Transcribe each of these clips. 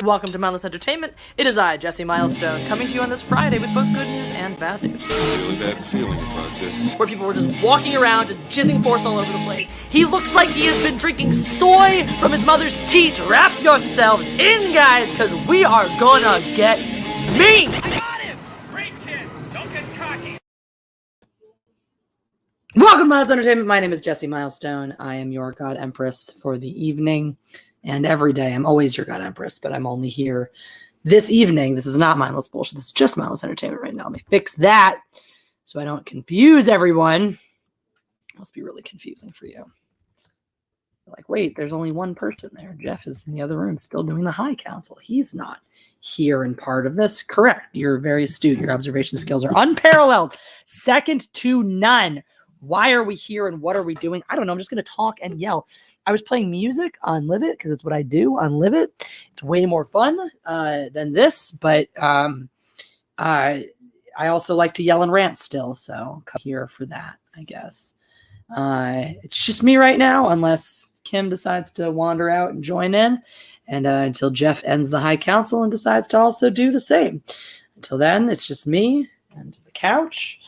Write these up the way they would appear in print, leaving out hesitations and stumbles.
Welcome to Mindless Entertainment. It is I, Jesse Milestone, coming to you on this Friday with both good news and bad news. I have a really bad feeling about this. Where people were just walking around, just jizzing force all over the place. He looks like he has been drinking soy from his mother's teat. Wrap yourselves in, guys, because we are gonna get mean! I got him! Great kid! Don't get cocky! Welcome to Mindless Entertainment. My name is Jesse Milestone. I am your God Empress for the evening. And every day, I'm always your God Empress, but I'm only here this evening. This is not mindless bullshit. This is just mindless entertainment right now. Let me fix that so I don't confuse everyone. It must be really confusing for you. You're like, wait, there's only one person there. Jeff is in the other room still doing the high council. He's not here and part of this. Correct. You're very astute. Your observation skills are unparalleled. Second to none. Why are we here and what are we doing? I don't know. I'm just going to talk and yell. I was playing music on Live It because it's what I do on Live It. It's way more fun than this, but I also like to yell and rant still, so come here for that, I guess. It's just me right now, unless Kim decides to wander out and join in, and until Jeff ends the High Council and decides to also do the same. Until then, it's just me and the couch.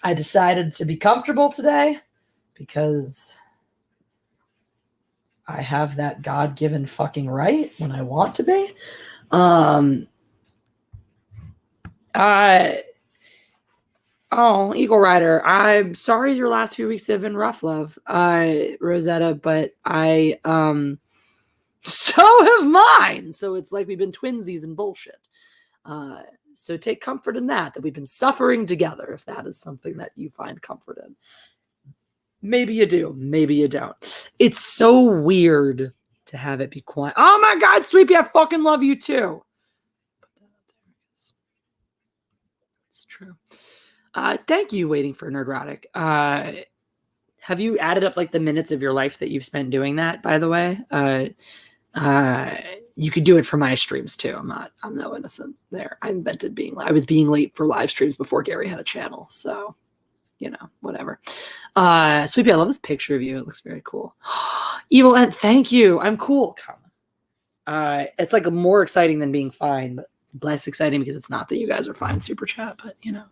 I decided to be comfortable today because I have that God-given fucking right when I want to be. Eagle Rider, I'm sorry your last few weeks have been rough, love, Rosetta, but so have mine. So it's like we've been twinsies and bullshit. So take comfort in that we've been suffering together, if that is something that you find comfort in. Maybe you do. Maybe you don't. It's so weird to have it be quiet. Oh my God, Sweepy, I fucking love you too. It's true. Thank you, Waiting for Nerdrotic. Have you added up like the minutes of your life that you've spent doing that, by the way? You could do it for my streams too. I'm no innocent there. I invented I was being late for live streams before Gary had a channel. So, you know, whatever. Sweepy, I love this picture of you. It looks very cool. Evil Ent, thank you. I'm cool. Come. It's like more exciting than being fine, but less exciting because it's not that you guys are fine. Super chat, but you know,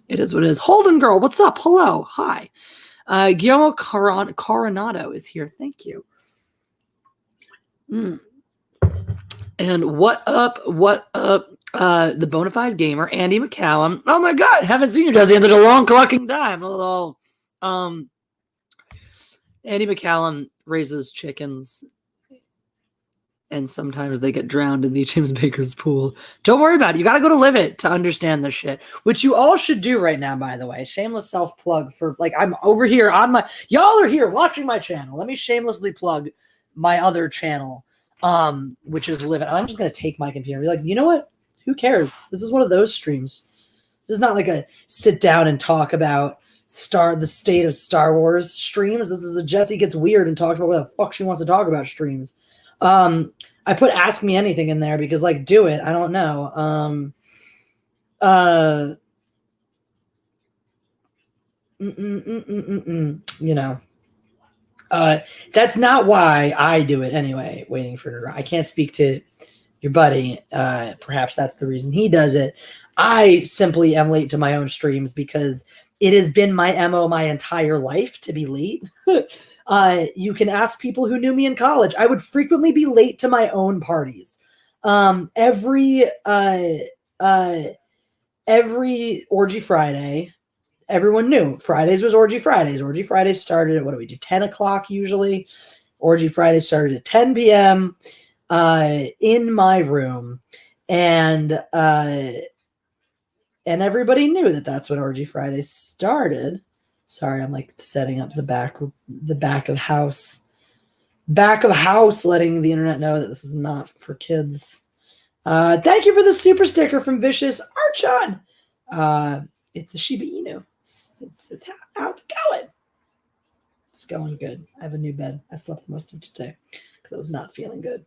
it is what it is. Holden Girl, what's up? Hello. Hi. Guillermo Coronado is here. Thank you. And what up, the Bonafide Gamer, Andy McCallum. Oh my God, haven't seen you, Jesse, in such a long fucking time. Andy McCallum raises chickens, and sometimes they get drowned in the James Baker's pool. Don't worry about it. You got to go to Live It to understand this shit, which you all should do right now, by the way. Shameless self-plug for, like, I'm over here on y'all are here watching my channel. Let me shamelessly plug my other channel, which is Live It. I'm just going to take my computer and be like, you know what? Who cares? This is one of those streams. This is not like a sit down and talk about the state of Star Wars streams. This is a Jessie Gets Weird and talks about what the fuck she wants to talk about streams. I put Ask Me Anything in there because, like, do it. I don't know. You know. That's not why I do it anyway, Waiting for her. I can't speak to your buddy. Perhaps that's the reason he does it. I simply am late to my own streams because it has been my MO my entire life to be late. You can ask people who knew me in college. I would frequently be late to my own parties. Every Orgy Friday, everyone knew Fridays was Orgy Fridays. Orgy Fridays started at, what do we do, 10 o'clock usually? Orgy Fridays started at 10 p.m. In my room. And everybody knew that that's when Orgy Fridays started. Sorry, I'm like setting up the back of house, letting the internet know that this is not for kids. Thank you for the super sticker from Vicious Archon. It's a Shiba Inu. How's it going? It's going good. I have a new bed. I slept most of today because I was not feeling good.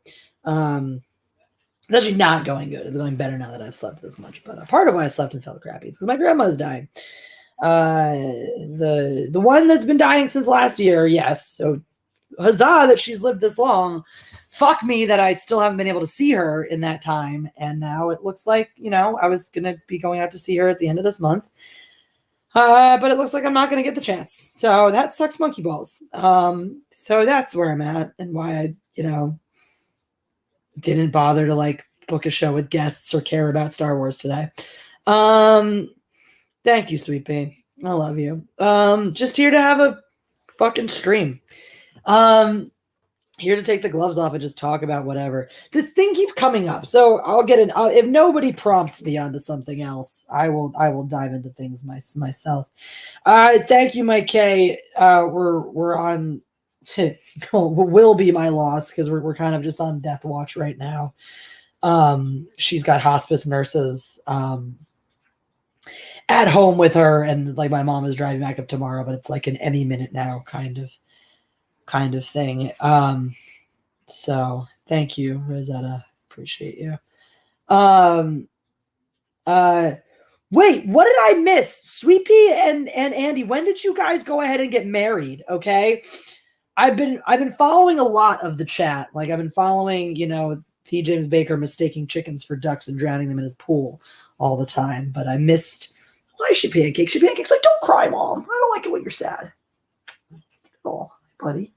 It's actually not going good. It's going better now that I've slept this much. But a part of why I slept and felt crappy is because my grandma's dying. The one that's been dying since last year, yes. So huzzah that she's lived this long. fuck me that I still haven't been able to see her in that time. And now it looks like, I was going to be going out to see her at the end of this month. But it looks like I'm not going to get the chance. So that sucks monkey balls. So that's where I'm at and why I, didn't bother to like book a show with guests or care about Star Wars today. Thank you, Sweet Pea. I love you. Just here to have a fucking stream. Here to take the gloves off and just talk about whatever. This thing keeps coming up, so I'll get in. If nobody prompts me onto something else, I will dive into things myself. Thank you, Mike K. We're on. Will be my loss because we're kind of just on death watch right now. She's got hospice nurses at home with her, and like my mom is driving back up tomorrow, but it's like an any minute now kind of thing. So thank you, Rosetta. Appreciate you. Wait, what did I miss? Sweet Pea and Andy, when did you guys go ahead and get married? Okay. I've been following a lot of the chat. Like I've been following, P. James Baker mistaking chickens for ducks and drowning them in his pool all the time. But I missed. Why is she pancake? She pancakes like, don't cry, Mom. I don't like it when you're sad. Oh, buddy.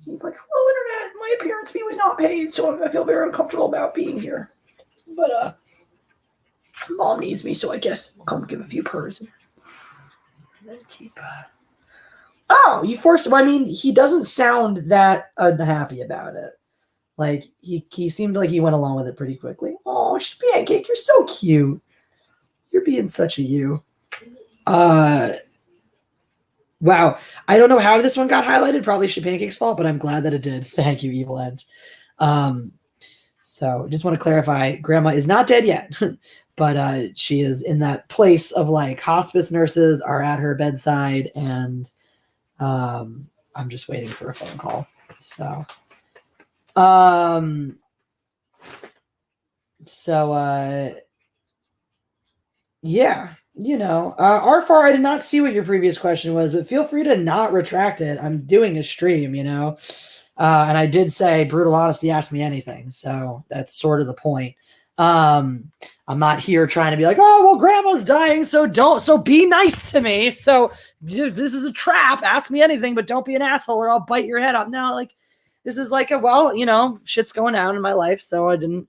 He's like, hello, Internet. My appearance fee was not paid, so I feel very uncomfortable about being here. But Mom needs me, so I guess I'll come give a few purrs. And then keep. Oh, you forced him. I mean, he doesn't sound that unhappy about it. Like, he seemed like he went along with it pretty quickly. Oh, pancake, you're so cute. You're being such a you. Wow. I don't know how this one got highlighted. Probably Pancake's fault, but I'm glad that it did. Thank you, Evil End. So just want to clarify, Grandma is not dead yet, but she is in that place of like hospice nurses are at her bedside, and I'm just waiting for a phone call. So, yeah, Arfar, I did not see what your previous question was, but feel free to not retract it. I'm doing a stream, and I did say brutal honesty, ask me anything. So that's sort of the point. I'm not here trying to be like, oh, well, Grandma's dying, so be nice to me. So if this is a trap, ask me anything, but don't be an asshole or I'll bite your head off. No, like, this is like shit's going down in my life, so I didn't.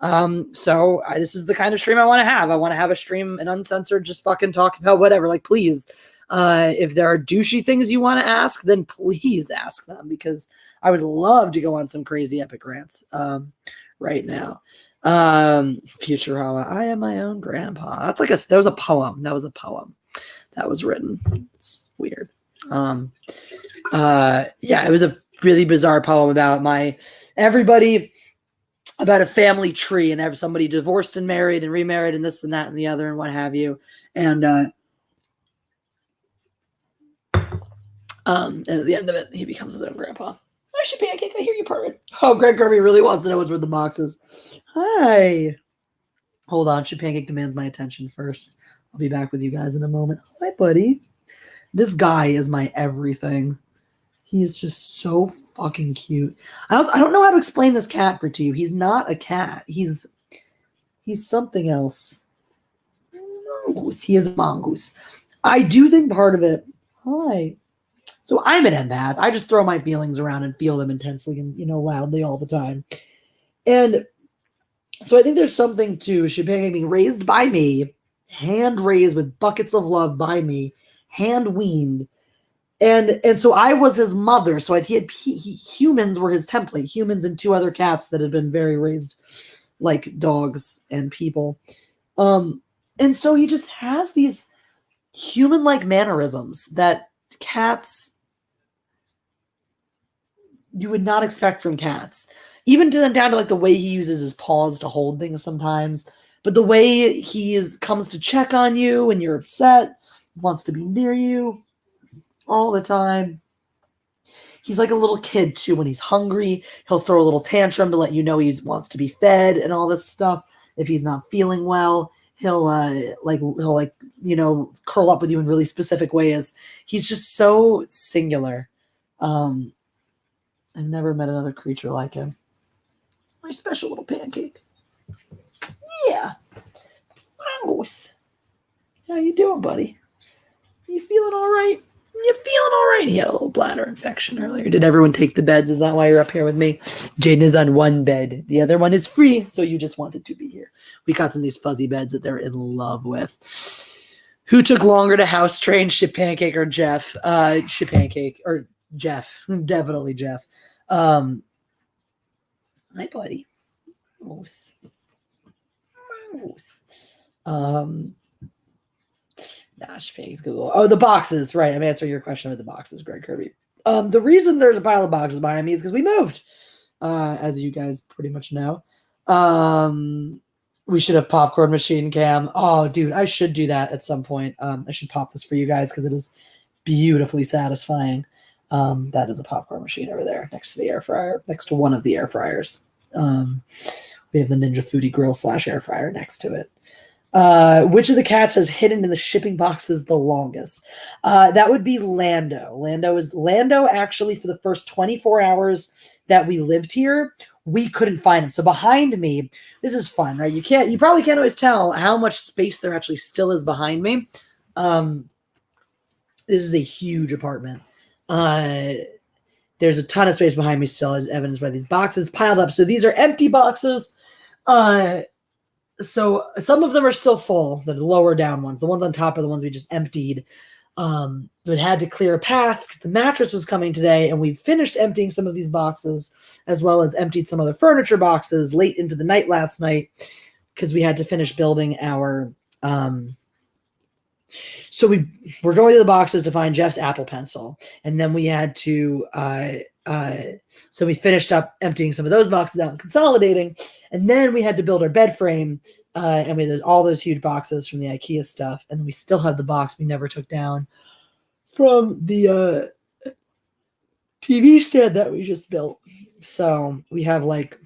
This is the kind of stream I want to have. I want to have a stream, an uncensored, just fucking talk about whatever. Like, please, if there are douchey things you want to ask, then please ask them, because I would love to go on some crazy epic rants right now. Futurama, I am my own grandpa. That was a poem. That was a poem that was written. It's weird. It was a really bizarre poem about about a family tree, and have somebody divorced and married and remarried and this and that and the other and what have you. And at the end of it, he becomes his own grandpa. I should pancake. I hear you purring. Oh, Greg Kirby really wants to know what's with the boxes. Hi. Hold on. Pancake demands my attention first. I'll be back with you guys in a moment. Hi, buddy. This guy is my everything. He is just so fucking cute. I don't know how to explain this cat to you. He's not a cat. He's something else. Mongoose. He is a mongoose. I do think part of it. Hi. So I'm an empath. I just throw my feelings around and feel them intensely and, loudly all the time. And so I think there's something to Shebang being raised by me, hand raised with buckets of love by me, hand weaned. And so I was his mother. So humans were his template, humans and two other cats that had been very raised like dogs and people. And so he just has these human-like mannerisms that cats you would not expect from cats, even down to like the way he uses his paws to hold things sometimes, but the way comes to check on you when you're upset, wants to be near you all the time. He's like a little kid too. When he's hungry, he'll throw a little tantrum to let you know he wants to be fed and all this stuff. If he's not feeling well, he'll curl up with you in really specific ways. He's just so singular. I've never met another creature like him. My special little pancake. Yeah. Mongoose. How you doing, buddy? You feeling all right? You feeling all right? He had a little bladder infection earlier. Did everyone take the beds? Is that why you're up here with me? Jaden is on one bed. The other one is free, so you just wanted to be here. We got them these fuzzy beds that they're in love with. Who took longer to house train, Ship Pancake or Jeff? Ship Pancake or Jeff. Definitely Jeff. Hi, buddy. Moose. Moose. Ship Pancake's good. Oh, the boxes. Right. I'm answering your question with the boxes, Greg Kirby. The reason there's a pile of boxes behind me is because we moved, as you guys pretty much know. We should have popcorn machine cam. Oh, dude, I should do that at some point. I should pop this for you guys because it is beautifully satisfying. That is a popcorn machine over there next to the air fryer, next to one of the air fryers. We have the Ninja Foodie Grill / air fryer next to it. Which of the cats has hidden in the shipping boxes the longest? That would be Lando. Lando actually, for the first 24 hours that we lived here, we couldn't find him. So behind me, this is fun, right? You probably can't always tell how much space there actually still is behind me. This is a huge apartment. There's a ton of space behind me still, as evidenced by these boxes piled up. So these are empty boxes. So some of them are still full, the lower down ones. The ones on top are the ones we just emptied. But had to clear a path because the mattress was coming today, and we finished emptying some of these boxes, as well as emptied some other furniture boxes late into the night last night because we had to finish building our so we're going to the boxes to find Jeff's Apple Pencil, and then we had to so we finished up emptying some of those boxes out and consolidating, and then we had to build our bed frame, and we had all those huge boxes from the IKEA stuff, and we still have the box we never took down from the TV stand that we just built. So we have like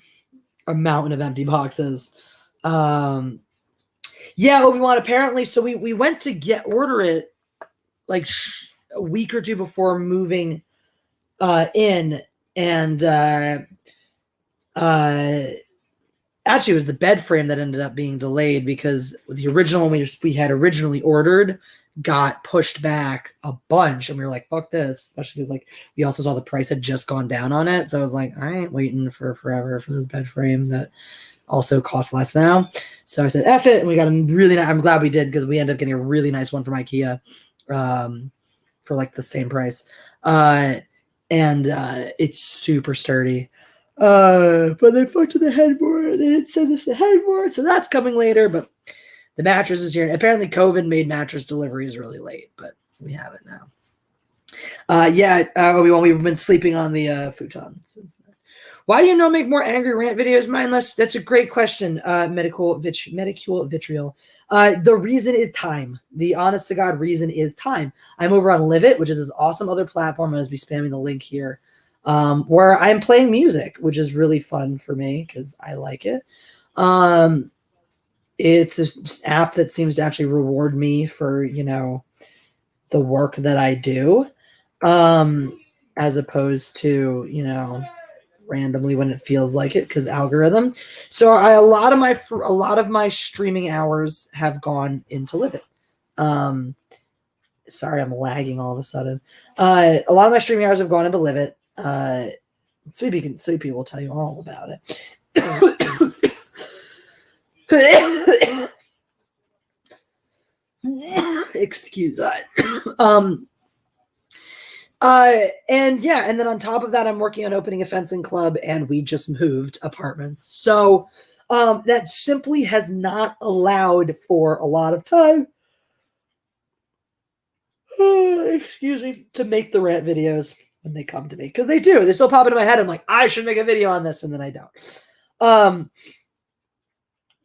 a mountain of empty boxes. Yeah, Obi-Wan, apparently. So we went to order it like a week or two before moving in, and actually it was the bed frame that ended up being delayed because the original one we had originally ordered got pushed back a bunch, and we were like, fuck this, especially because like we also saw the price had just gone down on it. So I was like, I ain't waiting for forever for this bed frame that also costs less now. So I said, F it. And we got a really nice, I'm glad we did, because we ended up getting a really nice one from IKEA for like the same price. And it's super sturdy. But they fucked with the headboard. They didn't send us the headboard. So that's coming later. But the mattress is here. Apparently COVID made mattress deliveries really late, but we have it now. Obi-Wan, we've been sleeping on the futon since then. Why do you not make more angry rant videos, mindless? That's a great question, medical vitriol. The reason is time. The honest to God reason is time. I'm over on Live It, which is this awesome other platform. I'll be spamming the link here, where I'm playing music, which is really fun for me because I like it. It's an app that seems to actually reward me for, the work that I do, as opposed to, randomly when it feels like it because algorithm. So a lot of my streaming hours have gone into Live It. Sorry, I'm lagging all of a sudden. A lot of my streaming hours have gone into Live It. Sweepy will tell you all about it. Excuse that. And then on top of that, I'm working on opening a fencing club, and we just moved apartments. So that simply has not allowed for a lot of time, excuse me, to make the rant videos when they come to me. Because they do. They still pop into my head. I'm like, I should make a video on this, and then I don't.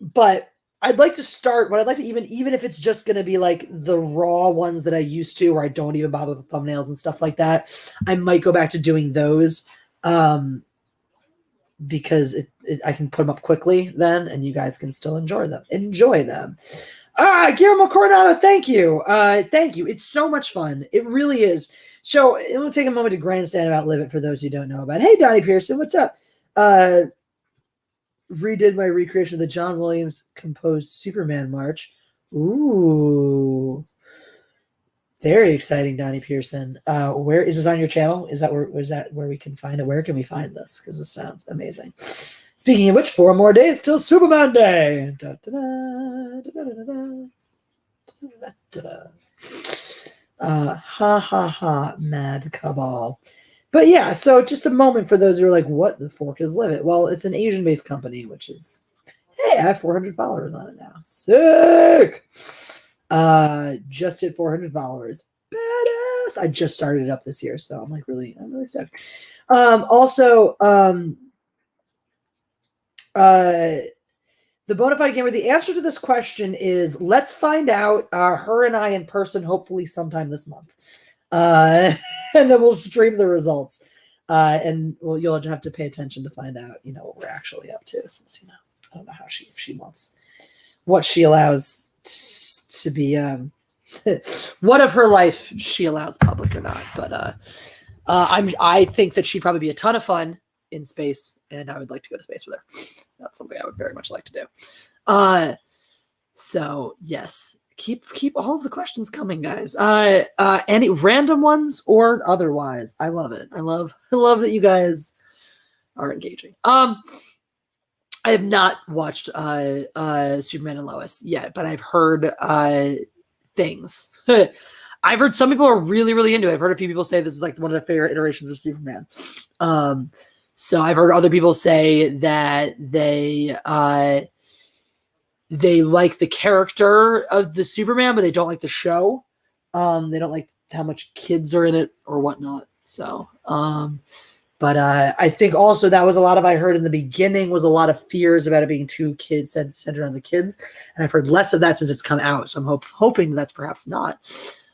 But I'd like to start, what I'd like to even if it's just going to be like the raw ones that I used to, where I don't even bother with the thumbnails and stuff like that, I might go back to doing those because I can put them up quickly then, and you guys can still enjoy them. Guillermo Coronado, thank you. Thank you. It's so much fun. It really is. So I'm going to take a moment to grandstand about Live It for those who don't know about it. Hey, Donnie Pearson, what's up? redid my recreation of the John Williams composed Superman March. Ooh. Very exciting, Donnie Pearson. Where is this on your channel? Is that where we can find it? Where can we find this? Because this sounds amazing. Speaking of which, 4 more days till Superman Day. Da, da, da, da, da, da, da, da. Ha ha ha, mad cabal. But yeah, so just a moment for those who are like, what the fork is Livet? Well, it's an Asian-based company, which is, hey, I have 400 followers on it now. Sick! Just hit 400 followers. Badass! I just started it up this year, so I'm really stoked. The Bonafide Gamer, the answer to this question is let's find out, her and I in person, hopefully sometime this month. And then we'll stream the results. And you'll have to pay attention to find out, what we're actually up to, since, I don't know how if she wants, what she allows to be, what of her life she allows public or not. But I think that she'd probably be a ton of fun in space, and I would like to go to space with her. That's something I would very much like to do. So yes, keep all of the questions coming, guys. Any random ones or otherwise. I love it. I love that you guys are engaging. I have not watched Superman and Lois yet, but I've heard things. I've heard some people are really, really into it. I've heard a few people say this is like one of their favorite iterations of Superman. So I've heard other people say that they like the character of the Superman, but they don't like the show. They don't like how much kids are in it or whatnot. So, but I think also that was a lot of, I heard in the beginning was a lot of fears about it being too centered on the kids. And I've heard less of that since it's come out. So I'm hoping that's perhaps not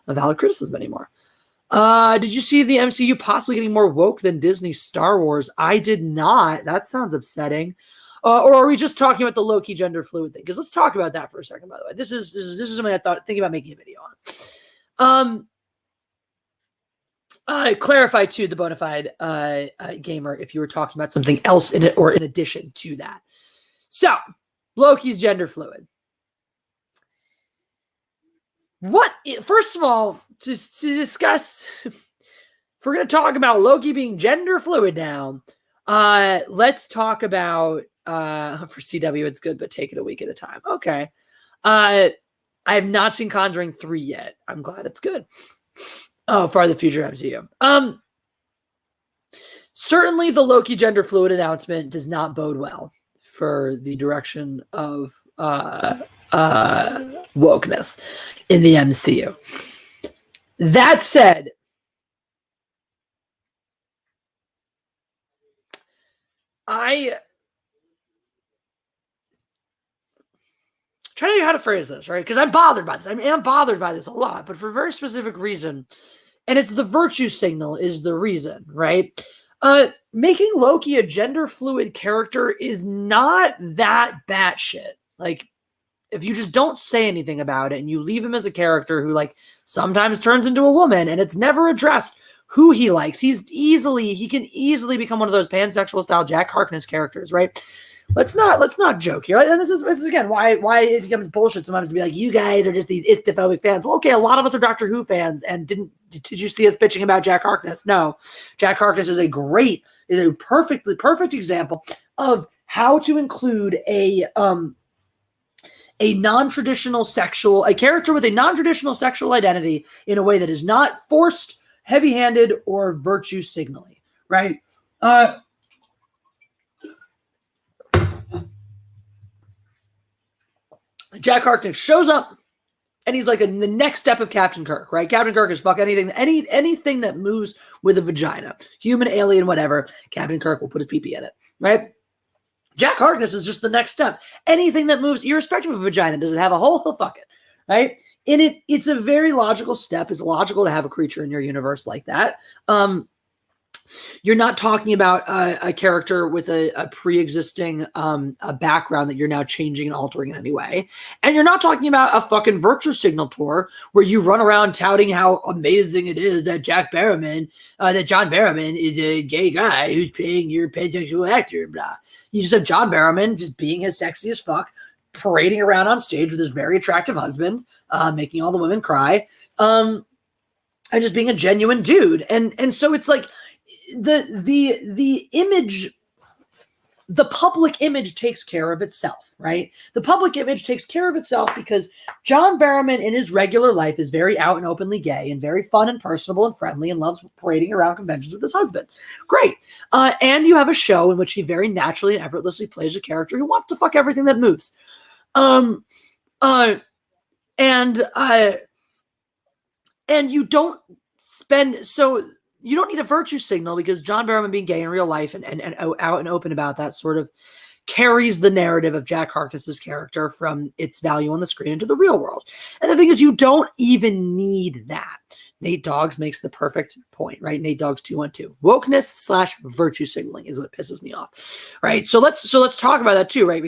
a valid criticism anymore. Did you see the MCU possibly getting more woke than Disney's Star Wars? I did not. That sounds upsetting. Or are we just talking about the Loki gender fluid thing? Because let's talk about that for a second, by the way. This is something I thinking about making a video on. Clarify to the Bonafide Gamer if you were talking about something else in it or in addition to that. So, Loki's gender fluid. First of all, to discuss, if we're going to talk about Loki being gender fluid now, let's talk about, for CW, it's good, but take it a week at a time. Okay. I have not seen Conjuring 3 yet. I'm glad it's good. Oh, for the future MCU. Certainly the Loki gender fluid announcement does not bode well for the direction of wokeness in the MCU. That said, I trying to think how to phrase this, right? Because I'm bothered by this. I am bothered by this a lot, but for a very specific reason. And it's the virtue signal is the reason, right? Making Loki a gender fluid character is not that batshit. Like, if you just don't say anything about it and you leave him as a character who like sometimes turns into a woman and it's never addressed who he likes, he can easily become one of those pansexual style Jack Harkness characters, right? Let's not joke here. And this is again why it becomes bullshit sometimes to be like, you guys are just these istophobic fans. Well, okay, a lot of us are Doctor Who fans, and did you see us bitching about Jack Harkness? No. Jack Harkness is a perfect example of how to include a non-traditional a character with a non-traditional sexual identity in a way that is not forced, heavy-handed, or virtue signaling, right? Jack Harkness shows up, and he's like the next step of Captain Kirk, right? Captain Kirk is fuck anything that moves with a vagina, human, alien, whatever. Captain Kirk will put his pee-pee in it, right? Jack Harkness is just the next step. Anything that moves, irrespective of a vagina, does it have a hole? He'll fuck it, right? And it's a very logical step. It's logical to have a creature in your universe like that. You're not talking about a character with a pre-existing a background that you're now changing and altering in any way. And you're not talking about a fucking virtue signal tour where you run around touting how amazing it is that John Barrowman is a gay guy who's paying your pansexual actor, blah. You just have John Barrowman just being his sexy as fuck, parading around on stage with his very attractive husband, making all the women cry, and just being a genuine dude. And so it's like, the image, the public image takes care of itself, right? The public image takes care of itself because John Barrowman in his regular life is very out and openly gay and very fun and personable and friendly and loves parading around conventions with his husband. Great. And you have a show in which he very naturally and effortlessly plays a character who wants to fuck everything that moves. And you don't spend, so you don't need a virtue signal because John Barrowman being gay in real life and out and open about that sort of carries the narrative of Jack Harkness's character from its value on the screen into the real world. And the thing is, you don't even need that. Nate Doggs makes the perfect point, right? Nate Doggs 212. Wokeness / virtue signaling is what pisses me off, right? So let's talk about that too, right?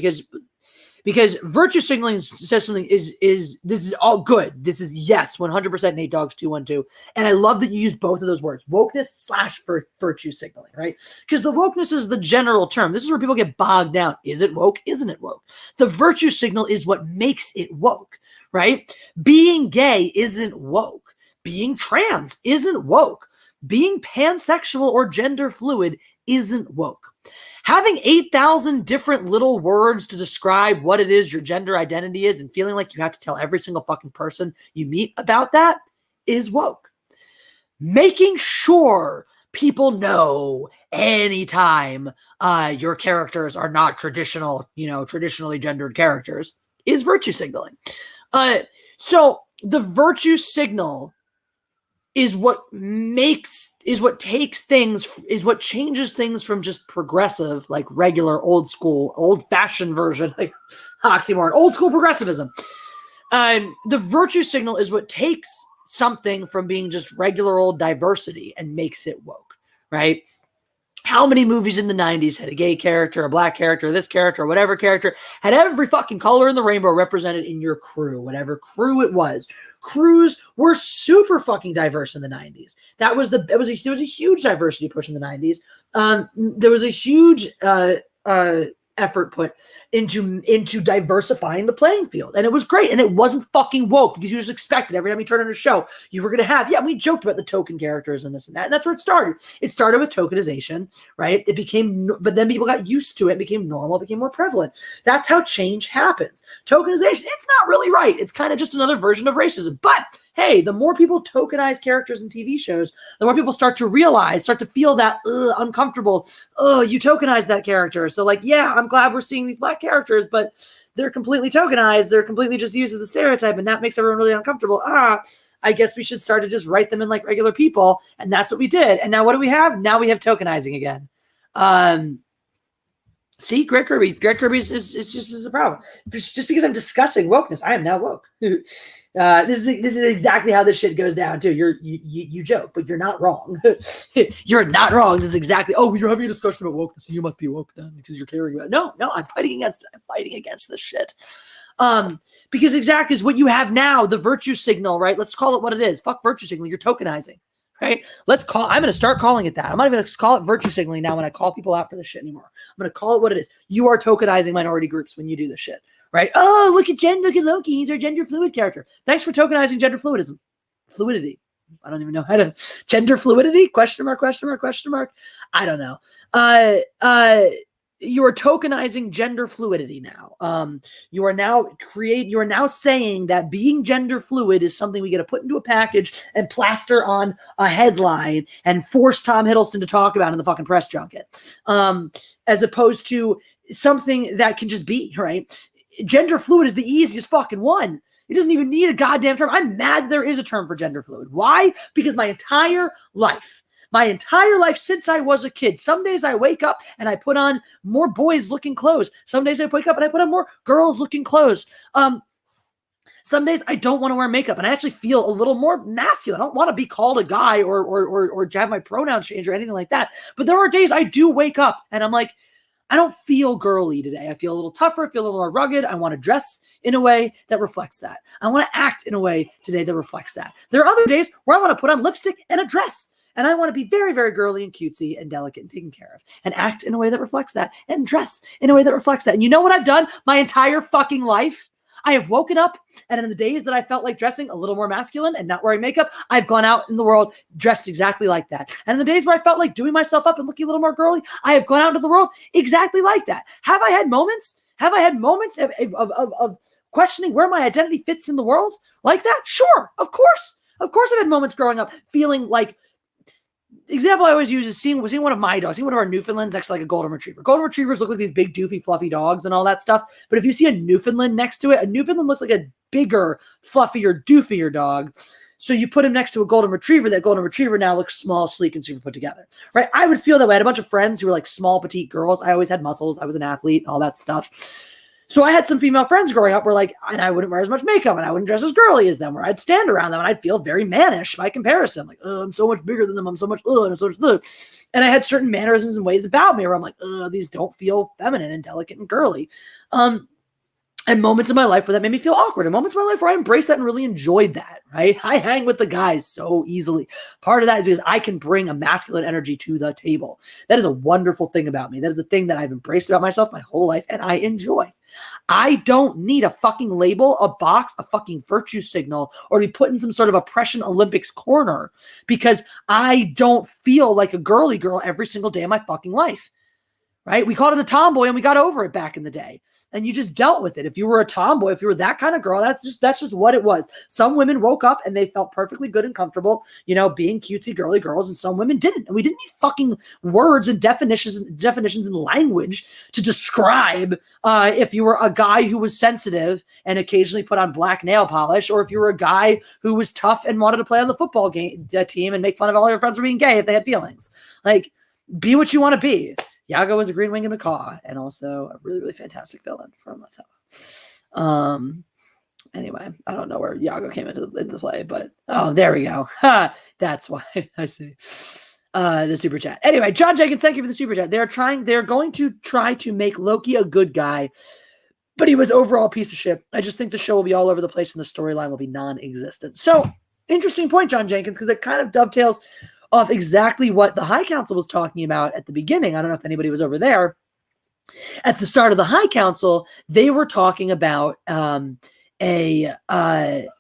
Because virtue signaling says something is this is all good. This is, yes, 100% Nate Doggs 212. And I love that you use both of those words, wokeness / virtue signaling, right? Because the wokeness is the general term. This is where people get bogged down. Is it woke? Isn't it woke? The virtue signal is what makes it woke, right? Being gay isn't woke. Being trans isn't woke. Being pansexual or gender fluid isn't woke. Having 8,000 different little words to describe what it is your gender identity is and feeling like you have to tell every single fucking person you meet about that is woke. Making sure people know anytime your characters are not traditionally gendered characters is virtue signaling. So the virtue signal is what changes things from just progressive, like regular, old school, old fashioned version, like oxymoron, old school progressivism. The virtue signal is what takes something from being just regular old diversity and makes it woke, right? How many movies in the 90s had a gay character, a black character, this character, or whatever character, had every fucking color in the rainbow represented in your crew, whatever crew it was. Crews were super fucking diverse in the 90s. There was a huge diversity push in the 90s. There was a huge effort put into diversifying the playing field, and it was great, and it wasn't fucking woke because you just expected every time you turn on a show you were going to have, we joked about the token characters and this and that, and that's where it started. It started with tokenization, right? But then people got used to it, became normal, became more prevalent. That's how change happens. Tokenization, it's not really right. It's kind of just another version of racism. But hey, the more people tokenize characters in TV shows, the more people start to feel that uncomfortable. You tokenized that character. So I'm glad we're seeing these black characters, but they're completely tokenized. They're completely just used as a stereotype, and that makes everyone really uncomfortable. I guess we should start to just write them in like regular people. And that's what we did. And now what do we have? Now we have tokenizing again. See, Greg Kirby is just a problem. Just because I'm discussing wokeness, I am now woke. This is exactly how this shit goes down too. You joke, but you're not wrong. You're not wrong. This is exactly. Oh, you're having a discussion about wokeness, so you must be woke then because you're caring about it. No, I'm fighting against it. I'm fighting against this shit. Because exactly is what you have now, the virtue signal, right? Let's call it what it is. Fuck virtue signal. You're tokenizing, right? I'm going to start calling it that. I'm not even going to call it virtue signaling now when I call people out for this shit anymore. I'm going to call it what it is. You are tokenizing minority groups when you do this shit. Right? Oh, look at Loki. He's our gender fluid character. Thanks for tokenizing gender fluidism. Fluidity. I don't even know how to. Gender fluidity? Question mark. I don't know. You are tokenizing gender fluidity now. You are now saying that being gender fluid is something we get to put into a package and plaster on a headline and force Tom Hiddleston to talk about in the fucking press junket. As opposed to something that can just be, right? Gender fluid is the easiest fucking one. It doesn't even need a goddamn term. I'm mad there is a term for gender fluid. Why? Because my entire life since I was a kid, some days I wake up and I put on more boys looking clothes. Some days I wake up and I put on more girls looking clothes. Some days I don't want to wear makeup and I actually feel a little more masculine. I don't want to be called a guy or have my pronouns change or anything like that. But there are days I do wake up and I'm like, I don't feel girly today. I feel a little tougher. I feel a little more rugged. I want to dress in a way that reflects that. I want to act in a way today that reflects that. There are other days where I want to put on lipstick and a dress. And I want to be very, very girly and cutesy and delicate and taken care of and act in a way that reflects that and dress in a way that reflects that. And you know what I've done my entire fucking life? I have woken up, and in the days that I felt like dressing a little more masculine and not wearing makeup, I've gone out in the world dressed exactly like that. And in the days where I felt like doing myself up and looking a little more girly, I have gone out into the world exactly like that. Have I had moments? Have I had moments of questioning where my identity fits in the world like that? Sure, of course. Of course I've had moments growing up feeling like, example I always use is seeing one of my dogs, seeing one of our Newfoundlands next to like a golden retriever. Golden retrievers look like these big, doofy, fluffy dogs and all that stuff. But if you see a Newfoundland next to it, a Newfoundland looks like a bigger, fluffier, doofier dog. So you put him next to a golden retriever. That golden retriever now looks small, sleek, and super put together, right? I would feel that way. I had a bunch of friends who were like small, petite girls. I always had muscles. I was an athlete and all that stuff. So I had some female friends growing up where like, and I wouldn't wear as much makeup and I wouldn't dress as girly as them, where I'd stand around them and I'd feel very mannish by comparison. Like, oh, I'm so much bigger than them. I'm so much, and I'm so much, and I had certain mannerisms and ways about me where I'm like, these don't feel feminine and delicate and girly. And moments in my life where that made me feel awkward, and moments in my life where I embraced that and really enjoyed that, right? I hang with the guys so easily. Part of that is because I can bring a masculine energy to the table. That is a wonderful thing about me. That is a thing that I've embraced about myself my whole life, and I enjoy. I don't need a fucking label, a box, a fucking virtue signal, or be put in some sort of oppression Olympics corner because I don't feel like a girly girl every single day of my fucking life, right? We called it a tomboy and we got over it back in the day. And you just dealt with it. If you were a tomboy, if you were that kind of girl, that's just what it was. Some women woke up and they felt perfectly good and comfortable, being cutesy girly girls, and some women didn't. And we didn't need fucking words and definitions and language to describe if you were a guy who was sensitive and occasionally put on black nail polish, or if you were a guy who was tough and wanted to play on the football team and make fun of all your friends for being gay if they had feelings. Like, be what you want to be. Yago was a green-winged macaw and also a really, really fantastic villain from Othello. Anyway, I don't know where Yago came into the play, but there we go. That's why I see the super chat. Anyway, John Jenkins, thank you for the super chat. They're going to try to make Loki a good guy, but he was overall a piece of shit. I just think the show will be all over the place and the storyline will be non-existent. So, interesting point, John Jenkins, because it kind of dovetails off exactly what the High Council was talking about at the beginning. I don't know if anybody was over there. At the start of the High Council, they were talking about they were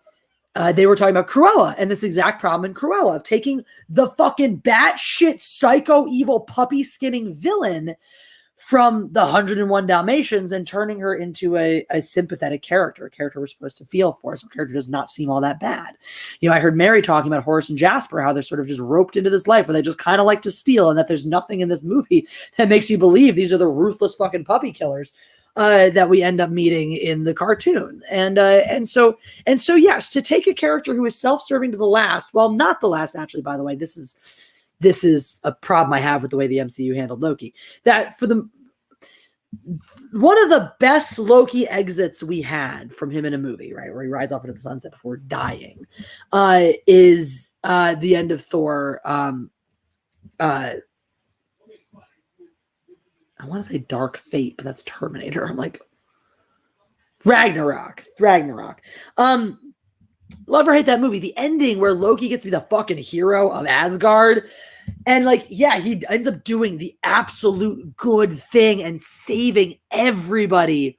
talking about Cruella and this exact problem in Cruella of taking the fucking batshit psycho evil puppy skinning villain from the 101 Dalmatians and turning her into a sympathetic character, a character we're supposed to feel for. So a character does not seem all that bad. I heard Mary talking about Horace and Jasper, how they're sort of just roped into this life where they just kind of like to steal, and that there's nothing in this movie that makes you believe these are the ruthless fucking puppy killers that we end up meeting in the cartoon. And so yes, to take a character who is self-serving to the last, well, not the last, actually, by the way, this is a problem I have with the way the MCU handled Loki. That for one of the best Loki exits we had from him in a movie, right, where he rides off into the sunset before dying, is the end of Thor. I want to say Dark Fate, but that's Terminator. I'm like, Ragnarok. Love or hate that movie. The ending where Loki gets to be the fucking hero of Asgard. And he ends up doing the absolute good thing and saving everybody.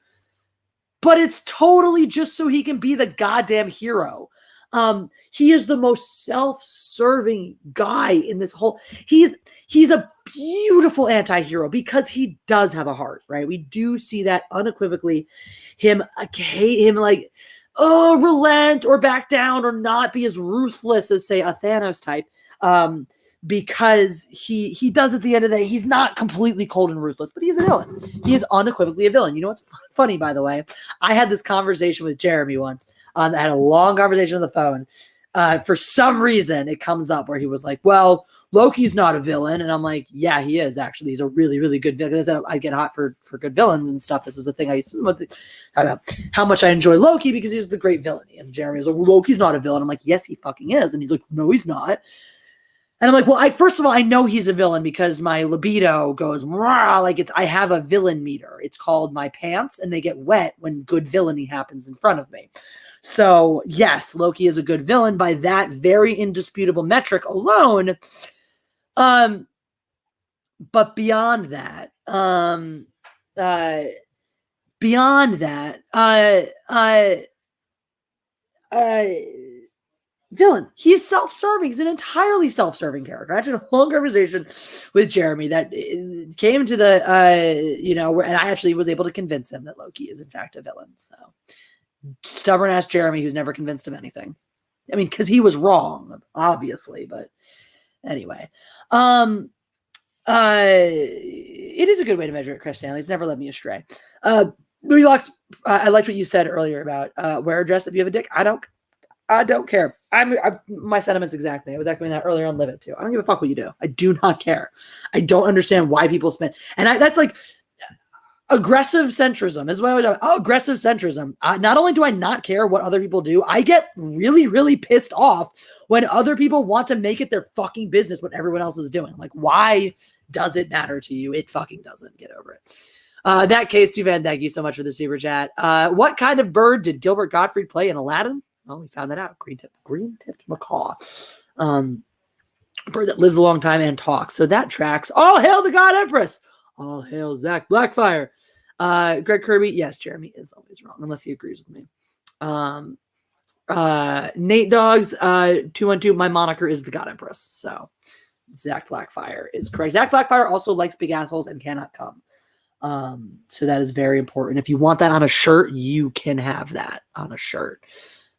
But it's totally just so he can be the goddamn hero. He is the most self-serving guy in this whole. He's a beautiful anti-hero because he does have a heart, right? We do see that unequivocally. Him relent or back down or not be as ruthless as, say, a Thanos type. Because he does at the end of the day, he's not completely cold and ruthless, but he's a villain. He is unequivocally a villain. You know what's funny, by the way? I had this conversation with Jeremy once. I had a long conversation on the phone. for some reason it comes up where he was like, well, Loki's not a villain. And I'm like, yeah, he is actually. He's a really, really good villain. I get hot for good villains and stuff. This is the thing I used to talk about how much I enjoy Loki because he's the great villain. And Jeremy was like, well, Loki's not a villain. I'm like, yes, he fucking is. And he's like, no, he's not. And I'm like, well, first of all, I know he's a villain because my libido goes, like I have a villain meter. It's called my pants, and they get wet when good villainy happens in front of me. So yes, Loki is a good villain by that very indisputable metric alone. But beyond that, villain. He is self-serving. He's an entirely self-serving character. I had a long conversation with Jeremy that came to the, and I actually was able to convince him that Loki is in fact a villain. So stubborn ass Jeremy, who's never convinced of anything. I mean, because he was wrong, obviously, but anyway. It is a good way to measure it, Chris Stanley. It's never led me astray. Movie Box, I liked what you said earlier about wear a dress if you have a dick. I don't care. My sentiments exactly. I was echoing that earlier on Live It too. I don't give a fuck what you do. I do not care. I don't understand why people spend. And that's like aggressive centrism is what I was talking about. Oh, aggressive centrism. Not only do I not care what other people do, I get really, really pissed off when other people want to make it their fucking business what everyone else is doing. Like, why does it matter to you? It fucking doesn't. Get over it. That case, too, Van, thank you so much for the super chat. What kind of bird did Gilbert Gottfried play in Aladdin? Oh, we found that out. Green-tipped macaw. Bird that lives a long time and talks. So that tracks. All hail the God Empress. All hail Zach Blackfire. Greg Kirby. Yes, Jeremy is always wrong, unless he agrees with me. Nate Dogs, 212. My moniker is the God Empress. So Zach Blackfire is correct. Zach Blackfire also likes big assholes and cannot come. So that is very important. If you want that on a shirt, you can have that on a shirt.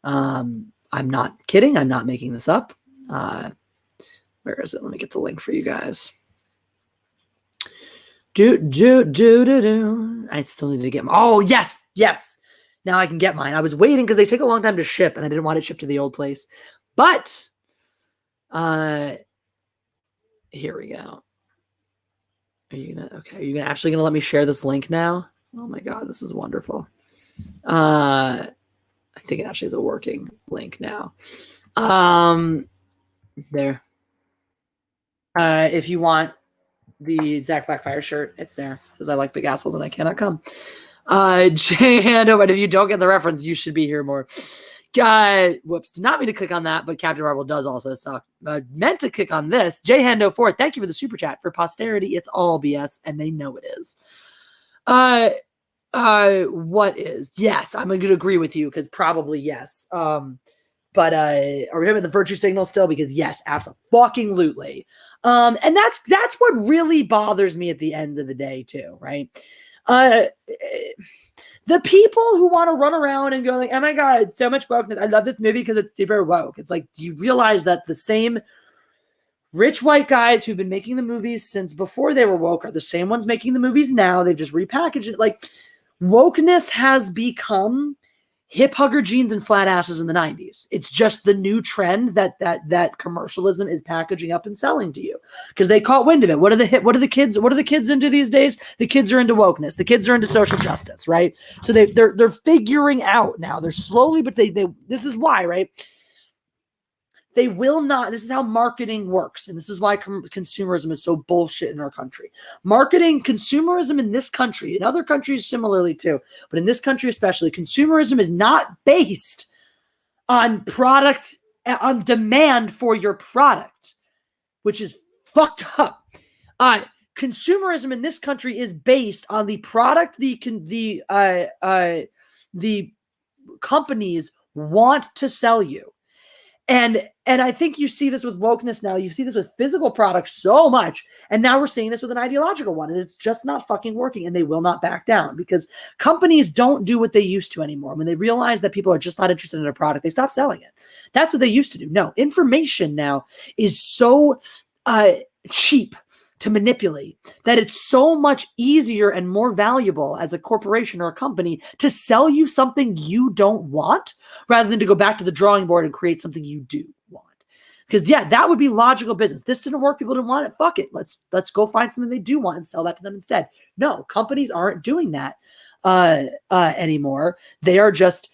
I'm not kidding. I'm not making this up. Where is it? Let me get the link for you guys. I still need to get oh, yes. Now I can get mine. I was waiting because they take a long time to ship and I didn't want it shipped to the old place. But here we go. Are you actually gonna let me share this link now? Oh my god, this is wonderful. I think it actually is a working link now. There. If you want the Zach Blackfire shirt, it's there. It says I like big assholes and I cannot come. But if you don't get the reference, you should be here more. Whoops, did not mean to click on that, but Captain Marvel does also suck. Meant to click on this. Jhando4, thank you for the super chat. For posterity, it's all BS, and they know it is. What is? Yes, I'm going to agree with you, because probably yes. But are we having the virtue signal still? Because yes, absolutely. And that's what really bothers me at the end of the day too, right? The people who want to run around and go like, oh my god, so much wokeness. I love this movie because it's super woke. It's like, do you realize that the same rich white guys who've been making the movies since before they were woke are the same ones making the movies now? They've just repackaged it. Like, wokeness has become hip hugger jeans and flat asses in the 90s. It's just the new trend that commercialism is packaging up and selling to you because they caught wind of it. What are the kids into these days? The kids are into wokeness. The kids are into social justice, right? So they're figuring out now. They're slowly, but they this is why, right? They will not. This is how marketing works. And this is why consumerism is so bullshit in our country. Consumerism in this country, in other countries similarly too, but in this country especially, consumerism is not based on demand for your product, which is fucked up. Consumerism in this country is based on the product the companies want to sell you. And I think you see this with wokeness now. You see this with physical products so much. And now we're seeing this with an ideological one. And it's just not fucking working. And they will not back down because companies don't do what they used to anymore. When they realize that people are just not interested in a product, they stop selling it. That's what they used to do. No, information now is so cheap to manipulate, that it's so much easier and more valuable as a corporation or a company to sell you something you don't want rather than to go back to the drawing board and create something you do want. Because yeah, that would be logical business. This didn't work. People didn't want it. Fuck it. Let's go find something they do want and sell that to them instead. No, companies aren't doing that anymore. They are just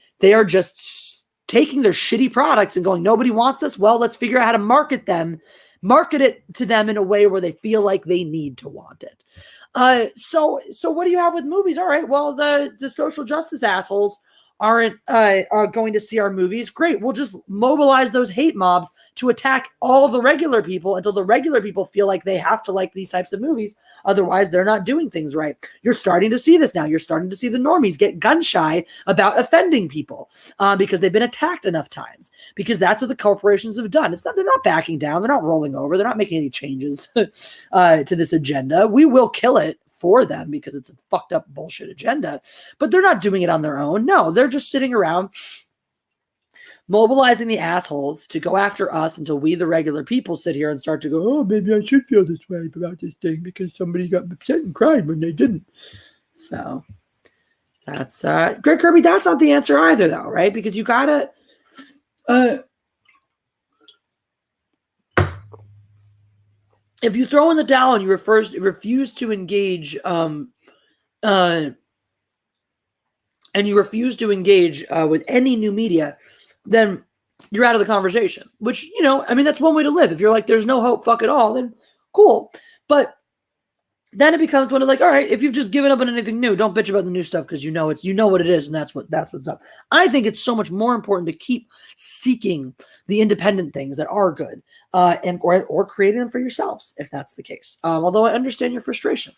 taking their shitty products and going, nobody wants this. Well, let's figure out how to market it to them in a way where they feel like they need to want it. So what do you have with movies? All right, well, the social justice assholes aren't are going to see our movies. Great, we'll just mobilize those hate mobs to attack all the regular people until the regular people feel like they have to like these types of movies. Otherwise, they're not doing things right. You're starting to see this now. You're starting to see the normies get gun shy about offending people because they've been attacked enough times. Because that's what the corporations have done. They're not backing down. They're not rolling over. They're not making any changes to this agenda. We will kill it for them because it's a fucked up bullshit agenda, but they're not doing it on their own. No, they're just sitting around mobilizing the assholes to go after us until we, the regular people, sit here and start to go, oh, maybe I should feel this way about this thing because somebody got upset and cried when they didn't. So that's Greg Kirby. That's not the answer either, though, right? Because you gotta if you throw in the towel and you refuse to engage, and you refuse to engage with any new media, then you're out of the conversation. Which, that's one way to live. If you're like, there's no hope, fuck it all, then cool. But then it becomes one of like, all right, if you've just given up on anything new, don't bitch about the new stuff because you know what it is, and that's what's up. I think it's so much more important to keep seeking the independent things that are good, or creating them for yourselves if that's the case. Although I understand your frustration.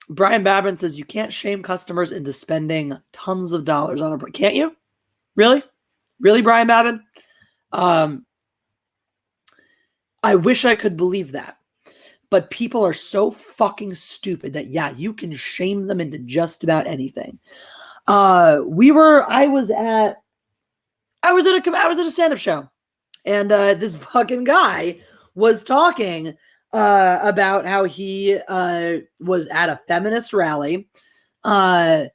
Brian Babin says you can't shame customers into spending tons of dollars on a. Can't you? Really, Brian Babin? I wish I could believe that, but people are so fucking stupid that yeah, you can shame them into just about anything. I was at a stand-up show, and this fucking guy was talking about how he was at a feminist rally, and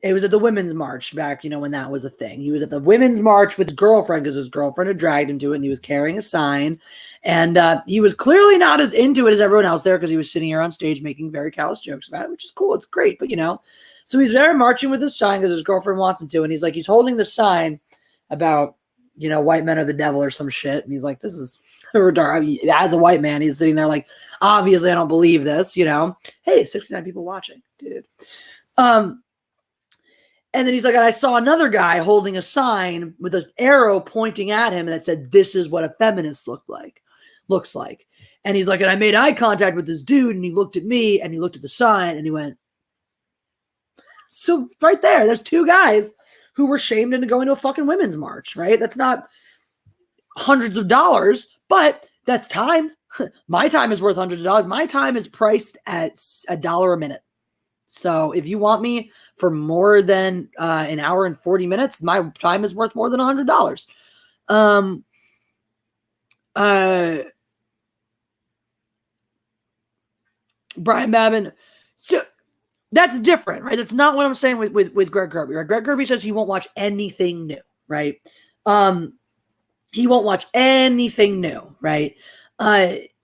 it was at the Women's March back, when that was a thing. He was at the Women's March with his girlfriend because his girlfriend had dragged him to it, and he was carrying a sign. And he was clearly not as into it as everyone else there because he was sitting here on stage making very callous jokes about it, which is cool. It's great. But, so he's there marching with his sign because his girlfriend wants him to. And he's holding the sign about, white men are the devil or some shit. And he's like, this is retarded. As a white man, he's sitting there like, obviously I don't believe this, Hey, 69 people watching, dude. And then he's like, and I saw another guy holding a sign with an arrow pointing at him that said, this is what a feminist looks like. And he's like, and I made eye contact with this dude, and he looked at me, and he looked at the sign, and he went. So right there's two guys who were shamed into going to a fucking women's march, right? That's not hundreds of dollars, but that's time. My time is worth hundreds of dollars. My time is priced at $1 a minute. So if you want me for more than an hour and 40 minutes, my time is worth more than $100. Brian Babin. So that's different, right? That's not what I'm saying with Greg Kirby, right? Greg Kirby says he won't watch anything new, right? He won't watch anything new, right?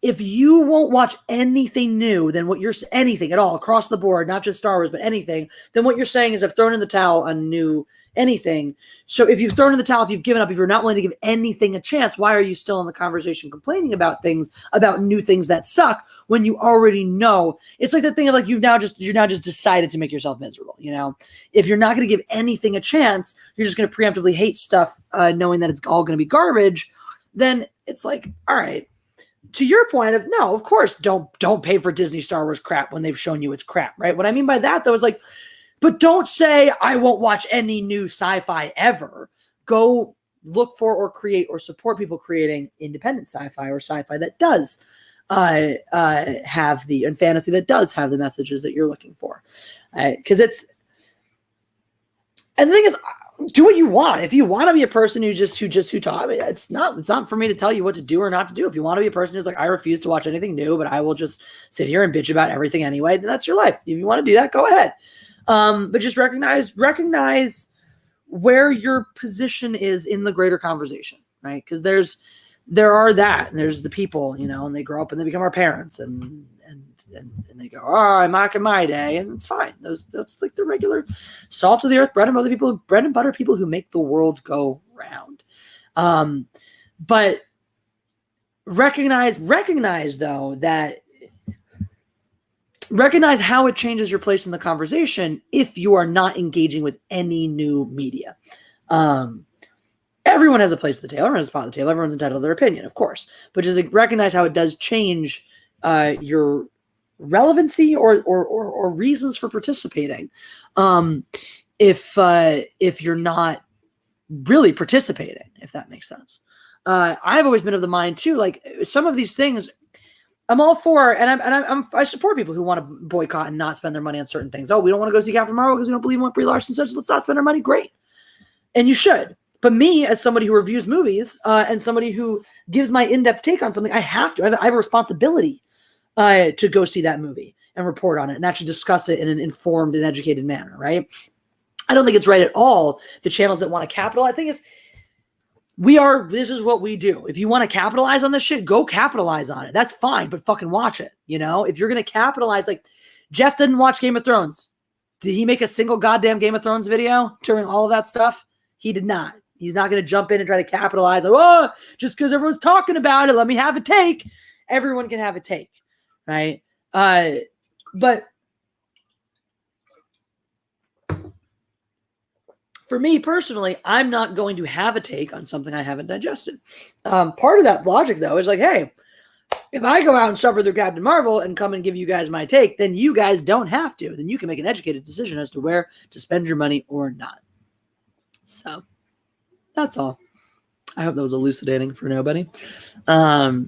If you won't watch anything new, then anything at all across the board, not just Star Wars, but anything, then what you're saying is I've thrown in the towel on new anything. So if you've thrown in the towel, if you've given up, if you're not willing to give anything a chance, why are you still in the conversation complaining about new things that suck when you already know? It's like the thing of like you're now just decided to make yourself miserable. If you're not going to give anything a chance, you're just going to preemptively hate stuff, knowing that it's all going to be garbage. Then it's like, all right. To your point of no, of course, don't pay for Disney Star Wars crap when they've shown you it's crap, right? What I mean by that though is like, but don't say I won't watch any new sci-fi ever. Go look for or create or support people creating independent sci-fi or sci-fi that does have and fantasy that does have the messages that you're looking for, because and the thing is, do what you want. If you want to be a person who talk, it's not for me to tell you what to do or not to do. If you want to be a person who's like, I refuse to watch anything new, but I will just sit here and bitch about everything anyway, then that's your life. If you want to do that, go ahead. But just recognize where your position is in the greater conversation, right? Because there's the people, and they grow up and they become our parents, and they go, oh, I'm mocking my day, and it's fine. That's like the regular salt of the earth, bread and butter people who make the world go round. But recognize how it changes your place in the conversation if you are not engaging with any new media. Everyone has a place at the table. Everyone has a spot at the table. Everyone's entitled to their opinion, of course. But just like, recognize how it does change your relevancy or reasons for participating. If you're not really participating, if that makes sense. I've always been of the mind too, like some of these things I'm all for, and I support people who want to boycott and not spend their money on certain things. Oh, we don't want to go see Captain Marvel because we don't believe in what Brie Larson says. So let's not spend our money. Great. And you should. But me, as somebody who reviews movies and somebody who gives my in-depth take on something, I have to. I have a responsibility to go see that movie and report on it and actually discuss it in an informed and educated manner, right? I don't think it's right at all, the channels that want to capitalize. I think this is what we do. If you want to capitalize on this shit, go capitalize on it. That's fine, but fucking watch it. If you're going to capitalize, like Jeff didn't watch Game of Thrones. Did he make a single goddamn Game of Thrones video during all of that stuff? He did not. He's not going to jump in and try to capitalize. Like, oh, just because everyone's talking about it, let me have a take. Everyone can have a take, right? But for me personally, I'm not going to have a take on something I haven't digested. Part of that logic, though, is like, hey, if I go out and suffer through Captain Marvel and come and give you guys my take, then you guys don't have to. Then you can make an educated decision as to where to spend your money or not. So that's all. I hope that was elucidating for nobody. Guys,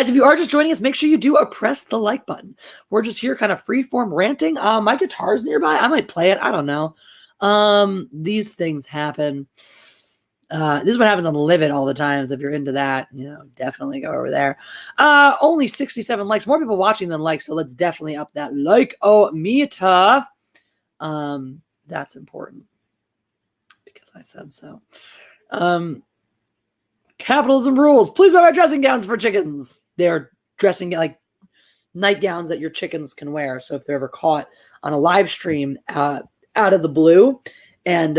if you are just joining us, make sure you do press the like button. We're just here kind of freeform ranting. My guitar's nearby. I might play it. I don't know. These things happen. This is what happens on Live It all the time. So if you're into that, definitely go over there. Only 67 likes. More people watching than likes. So let's definitely up that like-o-meter. That's important. Because I said so. Capitalism rules. Please buy my dressing gowns for chickens. They're dressing like nightgowns that your chickens can wear. So if they're ever caught on a live stream out of the blue, and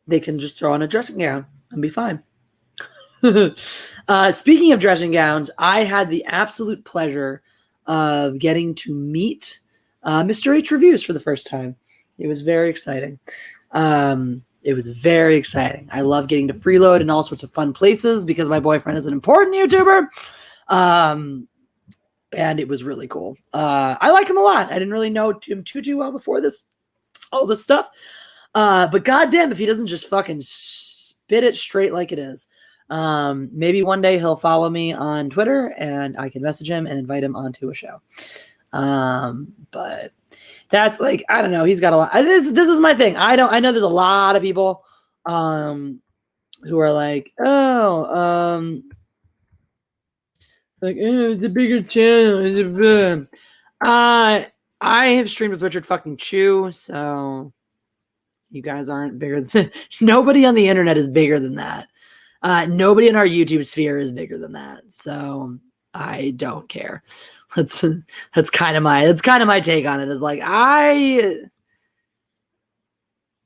they can just throw on a dressing gown and be fine. Speaking of dressing gowns, I had the absolute pleasure of getting to meet Mr. H Reviews for the first time. It was very exciting. It was very exciting. I love getting to freeload in all sorts of fun places because my boyfriend is an important YouTuber. And it was really cool. I like him a lot. I didn't really know him too well before all this stuff. But goddamn, if he doesn't just fucking spit it straight like it is. Maybe one day he'll follow me on Twitter and I can message him and invite him onto a show. But that's like, I don't know. He's got a lot. This is my thing. I know there's a lot of people who are like, the bigger channel. I have streamed with Richard fucking Chu, so you guys aren't bigger than nobody on the internet is bigger than that. Nobody in our YouTube sphere is bigger than that. So I don't care. That's kind of my take on it. Is like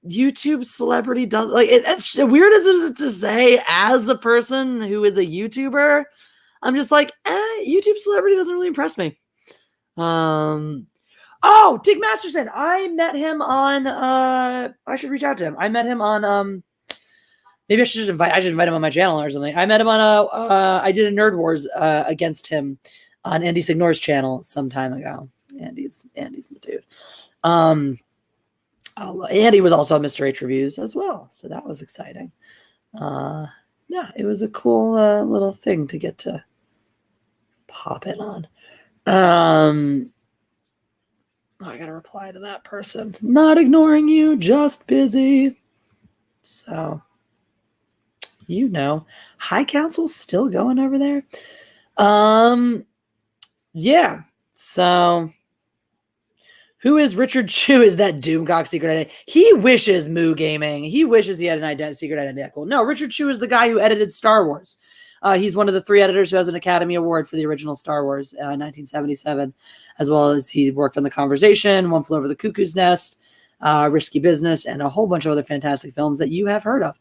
YouTube celebrity does like it's weird as it is to say as a person who is a YouTuber. I'm just like, YouTube celebrity doesn't really impress me. Oh, Dick Masterson. I met him on I should reach out to him. I met him on maybe I should invite him on my channel or something. I met him on I did a Nerd Wars against him on Andy Signor's channel some time ago. Andy's my dude. Andy was also on Mr. H Reviews as well, so that was exciting. Yeah, it was a cool little thing to get to pop in on. Oh, I gotta reply to that person. Not ignoring you, just busy. So, High Council's still going over there. Yeah. So, who is Richard Chu? Is that Doomcock secret identity? He wishes Moo Gaming. He wishes he had an secret identity. Cool. No, Richard Chu is the guy who edited Star Wars. He's one of the 3 editors who has an Academy Award for the original Star Wars in 1977, as well as he worked on The Conversation, One Flew Over the Cuckoo's Nest, Risky Business, and a whole bunch of other fantastic films that you have heard of.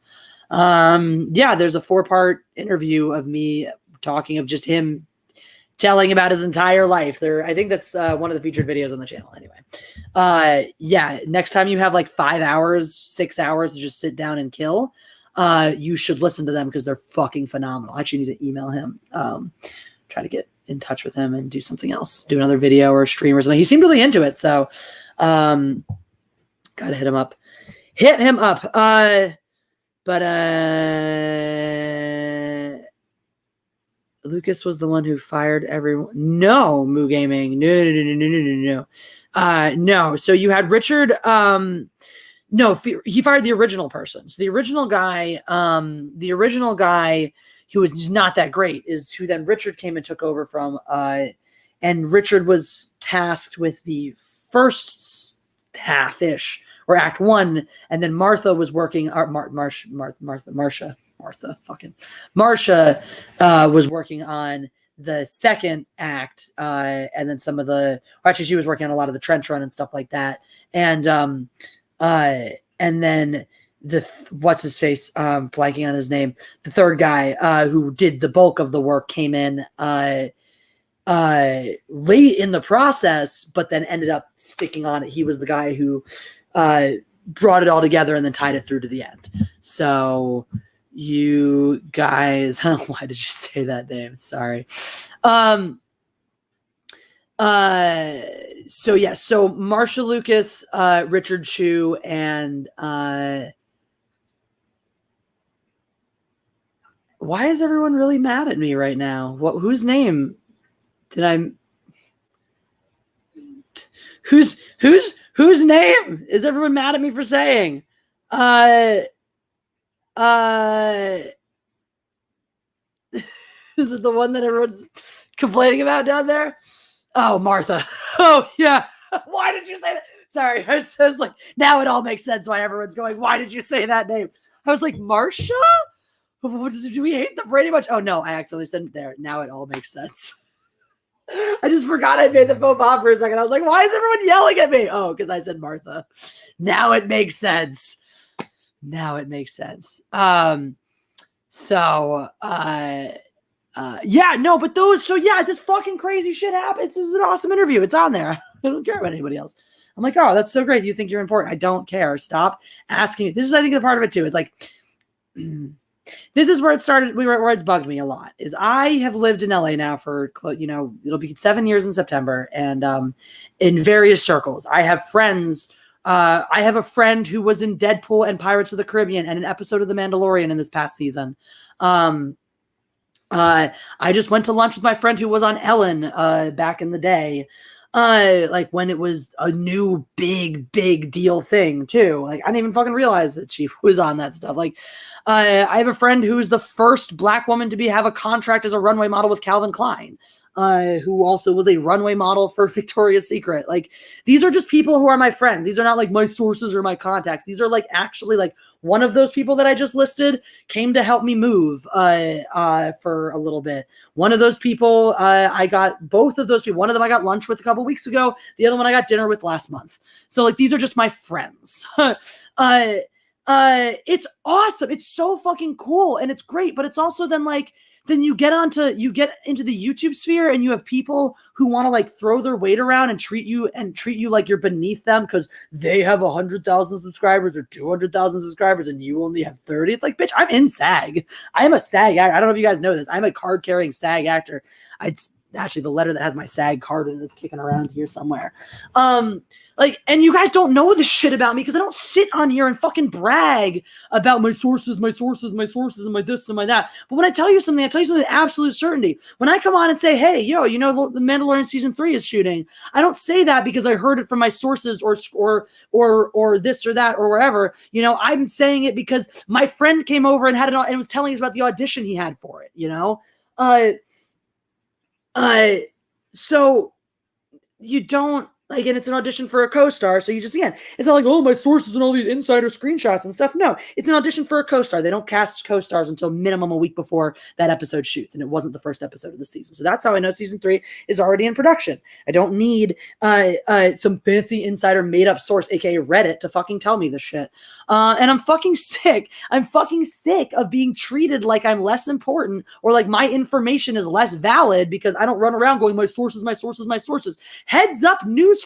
There's a 4-part interview of me talking of just him telling about his entire life. I think that's one of the featured videos on the channel anyway. Next time you have like 5 hours, 6 hours to just sit down and kill, you should listen to them because they're fucking phenomenal. I actually need to email him, try to get in touch with him and do something else, do another video or stream or something. He seemed really into it. So, gotta hit him up. Lucas was the one who fired everyone. No, Moo Gaming. No. No. So you had Richard. No, he fired the original person. So the original guy who was just not that great is who then Richard came and took over from. And Richard was tasked with the first half-ish or act 1. And then Martha was working, Marsha was working on the second act, and then she was working on a lot of the trench run and stuff like that. And then what's his face? Blanking on his name. The third guy who did the bulk of the work came in late in the process, but then ended up sticking on it. He was the guy who brought it all together and then tied it through to the end. So you guys, why did you say that name? Sorry. So Marsha Lucas, Richard Chu, and why is everyone really mad at me right now? Whose name did I? Whose name is everyone mad at me for saying? Is it the one that everyone's complaining about down there? Oh, Martha. Oh, yeah. Why did you say that? Sorry. I was like, now it all makes sense why everyone's going, why did you say that name? I was like, Marsha? Do we hate the Brady much? Oh, no, I accidentally said it there. Now it all makes sense. I just forgot I made the faux pas for a second. I was like, why is everyone yelling at me? Oh, because I said Martha. Now it makes sense. But this fucking crazy shit happens. This is an awesome interview. It's on there. I don't care about anybody else. I'm like, oh, that's so great. You think you're important. I don't care. Stop asking me. This is, I think, the part of it too. It's like, this is where it started, where it's bugged me a lot, is I have lived in LA now for, it'll be 7 years in September, and in various circles. I have friends. I have a friend who was in Deadpool and Pirates of the Caribbean and an episode of The Mandalorian in this past season. I just went to lunch with my friend who was on Ellen back in the day. Like when it was a new big deal thing too. Like I didn't even fucking realize that she was on that stuff. Like I have a friend who is the first Black woman to have a contract as a runway model with Calvin Klein, who also was a runway model for Victoria's Secret. Like these are just people who are my friends. These are not like my sources or my contacts. These are like actually like one of those people that I just listed came to help me move for a little bit. One of those people, I got both of those people. One of them I got lunch with a couple weeks ago. The other one I got dinner with last month. So like these are just my friends. It's awesome. It's so fucking cool and it's great, but it's also then you get into the YouTube sphere and you have people who want to like throw their weight around and treat you like you're beneath them because they have 100,000 subscribers or 200,000 subscribers and you only have 30. It's like, bitch, I'm in SAG. I am a SAG actor. I don't know if you guys know this. I'm a card carrying SAG actor. actually the letter that has my SAG card in it's kicking around here somewhere. And you guys don't know this shit about me because I don't sit on here and fucking brag about my sources, and my this and my that. But when I tell you something, I tell you something with absolute certainty. When I come on and say, hey, the Mandalorian season 3 is shooting, I don't say that because I heard it from my sources or this or that or wherever. I'm saying it because my friend came over and and was telling us about the audition he had for it. So you don't and it's an audition for a co-star. So you just, again, it's not like, oh, my sources and all these insider screenshots and stuff. No, it's an audition for a co-star. They don't cast co-stars until minimum a week before that episode shoots. And it wasn't the first episode of the season. So that's how I know season 3 is already in production. I don't need some fancy insider made up source, aka Reddit, to fucking tell me this shit. And I'm fucking sick. I'm fucking sick of being treated like I'm less important or like my information is less valid because I don't run around going, my sources. Heads up, newsflash,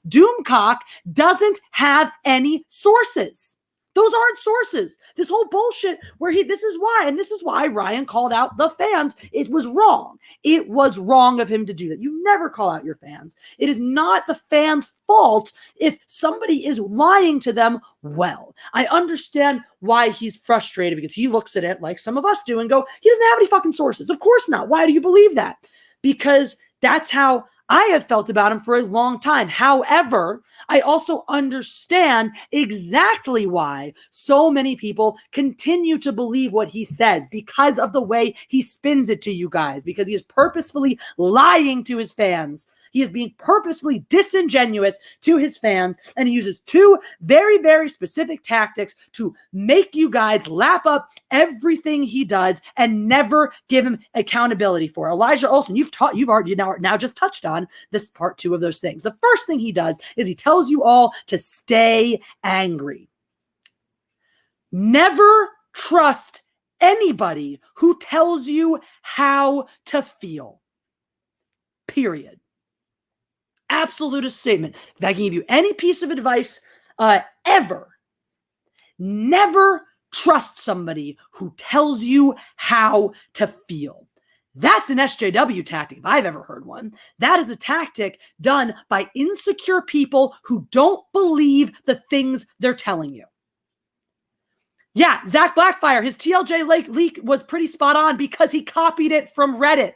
Doomcock doesn't have any sources. Those aren't sources. This whole bullshit this is why Ryan called out the fans. It was wrong. It was wrong of him to do that. You never call out your fans. It is not the fans' fault if somebody is lying to them. Well, I understand why he's frustrated because he looks at it like some of us do and go, he doesn't have any fucking sources. Of course not. Why do you believe that? Because that's how I have felt about him for a long time. However, I also understand exactly why so many people continue to believe what he says because of the way he spins it to you guys, because he is purposefully lying to his fans. He is being purposefully disingenuous to his fans, and he uses 2 very, very specific tactics to make you guys lap up everything he does and never give him accountability for. Elijah Olsen, you've already now just touched on this part 2 of those things. The first thing he does is he tells you all to stay angry. Never trust anybody who tells you how to feel. Period. Absolutist statement. If I can give you any piece of advice ever, never trust somebody who tells you how to feel. That's an SJW tactic, if I've ever heard one. That is a tactic done by insecure people who don't believe the things they're telling you. Yeah, Zach Blackfire, his TLJ leak was pretty spot on because he copied it from Reddit.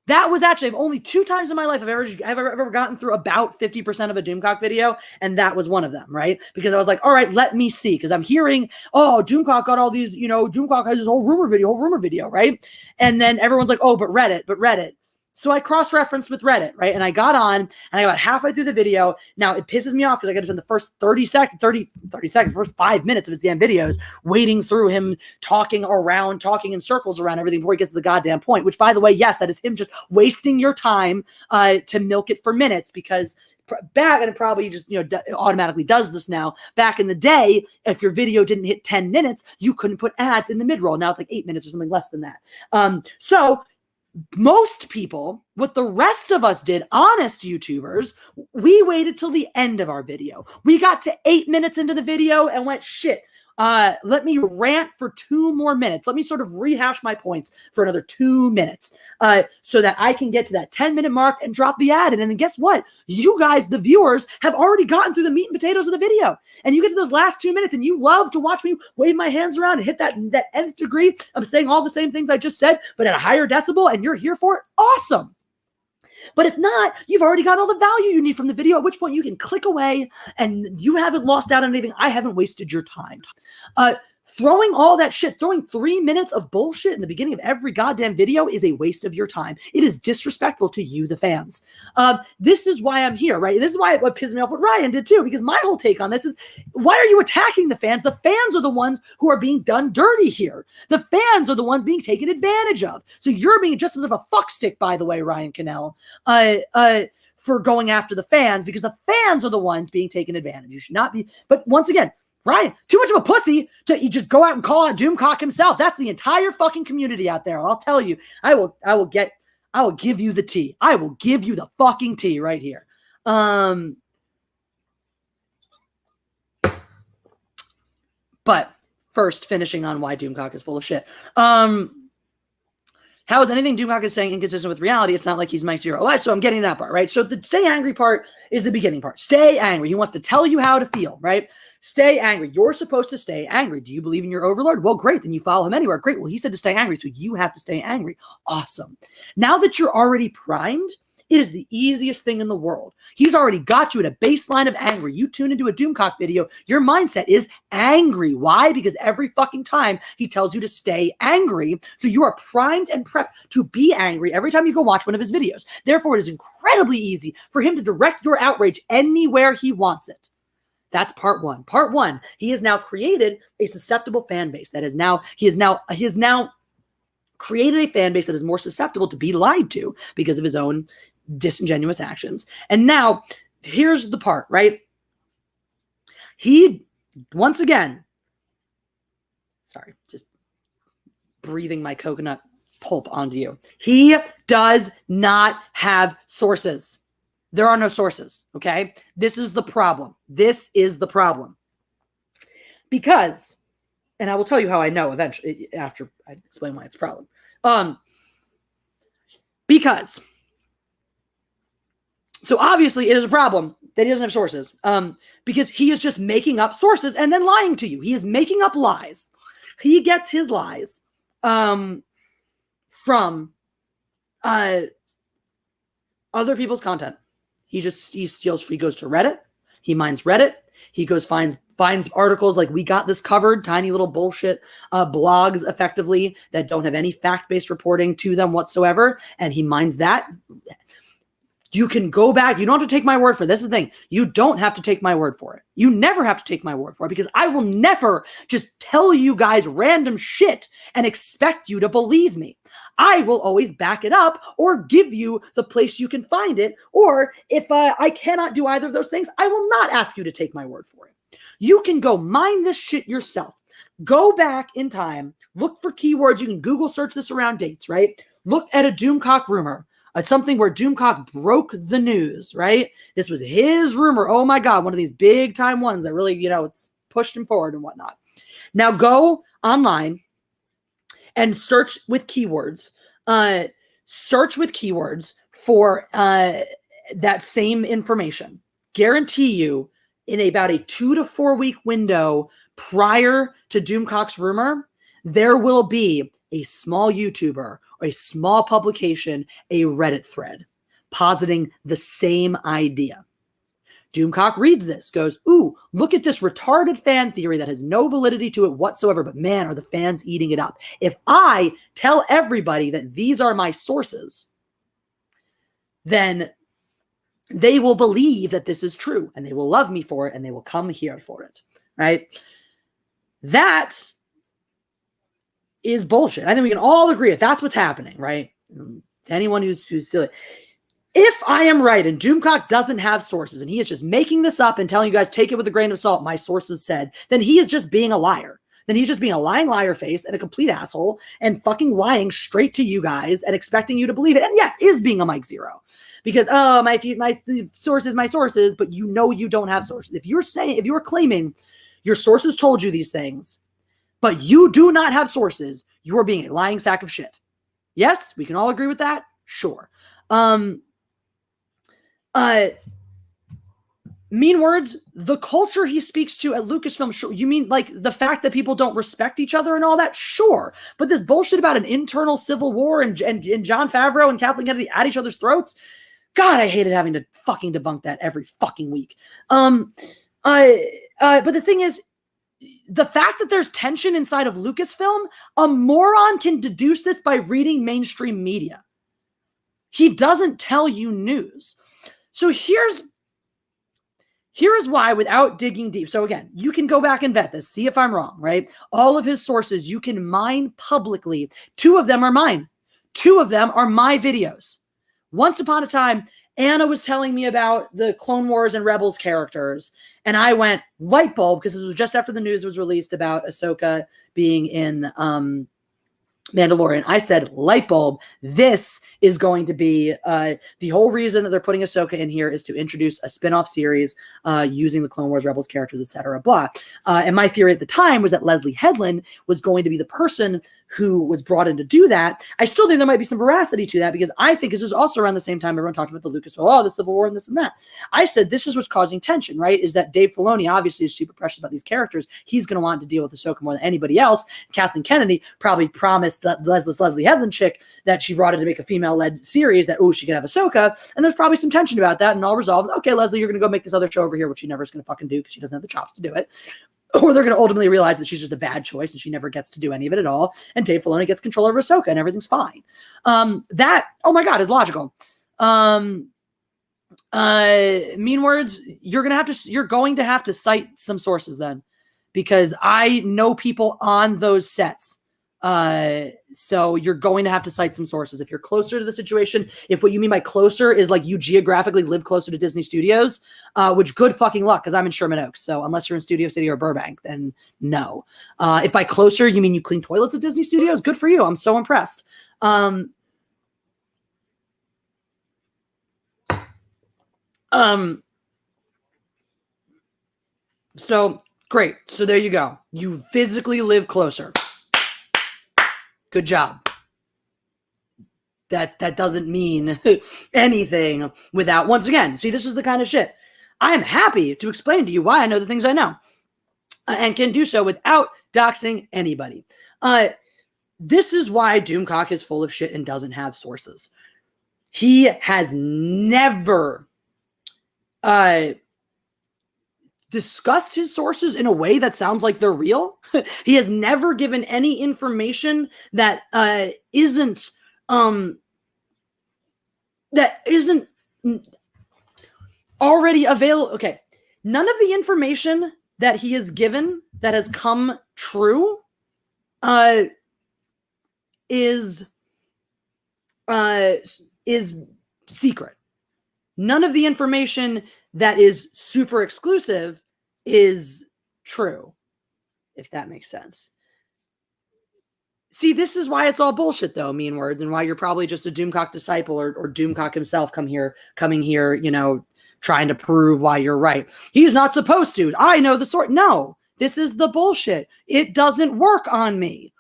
That was actually only 2 times in my life I've ever gotten through about 50% of a Doomcock video, and that was one of them, right? Because I was like, all right, let me see, because I'm hearing, oh, Doomcock got all these, Doomcock has his whole rumor video, right? And then everyone's like, oh, but Reddit. So I cross-referenced with Reddit, right? And I got on, and I got halfway through the video. Now, it pisses me off because I got to spend the first 30 seconds, first 5 minutes of his damn videos waiting through him talking in circles around everything before he gets to the goddamn point, which, by the way, yes, that is him just wasting your time to milk it for minutes because back, and it probably just, automatically does this now. Back in the day, if your video didn't hit 10 minutes, you couldn't put ads in the mid-roll. Now it's like 8 minutes or something less than that. So most people, what the rest of us did, honest YouTubers, we waited till the end of our video. We got to 8 minutes into the video and went, shit, let me rant for 2 more minutes. Let me sort of rehash my points for another 2 minutes so that I can get to that 10-minute mark and drop the ad. And then guess what? You guys, the viewers, have already gotten through the meat and potatoes of the video. And you get to those last 2 minutes and you love to watch me wave my hands around and hit that nth degree of saying all the same things I just said, but at a higher decibel, and you're here for it. Awesome. But if not, you've already got all the value you need from the video, at which point you can click away and you haven't lost out on anything. I haven't wasted your time. Throwing all that shit, throwing 3 minutes of bullshit in the beginning of every goddamn video is a waste of your time. It is disrespectful to you, the fans. This is why I'm here, right? This is why what pissed me off what Ryan did too, because my whole take on this is, why are you attacking the fans? The fans are the ones who are being done dirty here. The fans are the ones being taken advantage of. So you're being just as of a fuckstick, by the way, Ryan Cannell, for going after the fans, because the fans are the ones being taken advantage. You should not be. But once again, Ryan, too much of a pussy to just go out and call out Doomcock himself. That's the entire fucking community out there. I'll tell you. I will give you the tea. I will give you the fucking tea right here. But first, finishing on why Doomcock is full of shit. Have How is anything Debunking is saying inconsistent with reality? It's not like he's Mike Zero. Oh, so I'm getting that part, right? So the stay angry part is the beginning part. Stay angry. He wants to tell you how to feel, right? Stay angry. You're supposed to stay angry. Do you believe in your overlord? Well, great. Then you follow him anywhere. Great. Well, he said to stay angry, so you have to stay angry. Awesome. Now that you're already primed, it is the easiest thing in the world. He's already got you at a baseline of angry. You tune into a Doomcock video, your mindset is angry. Why? Because every fucking time he tells you to stay angry, so you are primed and prepped to be angry every time you go watch one of his videos. Therefore, it is incredibly easy for him to direct your outrage anywhere he wants it. That's part one. Part one, he has now created a susceptible fan base that is now, he has now created a fan base that is more susceptible to be lied to because of his own disingenuous actions. And now here's the part, right? He, once again, sorry, just breathing my coconut pulp onto you. He does not have sources. There are no sources, okay? This is the problem. This is the problem. Because, and I will tell you how I know eventually after I explain why it's a problem. Because, so obviously it is a problem that he doesn't have sources, because he is just making up sources and then lying to you. He is making up lies. He gets his lies from other people's content. He steals, he goes to Reddit, he mines Reddit, he goes finds articles like We Got This Covered, tiny little bullshit blogs effectively that don't have any fact-based reporting to them whatsoever, and he mines that. You can go back. You don't have to take my word for it. This is the thing. You don't have to take my word for it. You never have to take my word for it, because I will never just tell you guys random shit and expect you to believe me. I will always back it up or give you the place you can find it. Or if I cannot do either of those things, I will not ask you to take my word for it. You can go mine this shit yourself. Go back in time. Look for keywords. You can Google search this around dates, right? Look at a Doomcock rumor. It's something where Doomcock broke the news, right? This was his rumor. Oh my God, one of these big time ones that really, it's pushed him forward and whatnot. Now go online and search with keywords. Search with keywords for that same information. Guarantee you, in about a 2 to 4 week window prior to Doomcock's rumor, there will be a small YouTuber or a small publication, a Reddit thread, positing the same idea. Doomcock reads this, goes, ooh, look at this retarded fan theory that has no validity to it whatsoever, but man, are the fans eating it up. If I tell everybody that these are my sources, then they will believe that this is true, and they will love me for it, and they will come here for it, right? That is bullshit. I think we can all agree that that's what's happening, right? To anyone who's still, if I am right and Doomcock doesn't have sources and he is just making this up and telling you guys take it with a grain of salt, my sources said, then he is just being a liar. Then he's just being a lying liar face and a complete asshole and fucking lying straight to you guys and expecting you to believe it. And yes, is being a Mike Zero, because my sources, my sources, but you don't have sources. If you're claiming your sources told you these things, but you do not have sources, you are being a lying sack of shit. Yes, we can all agree with that. Sure. Mean words, the culture he speaks to at Lucasfilm, sure. You mean like the fact that people don't respect each other and all that? Sure. But this bullshit about an internal civil war and Jon Favreau and Kathleen Kennedy at each other's throats, God, I hated having to fucking debunk that every fucking week. But the thing is, the fact that there's tension inside of Lucasfilm, a moron can deduce this by reading mainstream media. He doesn't tell you news. So here's why, without digging deep. So again, you can go back and vet this, see if I'm wrong, right? All of his sources you can mine publicly. 2 of them are mine. 2 of them are my videos. Once upon a time, Anna was telling me about the Clone Wars and Rebels characters, and I went light bulb, because it was just after the news was released about Ahsoka being in Mandalorian. I said, light bulb, this is going to be the whole reason that they're putting Ahsoka in here is to introduce a spin-off series using the Clone Wars, Rebels characters, etc. Blah. And my theory at the time was that Leslie Headland was going to be the person who was brought in to do that, I still think there might be some veracity to that, because I think this is also around the same time everyone talked about the Lucasfilm, the Civil War and this and that. I said this is what's causing tension, right? Is that Dave Filoni obviously is super precious about these characters. He's going to want to deal with Ahsoka more than anybody else. Kathleen Kennedy probably promised that Leslie Headland chick that she brought in to make a female-led series that, she could have Ahsoka, and there's probably some tension about that, and all resolved. Okay, Leslie, you're going to go make this other show over here, which she never is going to fucking do because she doesn't have the chops to do it. Or they're going to ultimately realize that she's just a bad choice and she never gets to do any of it at all. And Dave Filoni gets control over Ahsoka and everything's fine. That, oh my God, is logical. Mean words, you're going to have to cite some sources then, because I know people on those sets. So you're going to have to cite some sources. If you're closer to the situation, if what you mean by closer is like you geographically live closer to Disney Studios, which good fucking luck, because I'm in Sherman Oaks. So unless you're in Studio City or Burbank, then no. If by closer you mean you clean toilets at Disney Studios, good for you. I'm so impressed. So great. So there you go. You physically live closer. Good job. That doesn't mean anything without, once again, see, this is the kind of shit. I am happy to explain to you why I know the things I know and can do so without doxing anybody. This is why Doomcock is full of shit and doesn't have sources. He has never discussed his sources in a way that sounds like they're real. He has never given any information that isn't already available. Okay, none of the information that he has given that has come true is secret. None of the information that is super exclusive is true, if that makes sense. See, this is why it's all bullshit, though, mean words, and why you're probably just a Doomcock disciple or Doomcock himself coming here, trying to prove why you're right. He's not supposed to. I know the sort. No, this is the bullshit. It doesn't work on me.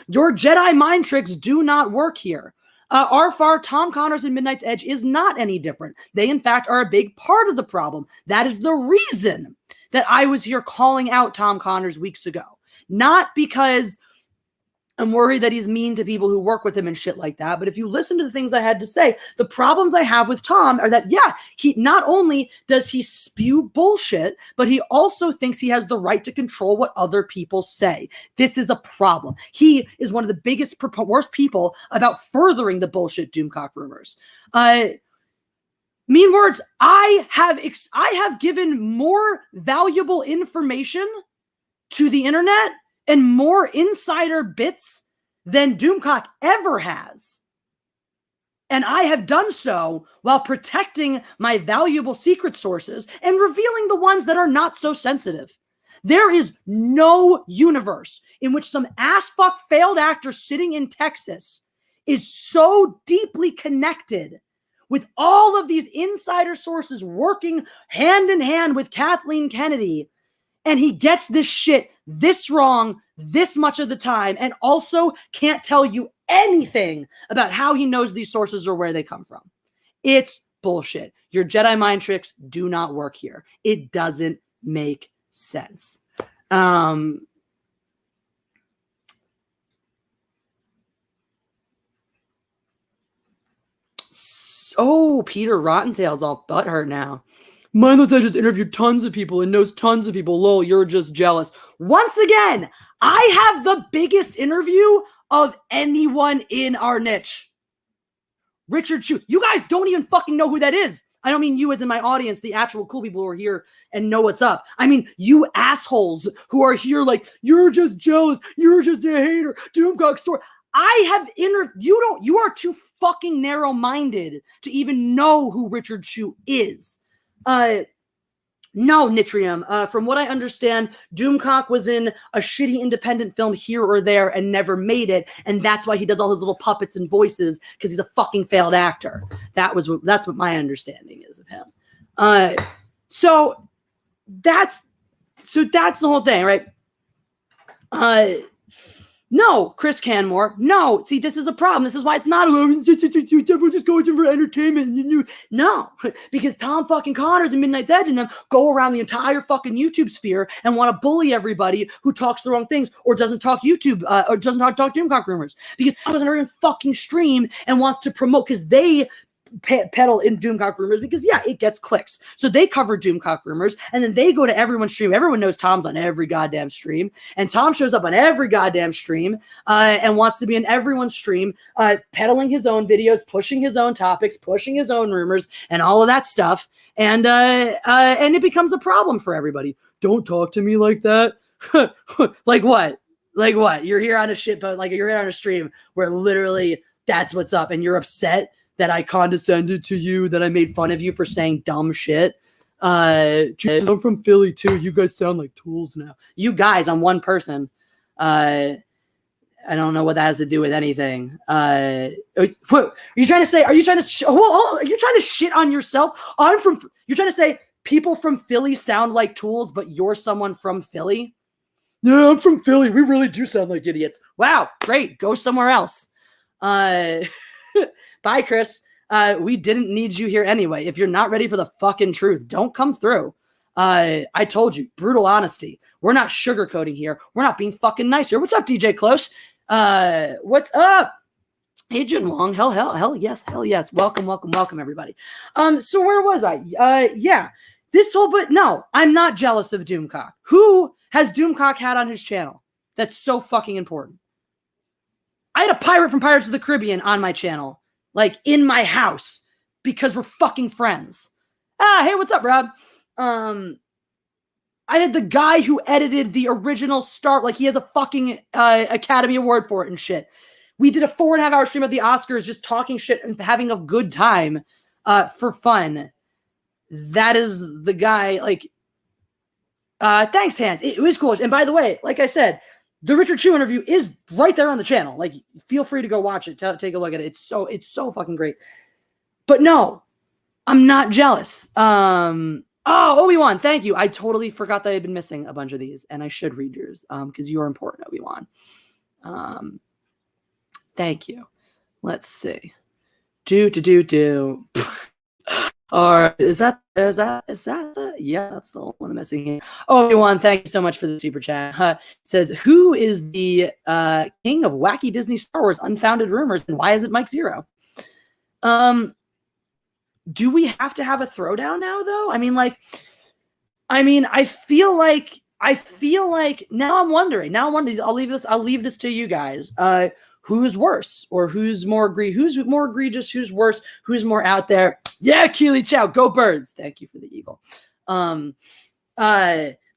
Your Jedi mind tricks do not work here. Arfar, Tom Connors, and Midnight's Edge is not any different. They, in fact, are a big part of the problem. That is the reason that I was here calling out Tom Connors weeks ago. Not because I'm worried that he's mean to people who work with him and shit like that. But if you listen to the things I had to say, the problems I have with Tom are that, yeah, he not only does he spew bullshit, but he also thinks he has the right to control what other people say. This is a problem. He is one of the biggest, worst people about furthering the bullshit Doomcock rumors. Mean words, I have given more valuable information to the internet and more insider bits than Doomcock ever has. And I have done so while protecting my valuable secret sources and revealing the ones that are not so sensitive. There is no universe in which some assfuck failed actor sitting in Texas is so deeply connected with all of these insider sources working hand in hand with Kathleen Kennedy, and he gets this shit this wrong this much of the time and also can't tell you anything about how he knows these sources or where they come from. It's bullshit. Your Jedi mind tricks do not work here. It doesn't make sense. Peter Rottentail's all butthurt now. Mindless Edge has interviewed tons of people and knows tons of people. Lol, you're just jealous. Once again, I have the biggest interview of anyone in our niche. Richard Chu. You guys don't even fucking know who that is. I don't mean you as in my audience, the actual cool people who are here and know what's up. I mean, you assholes who are here like, you're just jealous. You're just a hater. Doomcock story. I have you are too fucking narrow-minded to even know who Richard Chu is. No, Nitrium. From what I understand, Doomcock was in a shitty independent film here or there and never made it, and that's why he does all his little puppets and voices, because he's a fucking failed actor. That's what my understanding is of him. So that's the whole thing, right? No, Chris Canmore. No, see, this is a problem. This is why it's not. Everyone just goes in for entertainment. No, because Tom fucking Connors and Midnight's Edge and them go around the entire fucking YouTube sphere and want to bully everybody who talks the wrong things or doesn't talk YouTube or doesn't talk Doomcock rumors. Because Tom doesn't even fucking stream and wants to promote because they peddle in Doomcock rumors because yeah, it gets clicks. So they cover Doomcock rumors and then they go to everyone's stream. Everyone knows Tom's on every goddamn stream and Tom shows up on every goddamn stream and wants to be in everyone's stream, peddling his own videos, pushing his own topics, pushing his own rumors and all of that stuff. And it becomes a problem for everybody. Don't talk to me like that. Like what? Like what? You're here on a shitpost, like you're here on a stream where literally that's what's up and you're upset that I condescended to you, that I made fun of you for saying dumb shit. I'm from Philly too. You guys sound like tools now. You guys, I'm one person. I don't know what that has to do with anything. What are you trying to say? Are you trying to? Are you trying to shit on yourself? You're trying to say people from Philly sound like tools, but you're someone from Philly. Yeah, I'm from Philly. We really do sound like idiots. Wow, great. Go somewhere else. Bye, Chris. We didn't need you here anyway. If you're not ready for the fucking truth, don't come through. I told you, brutal honesty. We're not sugarcoating here. We're not being fucking nice here. What's up, DJ Close? What's up? Hey, Jin Wong. Hell yes. Welcome, everybody. So where was I? Yeah, but no, I'm not jealous of Doomcock. Who has Doomcock had on his channel? That's so fucking important. I had a pirate from Pirates of the Caribbean on my channel, like in my house, because we're fucking friends. Hey, what's up, Rob? I had the guy who edited the original Star, like he has a fucking Academy Award for it and shit. We did a 4.5 hour stream of the Oscars, just talking shit and having a good time for fun. That is the guy. Like, thanks, Hans. It was cool. And by the way, like I said, the Richard Chew interview is right there on the channel. Like, feel free to go watch it. Take a look at it. It's so fucking great. But no, I'm not jealous. Oh, Obi-Wan, thank you. I totally forgot that I had been missing a bunch of these, and I should read yours because you are important, Obi-Wan. Thank you. Let's see. Do. All right, is that the, yeah, that's the one I'm missing here. Obi-Wan, thank you so much for the super chat. Says, who is the king of wacky Disney Star Wars unfounded rumors, and why is it Mike Zero? Do we have to have a throwdown now, though? I feel like now I'm wondering. I'll leave this to you guys. Who's worse, or who's more egregious, who's worse, who's more out there? Yeah, Keely Chow, go Birds. Thank you for the eagle.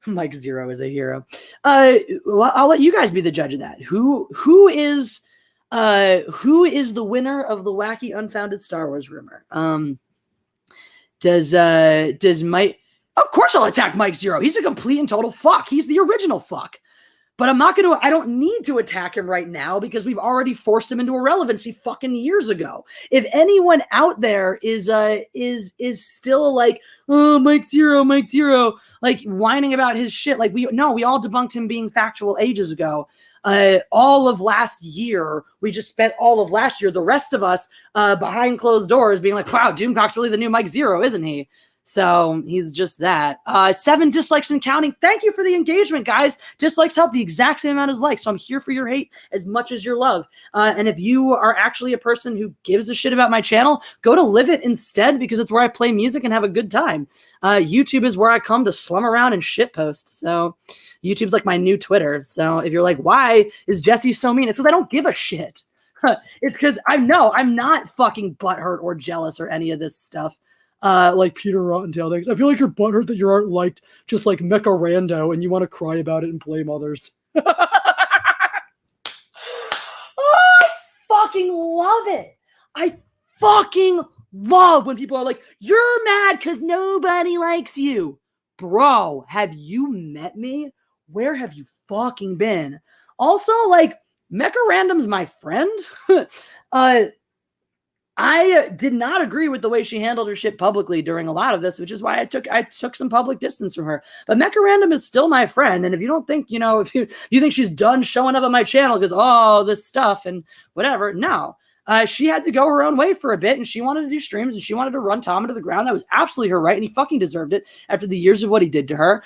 Mike Zero is a hero. I'll let you guys be the judge of that. Who is the winner of the wacky unfounded Star Wars rumor? Does Mike? Of course I'll attack Mike Zero. He's a complete and total fuck. He's the original fuck. But I don't need to attack him right now because we've already forced him into irrelevancy fucking years ago. If anyone out there is still like, oh, Mike Zero, like whining about his shit, like we all debunked him being factual ages ago. All of last year, we just spent all of last year, the rest of us behind closed doors being like, wow, Doomcock's really the new Mike Zero, isn't he? So he's just that. 7 dislikes and counting. Thank you for the engagement, guys. Dislikes help the exact same amount as likes. So I'm here for your hate as much as your love. And if you are actually a person who gives a shit about my channel, go to Live It instead, because it's where I play music and have a good time. YouTube is where I come to slum around and shitpost. So YouTube's like my new Twitter. So if you're like, why is Jesse so mean? It's because I don't give a shit. It's because I'm not fucking butthurt or jealous or any of this stuff. Like Peter Rottentail thinks. I feel like you're butthurt that you aren't liked, just like Mecha Rando, and you want to cry about it and blame others. I fucking love it. I fucking love when people are like, you're mad because nobody likes you. Bro, have you met me? Where have you fucking been? Also, like, Mecha Random's my friend. I did not agree with the way she handled her shit publicly during a lot of this, which is why I took some public distance from her. But Mecha Random is still my friend, and if you don't think, if you think she's done showing up on my channel because this stuff and whatever, no. She had to go her own way for a bit, and she wanted to do streams, and she wanted to run Tom into the ground. That was absolutely her right, and he fucking deserved it after the years of what he did to her.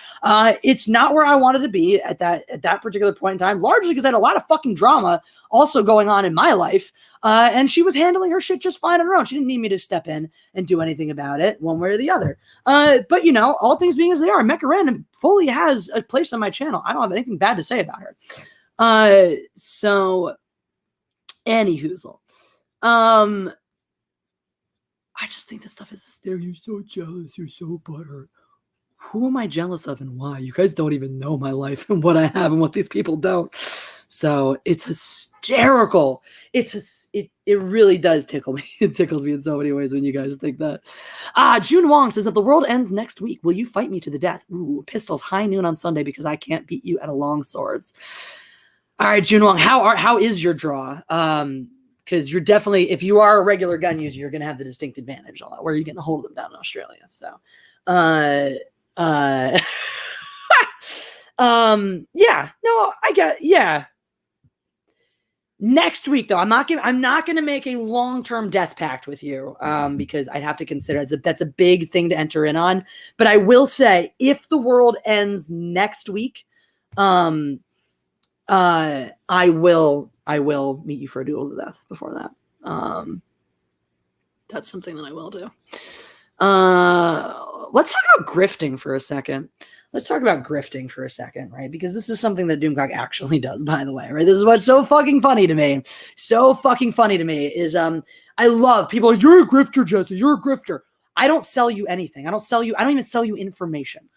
It's not where I wanted to be at that particular point in time, largely because I had a lot of fucking drama also going on in my life, and she was handling her shit just fine on her own. She didn't need me to step in and do anything about it one way or the other. But, all things being as they are, Mecha Random fully has a place on my channel. I don't have anything bad to say about her. So, anywhoozle. I just think this stuff is hysterical. You're so jealous. You're so butthurt. Who am I jealous of and why? You guys don't even know my life and what I have and what these people don't. So it's hysterical. It really does tickle me. It tickles me in so many ways when you guys think that. June Wong says, if the world ends next week, will you fight me to the death? Ooh, pistols, high noon on Sunday because I can't beat you at a long swords. All right, June Wong, how is your draw? Because you're definitely, if you are a regular gun user, you're going to have the distinct advantage on that, where you're getting a hold of them down in Australia. So, yeah. Next week, though, I'm not going to make a long-term death pact with you, because I'd have to consider that's a big thing to enter in on. But I will say, if the world ends next week, I will meet you for a duel to death before that. That's something that I will do. Let's talk about grifting for a second. Right? Because this is something that Doomcock actually does, by the way, right? This is what's so fucking funny to me. Is I love people. You're a grifter, Jesse. You're a grifter. I don't sell you anything. I don't even sell you information.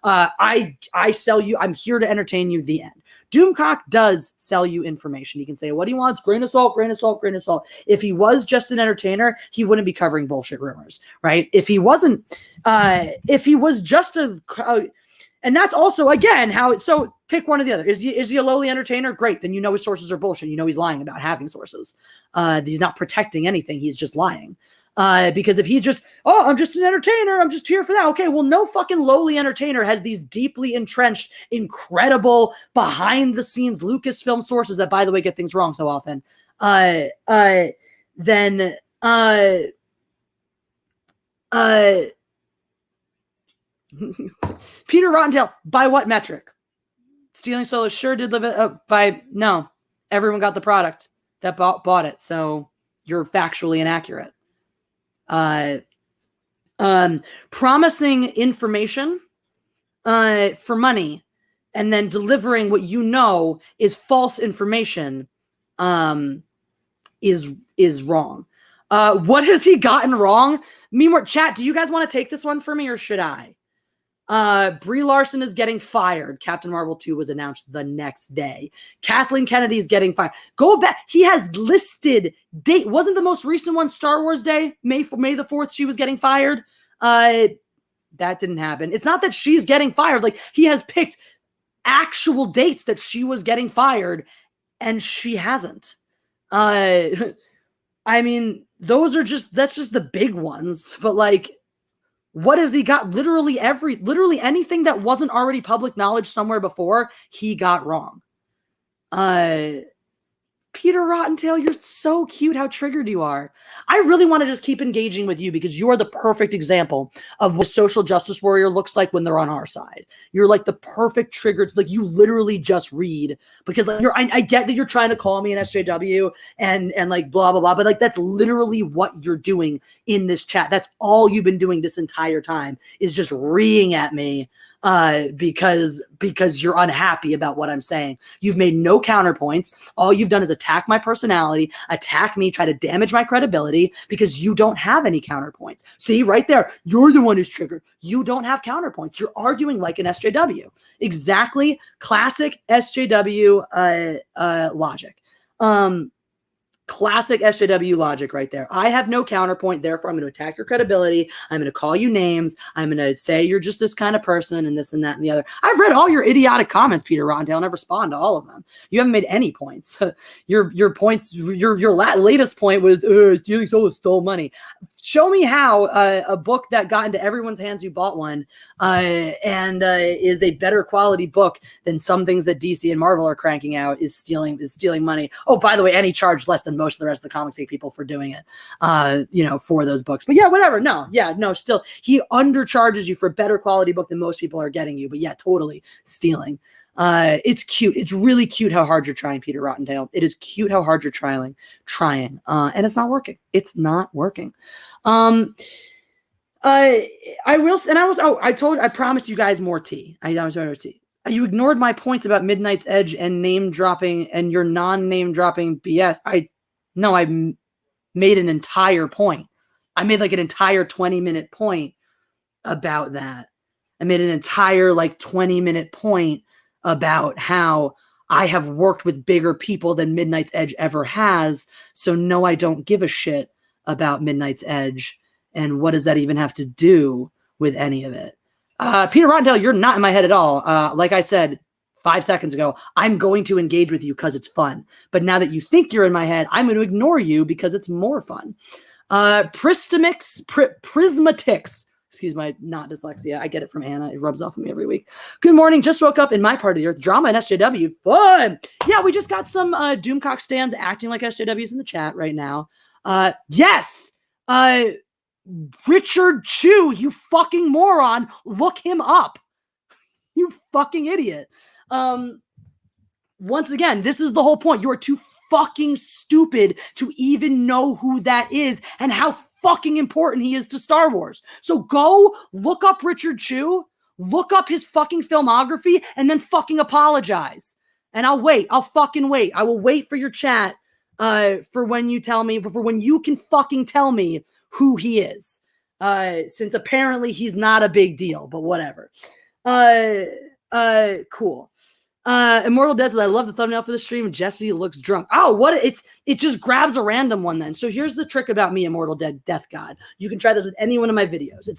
I sell you, I'm here to entertain you, the end. Doomcock does sell you information. He can say what he wants, grain of salt, grain of salt, grain of salt. If he was just an entertainer, he wouldn't be covering bullshit rumors, right? If he wasn't, if he was just and that's also, again, so pick one or the other. Is he a lowly entertainer? Great. Then his sources are bullshit. He's lying about having sources. He's not protecting anything. He's just lying. Because if he's just, I'm just an entertainer, I'm just here for that. Okay, well, no fucking lowly entertainer has these deeply entrenched, incredible, behind-the-scenes Lucasfilm sources that, by the way, get things wrong so often. Peter Rottentail, by what metric? Stealing Solo sure did live it no. Everyone got the product that bought it, so you're factually inaccurate. Promising information for money and then delivering what is false information is wrong. What has he gotten wrong? Chat, do you guys want to take this one for me or should I? Brie Larson is getting fired. Captain Marvel 2 was announced the next day. Kathleen Kennedy is getting fired. Go back. He has listed date. Wasn't the most recent one Star Wars Day? May the 4th, she was getting fired. That didn't happen. It's not that she's getting fired. Like, he has picked actual dates that she was getting fired and she hasn't. I mean, that's just the big ones, but like, what has he got? Literally anything that wasn't already public knowledge somewhere before, he got wrong. Peter Rottentail, you're so cute how triggered you are. I really want to just keep engaging with you because you are the perfect example of what a social justice warrior looks like when they're on our side. You're like the perfect trigger. Like, you literally just read because like I get that you're trying to call me an SJW and like blah, blah, blah. But like, that's literally what you're doing in this chat. That's all you've been doing this entire time is just reading at me. Because you're unhappy about what I'm saying. You've made no counterpoints. All you've done is attack my personality, attack me, try to damage my credibility because you don't have any counterpoints. See, right there, you're the one who's triggered. You don't have counterpoints. You're arguing like an SJW. Exactly classic SJW logic. Classic SJW logic right there. I have no counterpoint, therefore I'm going to attack your credibility. I'm going to call you names. I'm going to say you're just this kind of person and this and that and the other. I've read all your idiotic comments, Peter Rottendale, and I've responded to all of them. You haven't made any points. your points, your latest point was stealing stole money. Show me how a book that got into everyone's hands who bought one and is a better quality book than some things that DC and Marvel are cranking out is stealing money. Oh, by the way, and he charged less than most of the rest of the comics people for doing it, for those books. But yeah, whatever. Still, he undercharges you for a better quality book than most people are getting you. But yeah, totally stealing. It's cute. It's really cute how hard you're trying, Peter Rottendale. It is cute how hard you're trying, and it's not working. It's not working. I promised you guys more tea. I was more tea. You ignored my points about Midnight's Edge and name dropping and your non-name dropping BS. I made an entire point. I made like an entire 20-minute point about that. I made an entire 20-minute point about how I have worked with bigger people than Midnight's Edge ever has. So no, I don't give a shit about Midnight's Edge. And what does that even have to do with any of it? Peter Rottendale, you're not in my head at all. Like I said 5 seconds ago, I'm going to engage with you because it's fun. But now that you think you're in my head, I'm going to ignore you because it's more fun. Prismatix. Excuse my not dyslexia. I get it from Anna. It rubs off on me every week. Good morning. Just woke up in my part of the earth. Drama and SJW. Fun. Yeah, we just got some Doomcock stands acting like SJWs in the chat right now. Yes. Richard Chu, you fucking moron. Look him up. You fucking idiot. Once again, this is the whole point. You are too fucking stupid to even know who that is and how fucking important he is to Star Wars. So go look up Richard Chu, look up his fucking filmography, and then fucking apologize. And I'll wait. I'll fucking wait. I will wait for your chat for when you can fucking tell me who he is. Since apparently he's not a big deal, but whatever. Cool. Immortal Dead says, I love the thumbnail for the stream. Jesse looks drunk. Oh, it just grabs a random one then. So here's the trick about me, Immortal Dead Death God. You can try this with any one of my videos.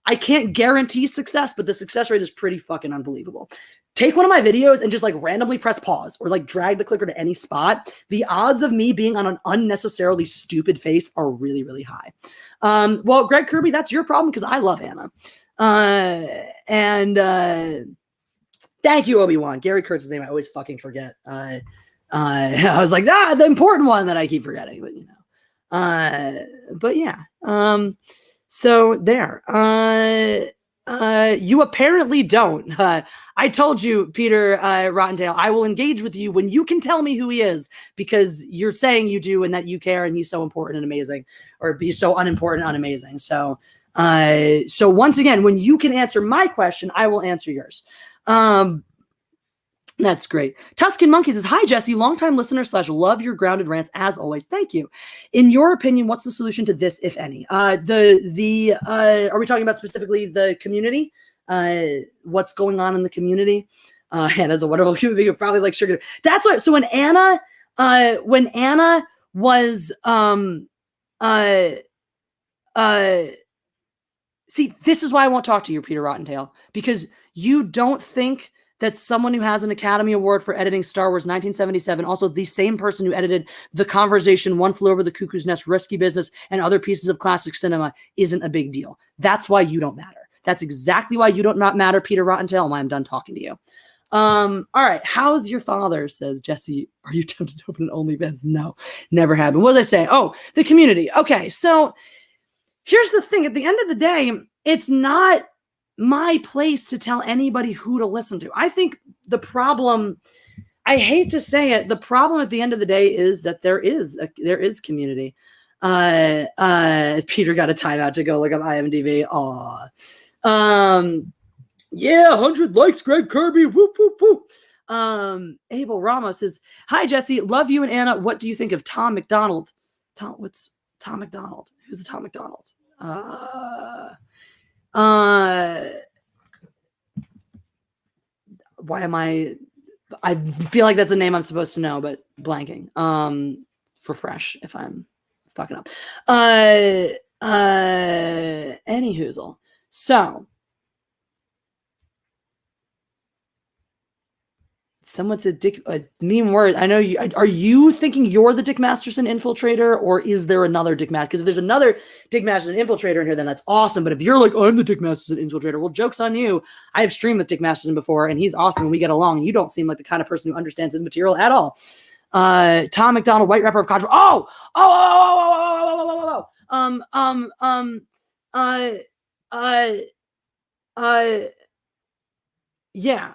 I can't guarantee success, but the success rate is pretty fucking unbelievable. Take one of my videos and just randomly press pause or drag the clicker to any spot. The odds of me being on an unnecessarily stupid face are really, really high. Well, Greg Kirby, that's your problem because I love Anna. Thank you, Obi-Wan. Gary Kurtz's name I always fucking forget. I was like, the important one that I keep forgetting, but yeah. So there. You apparently don't. I told you, Peter Rottendale, I will engage with you when you can tell me who he is, because you're saying you do and that you care and he's so important and amazing, or be so unimportant and unamazing. So once again, when you can answer my question, I will answer yours. That's great. Tuscan Monkey says, hi, Jesse, longtime listener / love your grounded rants as always. Thank you. In your opinion, what's the solution to this, if any? Are we talking about specifically the community? What's going on in the community? Hannah's a wonderful human being who probably likes sugar. That's why. So when Anna was, see, this is why I won't talk to you, Peter Rottendale, because you don't think that someone who has an Academy Award for editing Star Wars 1977, also the same person who edited The Conversation, One Flew Over the Cuckoo's Nest, Risky Business, and other pieces of classic cinema isn't a big deal. That's why you don't matter. That's exactly why you don't not matter, Peter Rottendale, and why I'm done talking to you. All right. How's your father? Says Jesse. Are you tempted to open an OnlyFans? No, never happened. What was I saying? Oh, the community. Okay. So here's the thing. At the end of the day, it's not my place to tell anybody who to listen to. I think the problem, I hate to say it, the problem at the end of the day is that there is community. Peter got a timeout to go look up IMDb. Aw. Yeah, 100 likes, Greg Kirby. Whoop, whoop, whoop. Abel Ramos says, hi, Jesse. Love you and Anna. What do you think of Tom McDonald? What's Tom McDonald? Who's the Tom McDonald? Why am I I feel like that's a name I'm supposed to know, but blanking. For fresh if I'm fucking up. Any hoozle. So someone said Dick, mean word. I know you. Are you thinking you're the Dick Masterson infiltrator, or is there another Dick Masterson? Because if there's another Dick Masterson infiltrator in here, then that's awesome. But if you're like, I'm the Dick Masterson infiltrator, well, joke's on you. I have streamed with Dick Masterson before, and he's awesome, and we get along. And you don't seem like the kind of person who understands his material at all. Tom McDonald, white rapper of Contra. Yeah.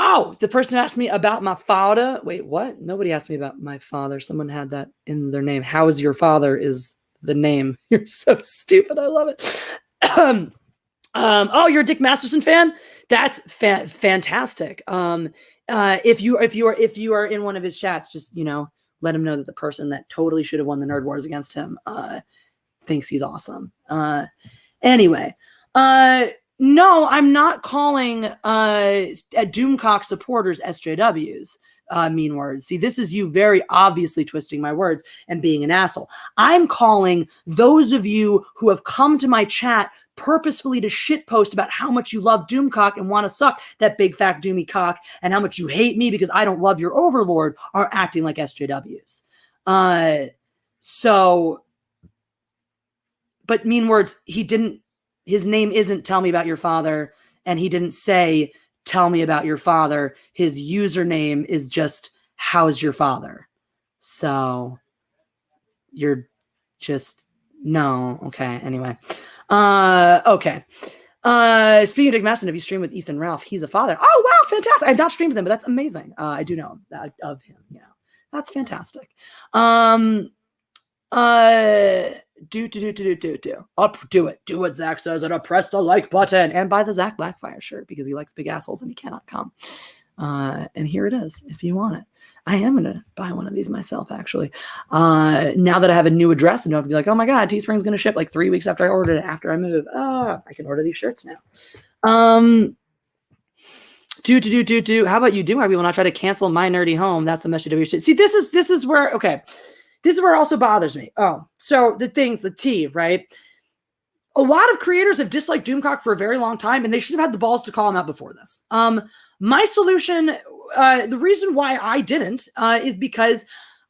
Oh, the person who asked me about my father. Wait, what? Nobody asked me about my father. Someone had that in their name. How is your father is the name. You're so stupid. I love it. Oh, you're a Dick Masterson fan? That's fantastic. If you are in one of his chats, just, let him know that the person that totally should have won the Nerd Wars against him thinks he's awesome. Anyway, no, I'm not calling Doomcock supporters SJWs. Mean words. See, this is you very obviously twisting my words and being an asshole. I'm calling those of you who have come to my chat purposefully to shitpost about how much you love Doomcock and want to suck that big fat doomy cock, and how much you hate me because I don't love your overlord, are acting like SJWs. But mean words, his name isn't tell me about your father, and he didn't say tell me about your father. His username is just how's your father. So you're just no. Okay. Anyway. Okay. Speaking of Dick Masterson, have you streamed with Ethan Ralph? He's a father. Oh wow, fantastic. I've not streamed with him, but that's amazing. I do know that of him. That's fantastic. Do it. Do what Zach says and press the like button and buy the Zach Blackfire shirt because he likes big assholes and he cannot come. And here it is if you want it. I am going to buy one of these myself, actually. Now that I have a new address and don't have to be like, oh my God, Teespring's going to ship like 3 weeks after I ordered it, after I move. I can order these shirts now. How about you do? I will not try to cancel my nerdy home. That's the message of your shit. See, this is where, okay. This is where it also bothers me. Oh, so the tea, right? A lot of creators have disliked Doomcock for a very long time, and they should have had the balls to call him out before this. My solution, the reason why I didn't is because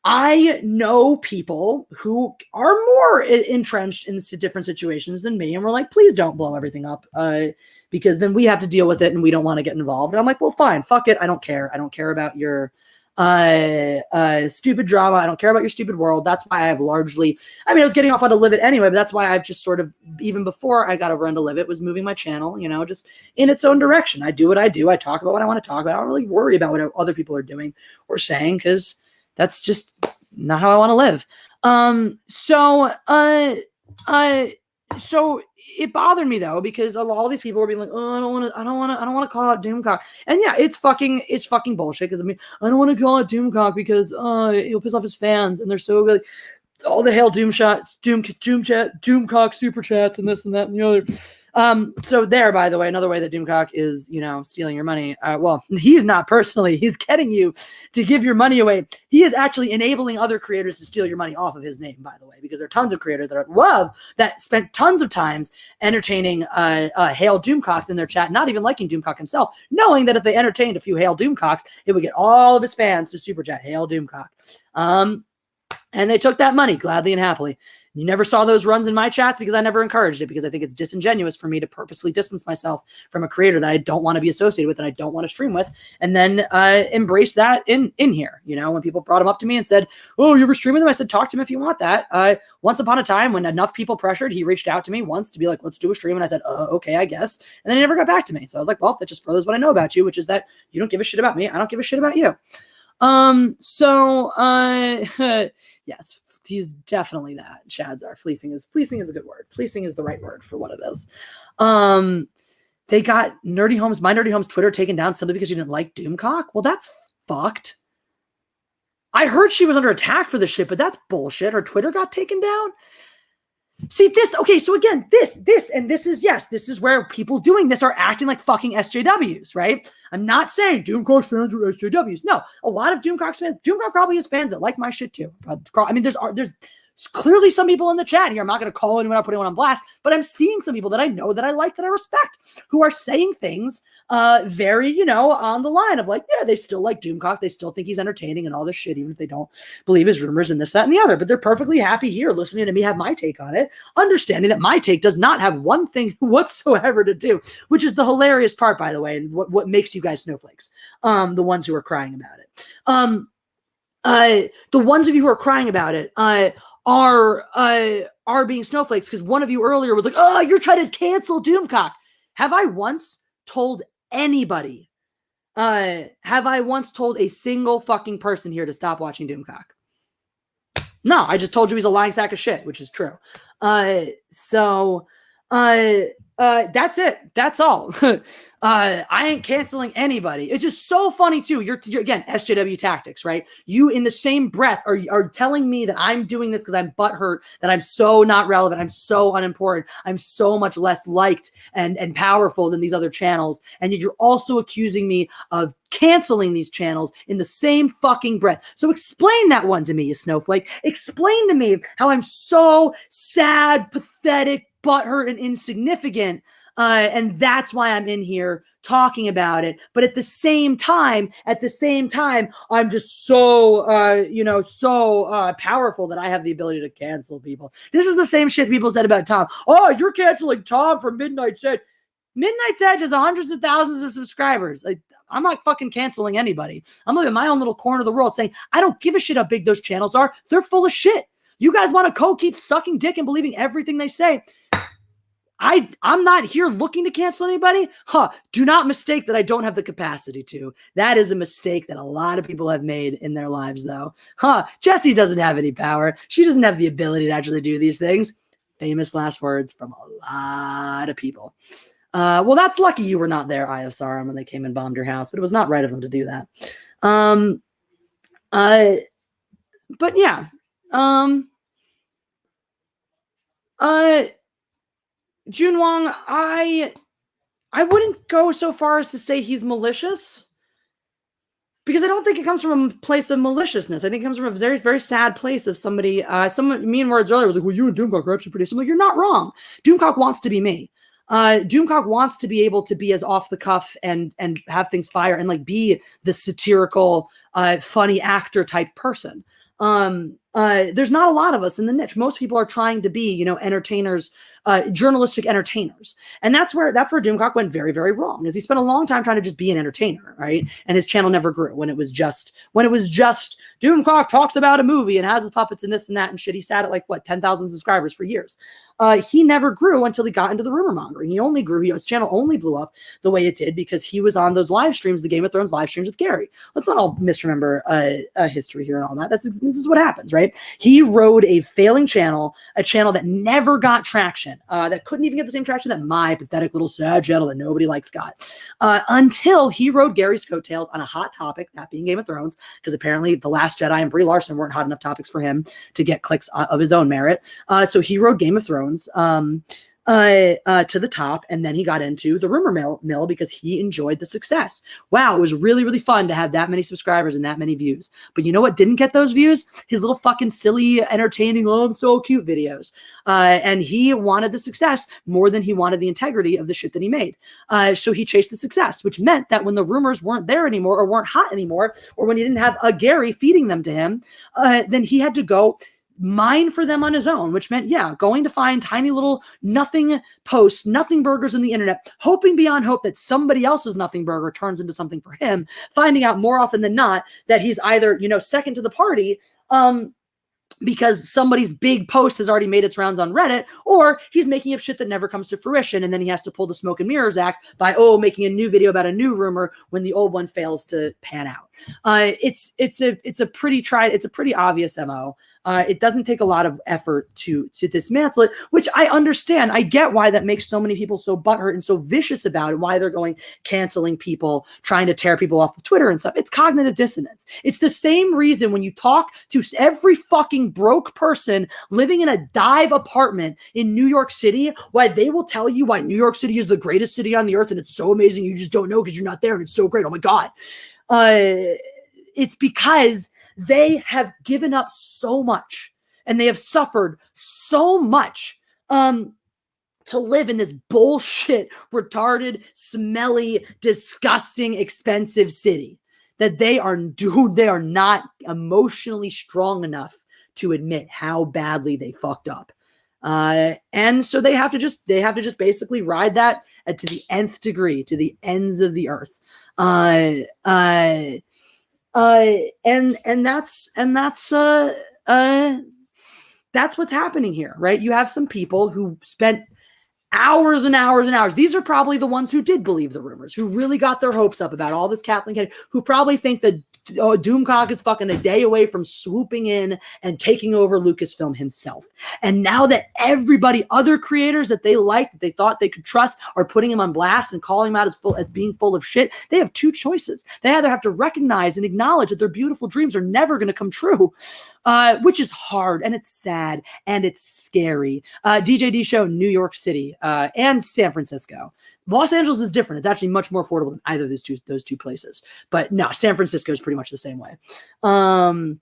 I know people who are more entrenched in different situations than me, and we're like, please don't blow everything up because then we have to deal with it, and we don't want to get involved. And I'm like, well, fine, fuck it. I don't care. I don't care about your stupid drama. I don't care about your stupid world. That's why I've largely, I was getting off on to live it anyway, but that's why I've just sort of, even before I got over on to live it, was moving my channel, just in its own direction. I do what I do. I talk about what I want to talk about. I don't really worry about what other people are doing or saying, because that's just not how I want to live. So it bothered me though, because all these people were being like, oh, I don't want to call out Doomcock. And yeah, it's fucking bullshit. Because I don't want to call out Doomcock because it'll piss off his fans, and they're so like all the hail Doom shots, Doomcock super chats, and this and that and the other. So there, by the way, another way that Doomcock is, stealing your money. Well, he's not personally, he's getting you to give your money away. He is actually enabling other creators to steal your money off of his name, by the way, because there are tons of creators that spent tons of times entertaining, Hail Doomcocks in their chat, not even liking Doomcock himself, knowing that if they entertained a few Hail Doomcocks, it would get all of his fans to super chat Hail Doomcock. And they took that money gladly and happily. You never saw those runs in my chats because I never encouraged it, because I think it's disingenuous for me to purposely distance myself from a creator that I don't want to be associated with and I don't want to stream with, and then embrace that in here. When people brought him up to me and said, oh, you ever stream with him? I said, talk to him if you want that. Once upon a time, when enough people pressured, he reached out to me once to be like, let's do a stream. And I said, okay, I guess. And then he never got back to me. So I was like, well, that just furthers what I know about you, which is that you don't give a shit about me. I don't give a shit about you. Yes, he's definitely that. Chads are. Fleecing is a good word. Fleecing is the right word for what it is. They got my Nerdy Homes Twitter taken down simply because you didn't like Doomcock. Well, that's fucked. I heard she was under attack for this shit, but that's bullshit. Her Twitter got taken down. See this, okay, so again, this is where people doing this are acting like fucking SJWs, right? I'm not saying Doomcock fans are SJWs. No, a lot of Doomcock fans, Doomcock probably has fans that like my shit too. I mean, there's clearly some people in the chat here. I'm not going to call anyone out, put anyone on blast, but I'm seeing some people that I know, that I like, that I respect, who are saying things very, on the line of like, yeah, they still like Doomcock. They still think he's entertaining and all this shit, even if they don't believe his rumors and this, that, and the other. But they're perfectly happy here listening to me have my take on it, understanding that my take does not have one thing whatsoever to do, which is the hilarious part, by the way, and what makes you guys snowflakes, the ones who are crying about it. The ones of you who are crying about it are being snowflakes because one of you earlier was like, oh, you're trying to cancel Doomcock. Have I once told anybody, have I once told a single fucking person here to stop watching Doomcock? No, I just told you he's a lying sack of shit, which is true. That's it. That's all. I ain't canceling anybody. It's just so funny too. You're again, SJW tactics, right? You in the same breath are telling me that I'm doing this because I'm butthurt, that I'm so not relevant, I'm so unimportant, I'm so much less liked and powerful than these other channels. And yet you're also accusing me of canceling these channels in the same fucking breath. So explain that one to me, you snowflake. Explain to me how I'm so sad, pathetic, butthurt, and insignificant. And that's why I'm in here talking about it. But at the same time, I'm just so, powerful that I have the ability to cancel people. This is the same shit people said about Tom. Oh, you're canceling Tom from Midnight's Edge. Midnight's Edge has hundreds of thousands of subscribers. I'm not fucking canceling anybody. I'm living in my own little corner of the world saying, I don't give a shit how big those channels are. They're full of shit. You guys want to keep sucking dick and believing everything they say. I'm not here looking to cancel anybody. Do not mistake that I don't have the capacity to. That is a mistake that a lot of people have made in their lives, though. Jessie doesn't have any power. She doesn't have the ability to actually do these things. Famous last words from a lot of people. Well, that's lucky you were not there, Eye of Sauron, when they came and bombed your house, but it was not right of them to do that. But yeah. Jun Wong, I wouldn't go so far as to say he's malicious, because I don't think it comes from a place of maliciousness. I think it comes from a very, very sad place of somebody. Me and words earlier was like, well, you and Doomcock are actually pretty similar. You're not wrong. Doomcock wants to be me. Doomcock wants to be able to be as off the cuff and have things fire and like be the satirical, funny actor type person. There's not a lot of us in the niche. Most people are trying to be, entertainers, journalistic entertainers. And that's where Doomcock went very, very wrong, is he spent a long time trying to just be an entertainer, right? And his channel never grew when it was just Doomcock talks about a movie and has his puppets and this and that and shit. He sat at 10,000 subscribers for years. He never grew until he got into the rumor mongering. He only grew, his channel only blew up the way it did because he was on those live streams, the Game of Thrones live streams with Gary. Let's not all misremember history here and all that. This is what happens, right? He rode a failing channel, a channel that never got traction, that couldn't even get the same traction that my pathetic little sad channel that nobody likes got, until he rode Gary's coattails on a hot topic, that being Game of Thrones, because apparently The Last Jedi and Brie Larson weren't hot enough topics for him to get clicks of his own merit. So he rode Game of Thrones to the top, and then he got into the rumor mill because he enjoyed the success. Wow, it was really, really fun to have that many subscribers and that many views. But you know what didn't get those views? His little fucking silly, entertaining, oh, I'm so cute videos. And he wanted the success more than he wanted the integrity of the shit that he made. So he chased the success, which meant that when the rumors weren't there anymore or weren't hot anymore, or when he didn't have a Gary feeding them to him, then he had to go mine for them on his own, which meant, going to find tiny little nothing posts, nothing burgers in the internet, hoping beyond hope that somebody else's nothing burger turns into something for him, finding out more often than not that he's either, second to the party, because somebody's big post has already made its rounds on Reddit, or he's making up shit that never comes to fruition, and then he has to pull the smoke and mirrors act by making a new video about a new rumor when the old one fails to pan out. It's a pretty obvious MO. It doesn't take a lot of effort to dismantle it, which I understand. I get why that makes so many people so butthurt and so vicious about it, why they're going canceling people, trying to tear people off of Twitter and stuff. It's cognitive dissonance. It's the same reason when you talk to every fucking broke person living in a dive apartment in New York City, why they will tell you why New York City is the greatest city on the earth and it's so amazing. You just don't know because you're not there and it's so great. Oh my God. It's because they have given up so much and they have suffered so much to live in this bullshit, retarded, smelly, disgusting, expensive city that they are not emotionally strong enough to admit how badly they fucked up. And so they have to just basically ride that to the nth degree, to the ends of the earth. And that's what's happening here, right? You have some people who spent hours and hours and hours. These are probably the ones who did believe the rumors, who really got their hopes up about all this Kathleen Kennedy, who probably think that Doomcock is fucking a day away from swooping in and taking over Lucasfilm himself. And now that everybody, other creators that they liked, that they thought they could trust, are putting him on blast and calling him out as being full of shit, they have two choices. They either have to recognize and acknowledge that their beautiful dreams are never going to come true, which is hard and it's sad and it's scary. DJD show New York City and San Francisco. Los Angeles is different. It's actually much more affordable than either of those two places. But no, San Francisco is pretty much the same way. Los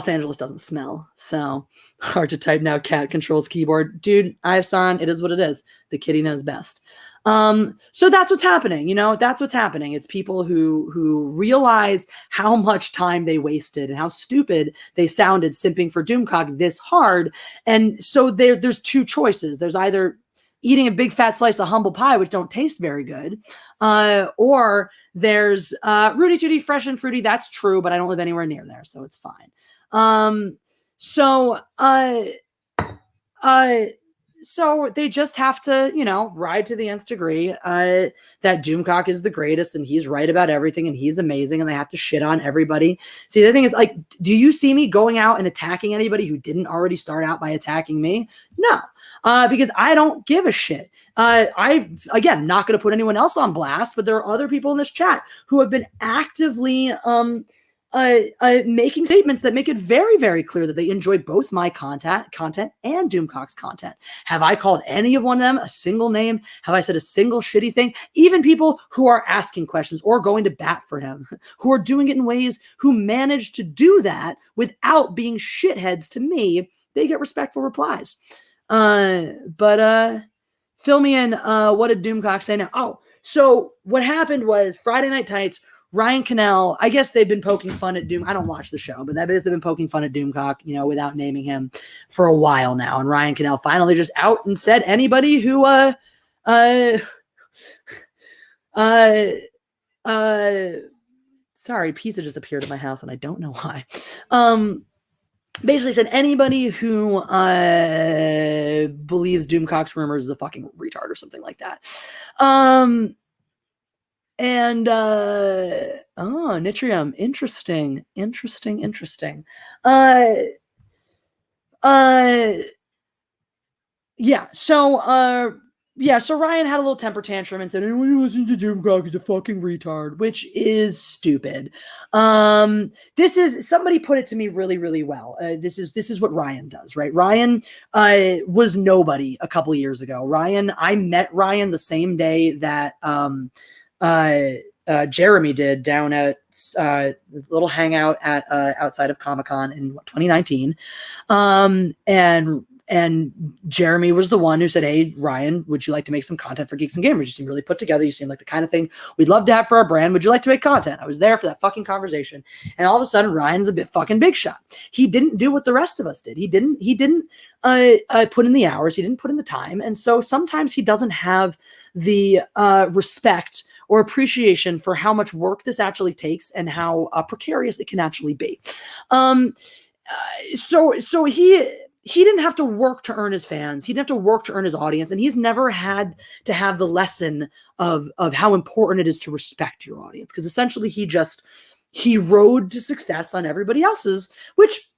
Angeles doesn't smell, so hard to type now. Cat controls keyboard. Dude, I have Sauron. It is what it is. The kitty knows best. So that's what's happening. You know, that's what's happening. It's people who realize how much time they wasted and how stupid they sounded simping for Doomcock this hard. And so there's two choices. There's either eating a big fat slice of humble pie, which don't taste very good, or there's Rudy Tooty, fresh and fruity. That's true, but I don't live anywhere near there, so it's fine. So they just have to, you know, ride to the nth degree that Doomcock is the greatest and he's right about everything and he's amazing and they have to shit on everybody. See, the thing is, like, do you see me going out and attacking anybody who didn't already start out by attacking me? No, because I don't give a shit. Again, not going to put anyone else on blast, but there are other people in this chat who have been actively making statements that make it very, very clear that they enjoy both my content and Doomcock's content. Have I called any of one of them a single name? Have I said a single shitty thing? Even people who are asking questions or going to bat for him, who are doing it in ways who manage to do that without being shitheads to me, they get respectful replies. But fill me in. What did Doomcock say now? Oh, so what happened was Friday Night Tights, Ryan Cannell, I guess they've been poking fun at Doom. I don't watch the show, but they've been poking fun at Doomcock, you know, without naming him for a while now. And Ryan Cannell finally just out and said anybody who, sorry, pizza just appeared at my house and I don't know why. Basically said anybody who believes Doomcock's rumors is a fucking retard or something like that. Nitrium, interesting. So Ryan had a little temper tantrum and said, anyone who listens to Doomcock is a fucking retard, which is stupid. This is, somebody put it to me really, really well. This is what Ryan does, right? Ryan was nobody a couple of years ago. I met Ryan the same day that Jeremy did down at a little hangout at outside of Comic-Con in 2019. And Jeremy was the one who said, hey, Ryan, would you like to make some content for Geeks and Gamers? You seem really put together. You seem like the kind of thing we'd love to have for our brand. Would you like to make content? I was there for that fucking conversation. And all of a sudden, Ryan's a bit fucking big shot. He didn't do what the rest of us did. He didn't put in the hours. He didn't put in the time. And so sometimes he doesn't have the respect or appreciation for how much work this actually takes and how precarious it can actually be. So he didn't have to work to earn his fans. He didn't have to work to earn his audience. And he's never had to have the lesson of how important it is to respect your audience. Because essentially he just he rode to success on everybody else's, which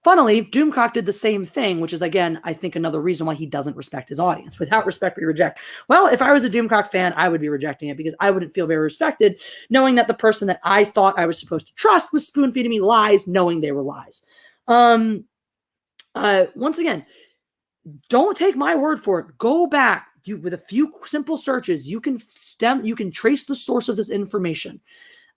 funnily, Doomcock did the same thing, which is, again, I think another reason why he doesn't respect his audience. Without respect, we reject. Well, if I was a Doomcock fan, I would be rejecting it because I wouldn't feel very respected knowing that the person that I thought I was supposed to trust was spoon-feeding me lies, knowing they were lies. Once again, don't take my word for it. Go back. With a few simple searches, you can trace the source of this information.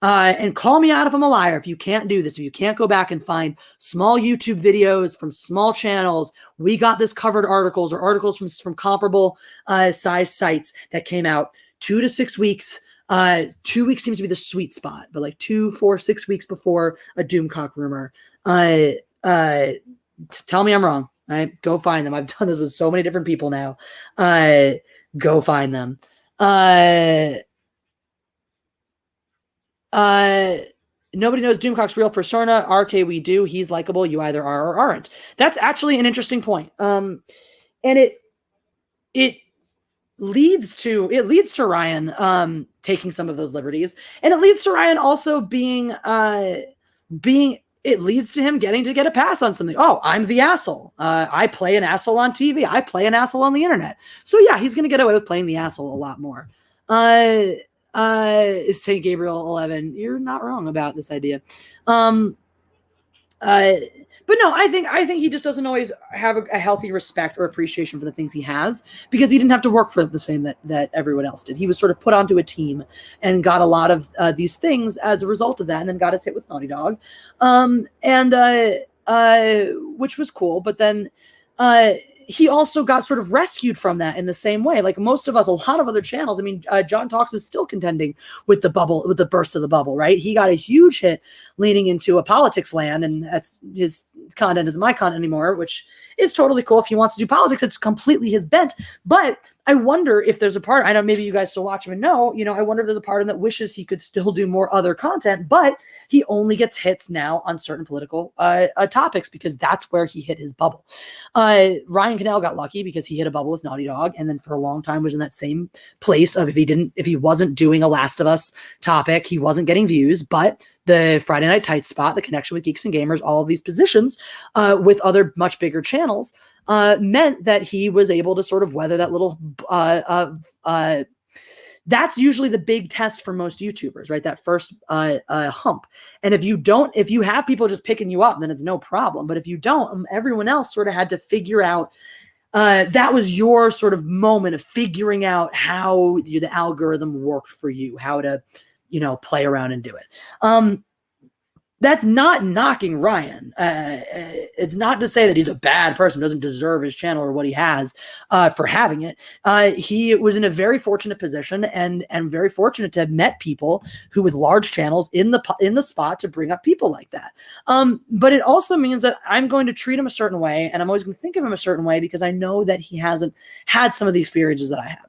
And call me out if I'm a liar if you can't do this, if you can't go back and find small YouTube videos from small channels. We got this covered articles or articles from comparable size sites that came out 2 to 6 weeks. 2 weeks seems to be the sweet spot, but like 2, 4, 6 weeks before a Doomcock rumor. Tell me I'm wrong. Right? Go find them. I've done this with so many different people now. Go find them. Nobody knows Doomcock's real persona. RK, we do. He's likable. You either are or aren't. That's actually an interesting point. And it leads to Ryan taking some of those liberties, and it leads to Ryan also being it leads to him getting to get a pass on something. Oh, I'm the asshole. I play an asshole on TV. I play an asshole on the internet. So yeah, he's gonna get away with playing the asshole a lot more. St. Gabriel 11. You're not wrong about this idea. But no, I think he just doesn't always have a healthy respect or appreciation for the things he has because he didn't have to work for the same that everyone else did. He was sort of put onto a team and got a lot of these things as a result of that, and then got his hit with Naughty Dog, which was cool. But then he also got sort of rescued from that in the same way. Like most of us, a lot of other channels. I mean, John Talks is still contending with the bubble, with the burst of the bubble, right? He got a huge hit leaning into a politics land, and that's his content isn't my content anymore, which is totally cool. If he wants to do politics, it's completely his bent. But I wonder if there's a part, I know maybe you guys still watch him and know, I wonder if there's a part of him that wishes he could still do more other content, but he only gets hits now on certain political topics because that's where he hit his bubble. Ryan Cannell got lucky because he hit a bubble with Naughty Dog, and then for a long time was in that same place of if he wasn't doing a Last of Us topic, he wasn't getting views, but the Friday Night Tights spot, the connection with Geeks and Gamers, all of these positions with other much bigger channels meant that he was able to sort of weather that little that's usually the big test for most YouTubers, right? That first hump. And if you have people just picking you up, then it's no problem. But if you don't, everyone else sort of had to figure out that was your sort of moment of figuring out how the algorithm worked for you, how to, play around and do it. That's not knocking Ryan. It's not to say that he's a bad person, doesn't deserve his channel or what he has for having it. He was in a very fortunate position and very fortunate to have met people who with large channels in the spot to bring up people like that. But it also means that I'm going to treat him a certain way, and I'm always going to think of him a certain way because I know that he hasn't had some of the experiences that I have.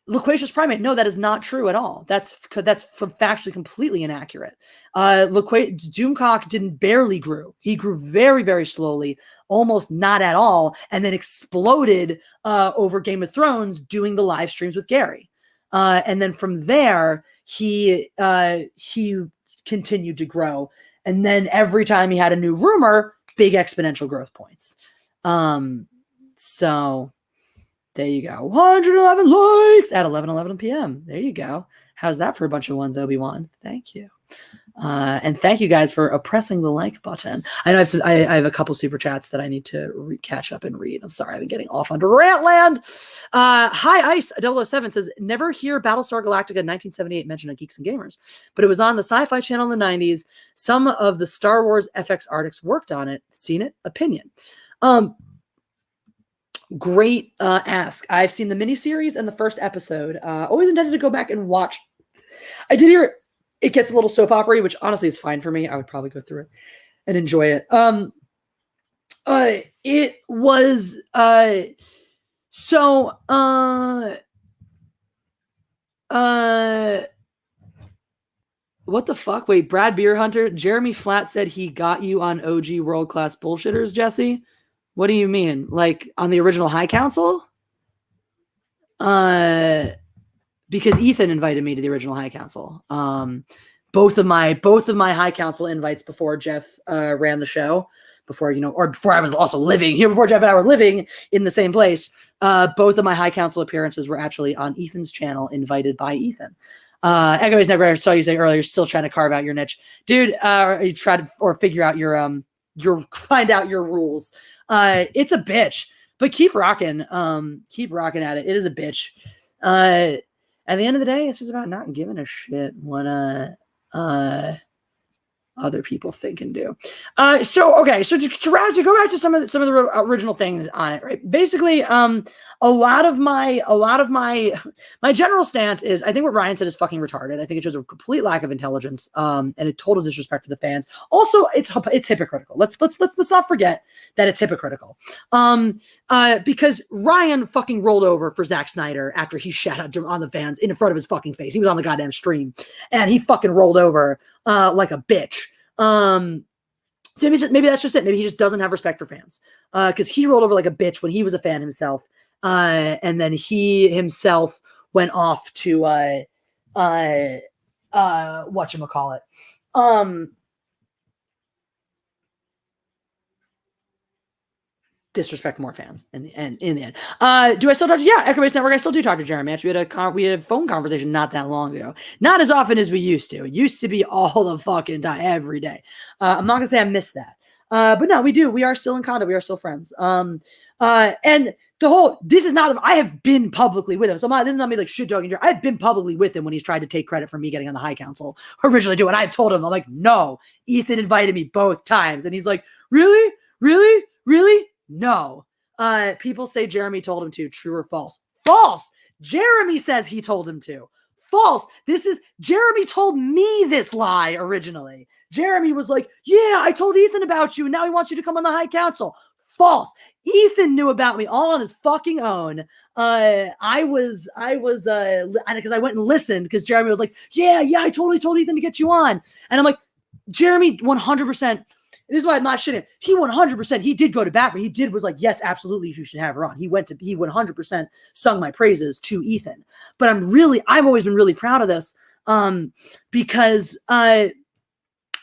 Loquacious Primate. No, that is not true at all. That's factually completely inaccurate. Doomcock didn't barely grew. He grew very, very slowly, almost not at all, and then exploded over Game of Thrones doing the live streams with Gary. And then from there, he continued to grow. And then every time he had a new rumor, big exponential growth points. So there you go. 111 likes at 11:11 p.m. There you go. How's that for a bunch of ones, Obi-Wan? Thank you. And thank you guys for oppressing the like button. I know I have a couple super chats that I need to catch up and read. I'm sorry, I've been getting off onto Rantland. Hi Ice 007 says, never hear Battlestar Galactica 1978 mentioned on Geeks and Gamers, but it was on the Sci-Fi Channel in the 90s. Some of the Star Wars FX artists worked on it. Seen it? Opinion. Great ask. I've seen the miniseries and the first episode. Always intended to go back and watch. I did hear it gets a little soap opera-y, which honestly is fine for me. I would probably go through it and enjoy it. It was what the fuck? Wait, Brad Beer Hunter, Jeremy Flatt said he got you on OG World Class Bullshitters, Jesse. What do you mean? Like on the original High Council? because Ethan invited me to the original High Council. Both of my High Council invites before Jeff ran the show, before I was also living here, before Jeff and I were living in the same place. Both of my High Council appearances were actually on Ethan's channel, invited by Ethan. Anyways, never saw you say earlier, you're still trying to carve out your niche, dude. You try to figure out your find out your rules. It's a bitch, but keep rocking at it. It is a bitch. At the end of the day, it's just about not giving a shit what other people think and do. So to go back to some of the original things on it, right? Basically, a lot of my general stance is, I think what Ryan said is fucking retarded. I think it shows a complete lack of intelligence, and a total disrespect to the fans. Also, it's hypocritical. Let's not forget that it's hypocritical. Because Ryan fucking rolled over for Zack Snyder after he shat out on the fans in front of his fucking face. He was on the goddamn stream, and he fucking rolled over like a bitch. So maybe that's just it. Maybe he just doesn't have respect for fans. Because he rolled over like a bitch when he was a fan himself. And then he himself went off to whatchamacallit. Disrespect more fans in the end. Do I still talk to Echo-Based Network? I still do talk to Jeremy. Actually, we had a phone conversation not that long ago. Not as often as we used to. It used to be all the fucking time, every day. I'm not gonna say I miss that. But no, we do. We are still in contact. We are still friends. And this is not, I have been publicly with him. So this is not me like shit talking. I've been publicly with him when he's tried to take credit for me getting on the High Council originally do. And I've told him, I'm like, no, Ethan invited me both times. And he's like, really? Really? Really? No. People say Jeremy told him to. True or false? False. Jeremy says he told him to. False. Jeremy told me this lie originally. Jeremy was like, yeah, I told Ethan about you, and now he wants you to come on the High Council. False. Ethan knew about me all on his fucking own. I was because I went and listened because Jeremy was like, yeah, I totally told Ethan to get you on. And I'm like, Jeremy 100%. This is why I'm not shitting. He 100%, he did go to bat for. He was like, yes, absolutely, you should have her on. He 100% sung my praises to Ethan. But I've always been really proud of this, because I've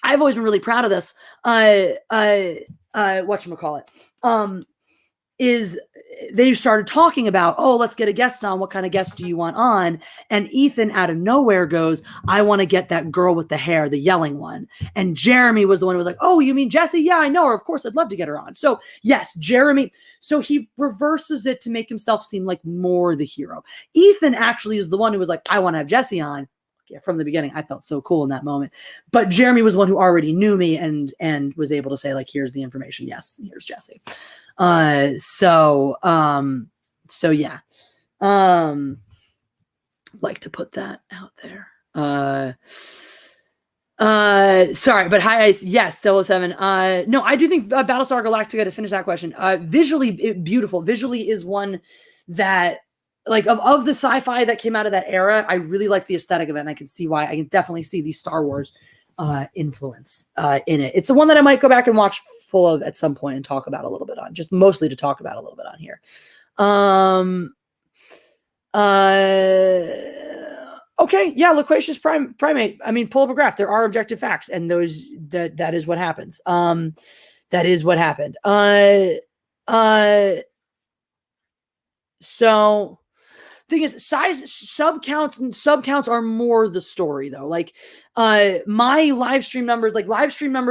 always been really proud of this. Whatchamacallit, is they started talking about, oh, let's get a guest on. What kind of guest do you want on? And Ethan out of nowhere goes, I want to get that girl with the hair, the yelling one. And Jeremy was the one who was like, oh, you mean Jessie? Yeah, I know her. Of course, I'd love to get her on. So yes, Jeremy. So he reverses it to make himself seem like more the hero. Ethan actually is the one who was like, I want to have Jessie on. Yeah, from the beginning, I felt so cool in that moment. But Jeremy was the one who already knew me and was able to say, like, here's the information. Yes, here's Jessie. So yeah. Like to put that out there. Sorry, but yes, 007. No, I do think Battlestar Galactica, to finish that question, visually beautiful. Visually is one that, like, of the sci-fi that came out of that era, I really like the aesthetic of it, and I can see why. I can definitely see the Star Wars influence in it. It's the one that I might go back and watch full of at some point and talk about a little bit on, just mostly to talk about a little bit on here. Okay, yeah, loquacious primate. I mean, pull up a graph. There are objective facts, and that is what happens. That is what happened. So thing is, size subcounts are more the story though. Like my live stream numbers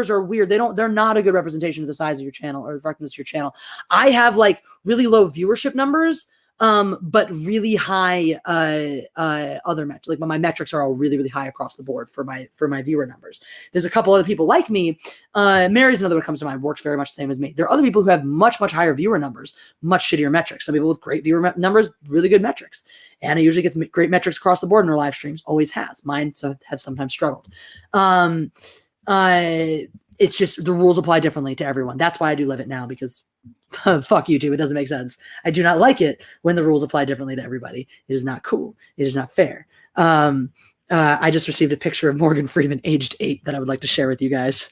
are weird. They're not a good representation of the size of your channel or the effectiveness of your channel. I have like really low viewership numbers, but really high other metrics. Like my metrics are all really, really high across the board for my viewer numbers. There's a couple other people like me. Mary's another one comes to mind, works very much the same as me. There are other people who have much, much higher viewer numbers, much shittier metrics. Some people with great viewer numbers, really good metrics. Anna usually gets great metrics across the board in her live streams, always has. Mine have sometimes struggled. It's just the rules apply differently to everyone. That's why I do live it now, because fuck YouTube. It doesn't make sense. I do not like it when the rules apply differently to everybody. It is not cool. It is not fair. I just received a picture of Morgan Freeman aged 8 that I would like to share with you guys.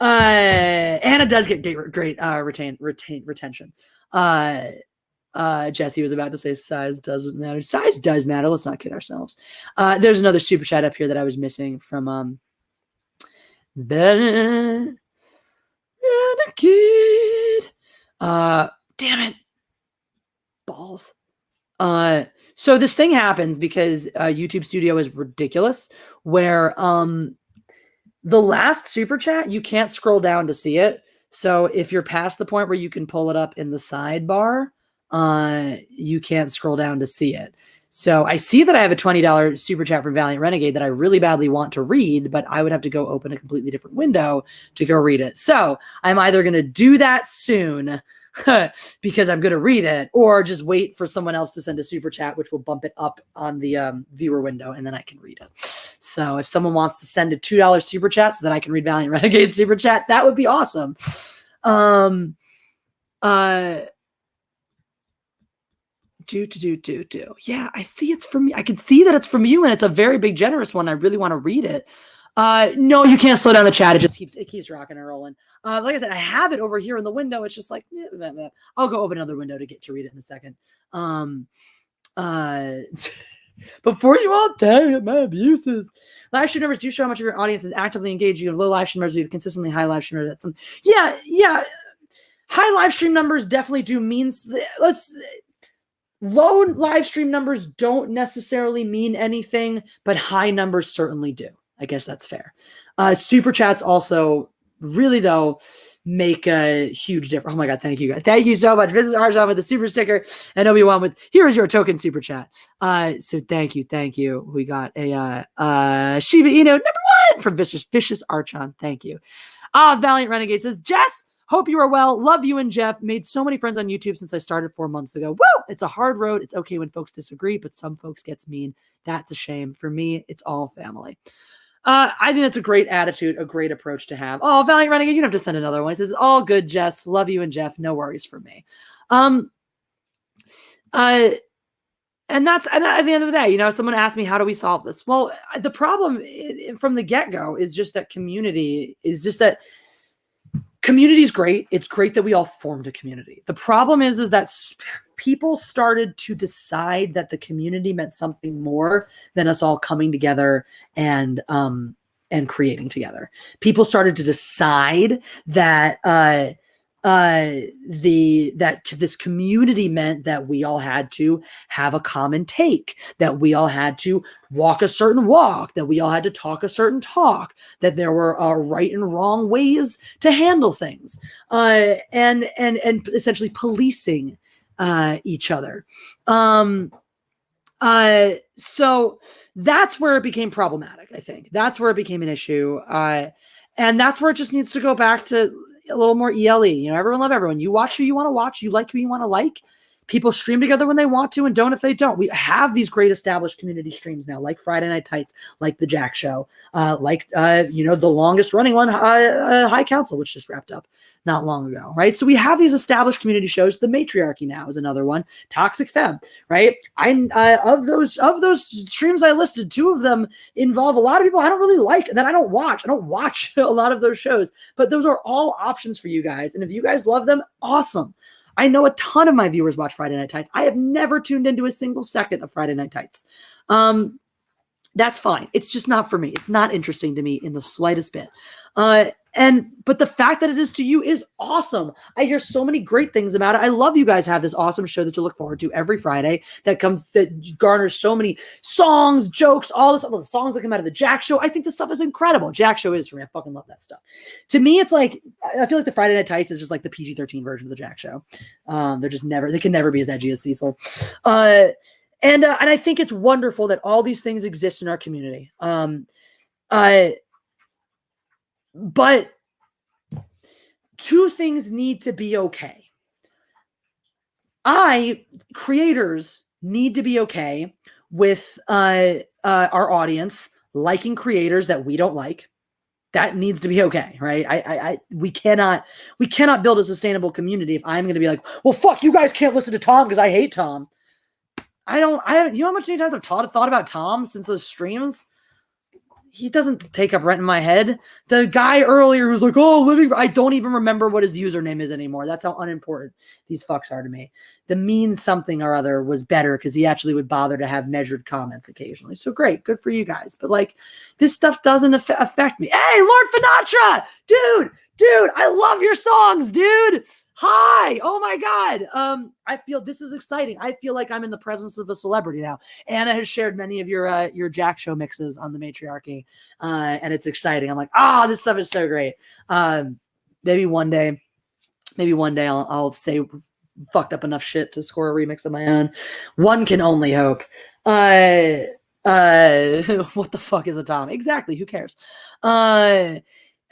Anna does get great retention. Jesse was about to say size doesn't matter. Size does matter. Let's not kid ourselves. There's another super chat up here that I was missing from Renegade. Damn it. Balls. So this thing happens because YouTube Studio is ridiculous, where the last super chat, you can't scroll down to see it. So if you're past the point where you can pull it up in the sidebar, you can't scroll down to see it. So I see that I have a $20 super chat from Valiant Renegade that I really badly want to read, but I would have to go open a completely different window to go read it. So I'm either going to do that soon because I'm going to read it, or just wait for someone else to send a super chat, which will bump it up on the viewer window, and then I can read it. So if someone wants to send a $2 super chat so that I can read Valiant Renegade super chat, that would be awesome. Yeah, I see it's from me. I can see that it's from you, and it's a very big, generous one. I really want to read it. No, you can't slow down the chat. It keeps rocking and rolling. Like I said, I have it over here in the window. It's just like, I'll go open another window to get to read it in a second. Before you all tell my abuses, live stream numbers do show how much of your audience is actively engaged. You have low live stream numbers, we have consistently high live stream numbers. Yeah. High live stream numbers definitely do means low live stream numbers don't necessarily mean anything, but high numbers certainly do. I guess that's fair. Super chats also really, though, make a huge difference. Oh my God, thank you guys. Thank you so much. This is Arjan with the super sticker, and Obi-Wan with, here is your token super chat. So thank you. We got a Shiba Inu number 1 from Vicious Archon. Thank you. Valiant Renegade says, Jess, hope you are well. Love you and Jeff. Made so many friends on YouTube since I started 4 months ago. Woo! It's a hard road. It's okay when folks disagree, but some folks gets mean. That's a shame. For me, it's all family. I think that's a great attitude, a great approach to have. Oh, Valiant Renegade, you don't have to send another one. He says, all good, Jess. Love you and Jeff. No worries for me. And at the end of the day, someone asked me, how do we solve this? Well, the problem from the get-go is just that community is great. It's great that we all formed a community. The problem is that people started to decide that the community meant something more than us all coming together and creating together. People started to decide that this community meant that we all had to have a common take, that we all had to walk a certain walk, that we all had to talk a certain talk, that there were right and wrong ways to handle things, and essentially policing each other. So that's where it became problematic, I think. That's where it became an issue. And that's where it just needs to go back to a little more ELE. Everyone love everyone. You watch who you want to watch. You like who you want to like. People stream together when they want to and don't if they don't. We have these great established community streams now, like Friday Night Tights, like The Jack Show, the longest running one, High Council, which just wrapped up not long ago, right? So we have these established community shows. The Matriarchy now is another one. Toxic Femme, right? Of those streams I listed, 2 of them involve a lot of people I don't really like that I don't watch. I don't watch a lot of those shows, but those are all options for you guys. And if you guys love them, awesome. I know a ton of my viewers watch Friday Night Tights. I have never tuned into a single second of Friday Night Tights. That's fine. It's just not for me. It's not interesting to me in the slightest bit. But the fact that it is to you is awesome. I hear so many great things about it. I love you guys have this awesome show that you look forward to every Friday that garners so many songs, jokes, all this, all the songs that come out of the Jack Show. I think this stuff is incredible. Jack Show is for me. I fucking love that stuff. To me, it's like, I feel like the Friday Night Tights is just like the PG-13 version of the Jack Show. They can never be as edgy as Cecil. And I think it's wonderful that all these things exist in our community. But 2 things need to be okay. Creators need to be okay with our audience liking creators that we don't like. That needs to be okay, right? We cannot build a sustainable community if I'm going to be like, well, fuck, you guys can't listen to Tom because I hate Tom. You know how much many times I've thought about Tom since those streams? he doesn't take up rent in my head. The guy earlier who's like, oh, I don't even remember what his username is anymore. That's how unimportant these fucks are to me. The mean something or other was better because he actually would bother to have measured comments occasionally. So great, good for you guys. But like, this stuff doesn't affect me. Hey, Lord Finatra, dude, I love your songs, dude. Hi. Oh my God. I feel this is exciting. I feel like I'm in the presence of a celebrity now. Anna has shared many of your Jack Show mixes on the Matriarchy. And it's exciting. I'm like, this stuff is so great. Maybe one day I'll say fucked up enough shit to score a remix of my own. One can only hope. What the fuck is a Tom? Exactly. Who cares?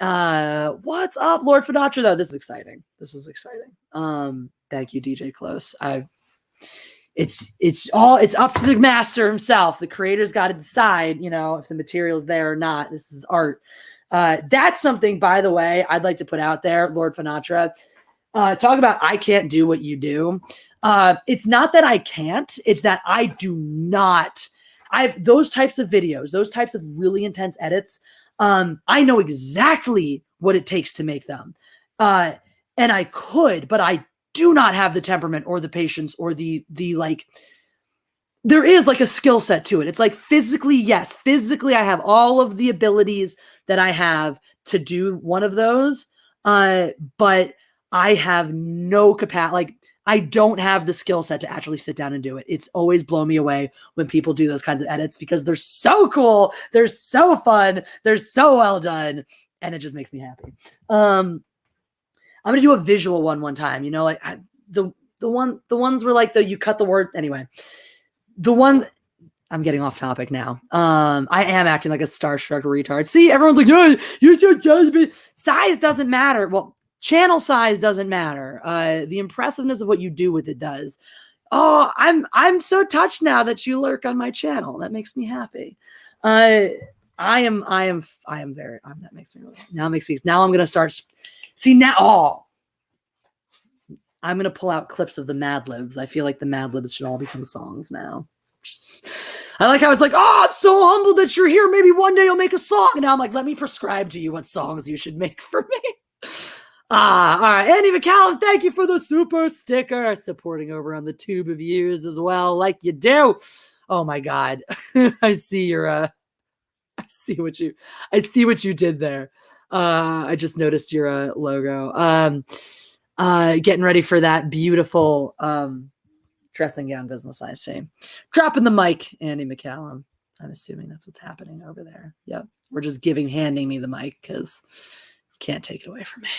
What's up, Lord Finatra, though? This is exciting. Thank you, DJ Close. It's up to the master himself. The creator's got to decide, if the material's there or not. This is art. That's something, by the way, I'd like to put out there, Lord Finatra. Talk about I can't do what you do. It's not that I can't, it's that I do not. Those types of videos, those types of really intense edits, I know exactly what it takes to make them. And I could, but I do not have the temperament or the patience or the like. There is like a skill set to it. It's like physically, I have all of the abilities that I have to do one of those. But I have no capacity. Like, I don't have the skill set to actually sit down and do it. It's always blown me away when people do those kinds of edits because they're so cool. They're so fun. They're so well done. And it just makes me happy. I'm going to do a visual one time, like the ones where like you cut the word anyway, I'm getting off topic now. I am acting like a starstruck retard. See, everyone's like, yeah, you're so judgment. Size doesn't matter. Well, channel size doesn't matter. The impressiveness of what you do with it does. Oh, I'm so touched now that you lurk on my channel. That makes me happy. That makes me really, now I'm going to start. See now, I'm going to pull out clips of the Mad Libs. I feel like the Mad Libs should all become songs now. I like how it's like, I'm so humbled that you're here. Maybe one day you'll make a song. And now I'm like, let me prescribe to you what songs you should make for me. All right. Andy McCallum, thank you for the super sticker. Supporting over on the tube of years as well, like you do. Oh my God. I see what you did there. I just noticed your logo. Getting ready for that beautiful dressing gown business, I see. Dropping the mic, Andy McCallum. I'm assuming that's what's happening over there. Yep. We're just handing me the mic because you can't take it away from me.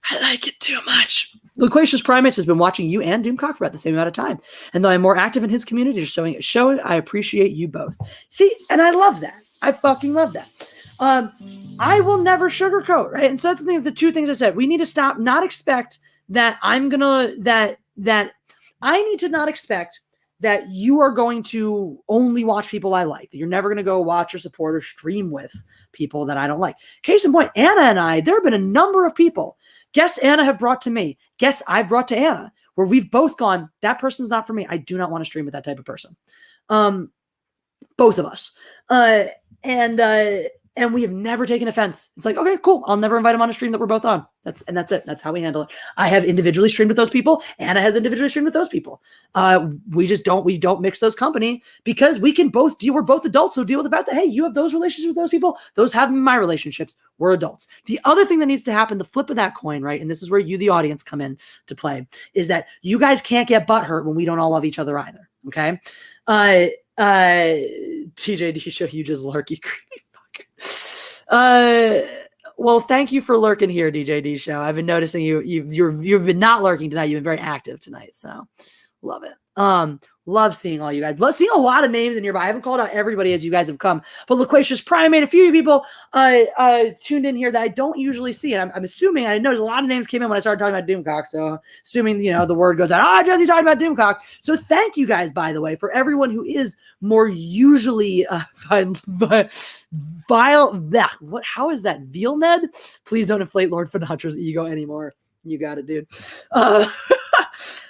I like it too much. Loquacious Primates has been watching you and Doomcock for about the same amount of time. And though I'm more active in his community, just showing it, I appreciate you both. See, and I love that. I fucking love that. I will never sugarcoat, right? And so that's the two things I said. We need to stop, not expect that I need to not expect that you are going to only watch people I like, that you're never going to go watch or support or stream with people that I don't like. Case in point, Anna and I, there have been a number of people, guests Anna have brought to me, guests I've brought to Anna, where we've both gone, that person's not for me. I do not want to stream with that type of person. Both of us. And we have never taken offense. It's like, okay, cool. I'll never invite him on a stream that we're both on. That's it. That's how we handle it. I have individually streamed with those people. Anna has individually streamed with those people. We don't mix those company because we can both deal. We're both adults. So deal with the fact that, hey, you have those relationships with those people. Those have my relationships. We're adults. The other thing that needs to happen, the flip of that coin, right? And this is where you, the audience, come in to play, is that you guys can't get butthurt when we don't all love each other either. Okay. TJD show, you just lurk, you creepy fucker. Well, thank you for lurking here, DJD show. I've been noticing you've been not lurking tonight. You've been very active tonight, so love it. Love seeing all you guys. Love seeing a lot of names in your bio. I haven't called out everybody as you guys have come, but Loquacious Primate, a few people tuned in here that I don't usually see, and I'm assuming I noticed a lot of names came in when I started talking about Doomcock. So assuming the word goes out, Jesse's talking about Doomcock. So thank you guys, by the way, for everyone who is more usually how is that, Veal Ned? Please don't inflate Lord Finatra's ego anymore. You got it, dude.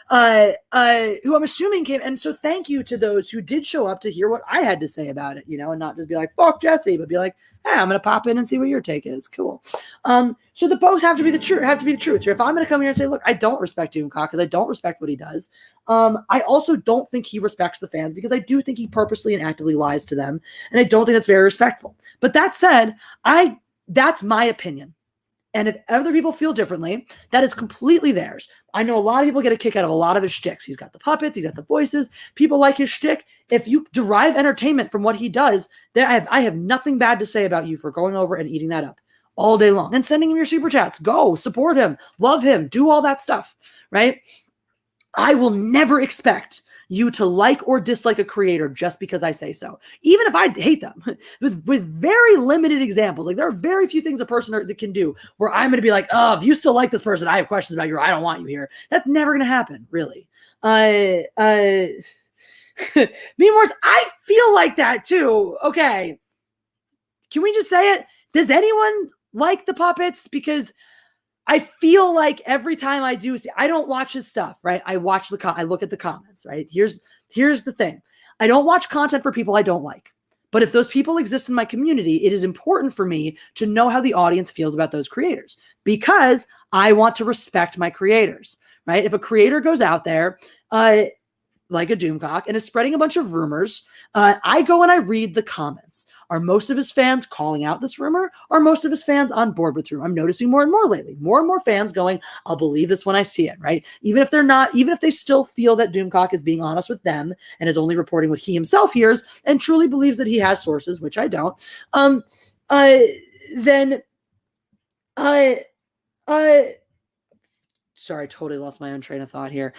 who I'm assuming came. And so thank you to those who did show up to hear what I had to say about it, and not just be like, fuck Jesse, but be like, hey, I'm going to pop in and see what your take is. Cool. So the both have to be the truth. So if I'm going to come here and say, look, I don't respect Doomcock because I don't respect what he does. I also don't think he respects the fans because I do think he purposely and actively lies to them. And I don't think that's very respectful. But that said, that's my opinion. And if other people feel differently, that is completely theirs. I know a lot of people get a kick out of a lot of his shticks. He's got the puppets, he's got the voices. People like his shtick. If you derive entertainment from what he does, then I have nothing bad to say about you for going over and eating that up all day long and sending him your super chats. Go support him, love him, do all that stuff, right? I will never expect you to like or dislike a creator just because I say so, even if I hate them, with very limited examples. Like there are very few things a person that can do where I'm going to be like, oh, if you still like this person, I have questions about you, or I don't want you here. That's never going to happen, really. Me more, I feel like that too. Okay. Can we just say it? Does anyone like the puppets? Because I feel like every time I do, I don't watch his stuff, right? I look at the comments, right? Here's the thing. I don't watch content for people I don't like. But if those people exist in my community, it is important for me to know how the audience feels about those creators because I want to respect my creators, right? If a creator goes out there, like a Doomcock, and is spreading a bunch of rumors, I go and I read the comments. Are most of his fans calling out this rumor? Are most of his fans on board with rumor? I'm noticing more and more lately. More and more fans going, I'll believe this when I see it, right? Even if they're not, even if they still feel that Doomcock is being honest with them and is only reporting what he himself hears and truly believes that he has sources, which I don't, then sorry, I totally lost my own train of thought here.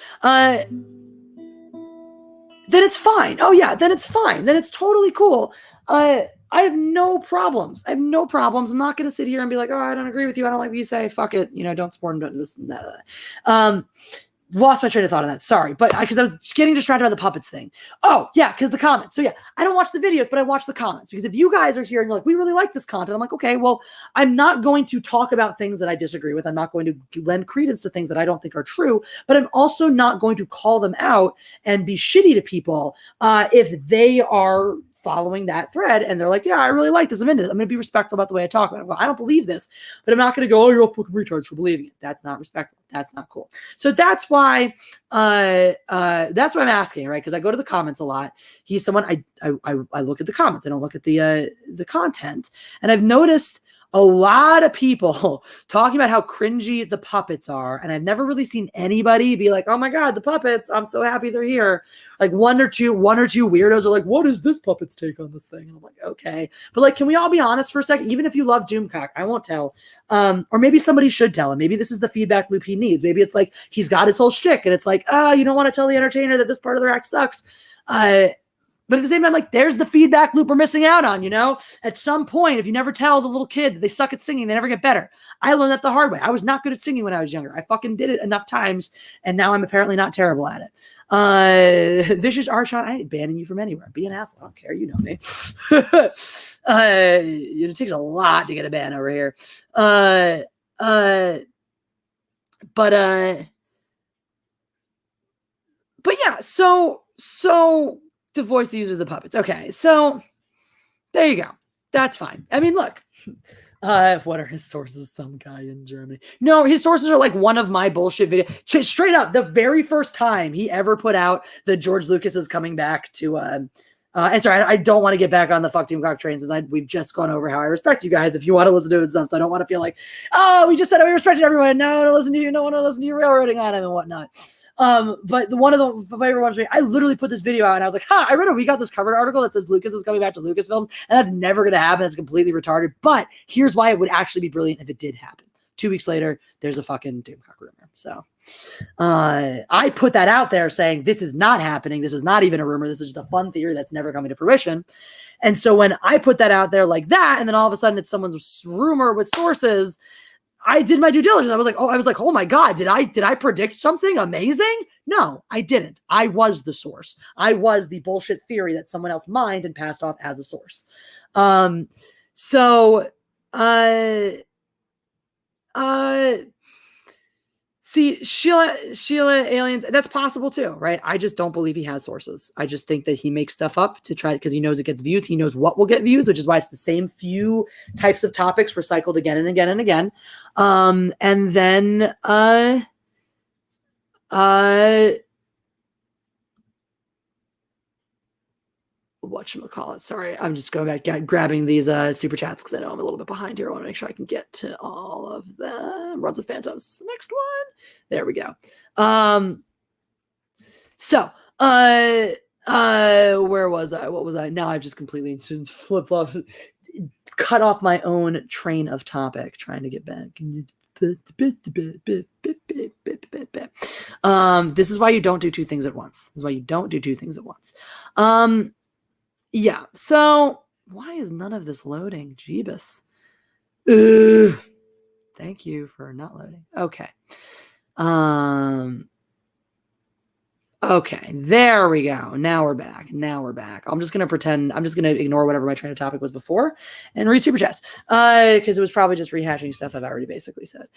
Then it's fine. Oh yeah, then it's fine. Then it's totally cool. I have no problems. I'm not going to sit here and be like, oh, I don't agree with you. I don't like what you say. Fuck it. Don't support him. Don't this and that. Lost my train of thought on that. Sorry. But because I was getting distracted by the puppets thing. Oh, yeah, because the comments. So yeah, I don't watch the videos, but I watch the comments. Because if you guys are here and you're like, we really like this content, I'm like, okay, well, I'm not going to talk about things that I disagree with. I'm not going to lend credence to things that I don't think are true. But I'm also not going to call them out and be shitty to people if they are following that thread and they're like, yeah, I really like this. I'm into this. I'm going to be respectful about the way I talk about it. Well, I don't believe this, but I'm not going to go, oh, you're all fucking retards for believing it. That's not respectful. That's not cool. So that's why I'm asking, right? Because I go to the comments a lot. He's someone I look at the comments. I don't look at the content. And I've noticed a lot of people talking about how cringy the puppets are. And I've never really seen anybody be like, oh my God, the puppets, I'm so happy they're here. Like one or two weirdos are like, what is this puppet's take on this thing? And I'm like, okay. But like, can we all be honest for a second? Even if you love Doomcock, I won't tell. Or maybe somebody should tell him. Maybe this is the feedback loop he needs. Maybe it's like, he's got his whole shtick and it's like, you don't want to tell the entertainer that this part of their act sucks. But at the same time, like, there's the feedback loop we're missing out on, At some point, if you never tell the little kid that they suck at singing, they never get better. I learned that the hard way. I was not good at singing when I was younger. I fucking did it enough times, and now I'm apparently not terrible at it. Vicious Archon, I ain't banning you from anywhere. Be an asshole. I don't care. You know me. It takes a lot to get a ban over here. But yeah, so to voice the users of the puppets. Okay, so there you go. That's fine. I mean, look, what are his sources? Some guy in Germany. No, his sources are like one of my bullshit videos. Straight up, the very first time he ever put out that George Lucas is coming back to, and sorry, I don't want to get back on the fuck Doomcock train since we've just gone over how I respect you guys. If you want to listen to it and stuff, so I don't want to feel like, oh, we just said we respected everyone, and now I want to listen to you, no one to listen to you railroading on him and whatnot. But one of the favorite ones, I literally put this video out and I was like, I read a We Got This Covered article that says Lucas is coming back to Lucasfilms, and that's never going to happen. That's completely retarded. But here's why it would actually be brilliant if it did happen. 2 weeks later, there's a fucking Doomcock rumor. So I put that out there saying this is not happening. This is not even a rumor. This is just a fun theory that's never coming to fruition. And so when I put that out there like that, and then all of a sudden it's someone's rumor with sources, I did my due diligence. I was like, oh my God, did I predict something amazing? No, I didn't. I was the source. I was the bullshit theory that someone else mined and passed off as a source. So See, Sheila aliens, that's possible too, right? I just don't believe he has sources. I just think that he makes stuff up to try, because he knows it gets views. He knows what will get views, which is why it's the same few types of topics recycled again and again and again. And then whatchamacallit. Sorry, I'm just going back, grabbing these super chats because I know I'm a little bit behind here. I want to make sure I can get to all of them. Runs with Phantoms is the next one. There we go. So, where was I? What was I? Now I've just completely flip-flopped, cut off my own train of topic, trying to get back. This is why you don't do two things at once. This is why you don't do two things at once. Yeah, so why is none of this loading? Jeebus. Thank you for not loading. Okay. Okay, there we go. Now we're back. I'm just going to ignore whatever my train of topic was before and read super chats. Because it was probably just rehashing stuff I've already basically said.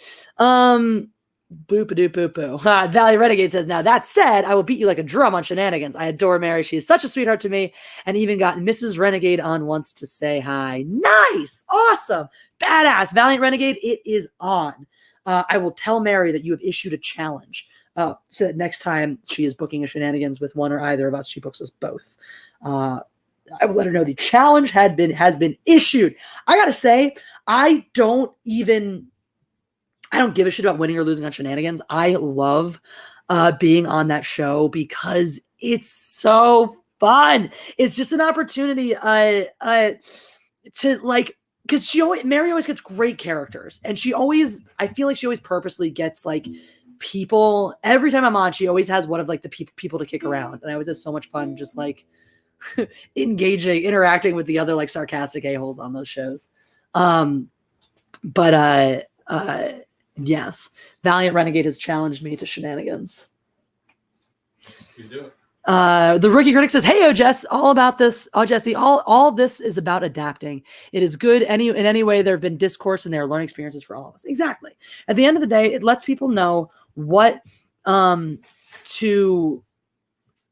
Boop-a-doop-boop-boo. Valley Renegade says, now that said, I will beat you like a drum on shenanigans. I adore Mary. She is such a sweetheart to me, and even got Mrs. Renegade on once to say hi. Nice. Awesome. Badass. Valiant Renegade, it is on. I will tell Mary that you have issued a challenge. So that next time she is booking a shenanigans with one or either of us, she books us both. I will let her know the challenge has been issued. I gotta say, I don't give a shit about winning or losing on shenanigans. I love being on that show because it's so fun. It's just an opportunity to like, because Mary always gets great characters, and I feel like she always purposely gets like people. Every time I'm on, she always has one of like the people to kick around, and I always have so much fun just like interacting with the other like sarcastic a-holes on those shows. Yes, Valiant Renegade has challenged me to shenanigans. You do it. The Rookie Critic says, "Hey, Jess, all about this. Oh, Jesse, all this is about adapting. It is good in any way. There have been discourse and there are learning experiences for all of us. Exactly. At the end of the day, it lets people know what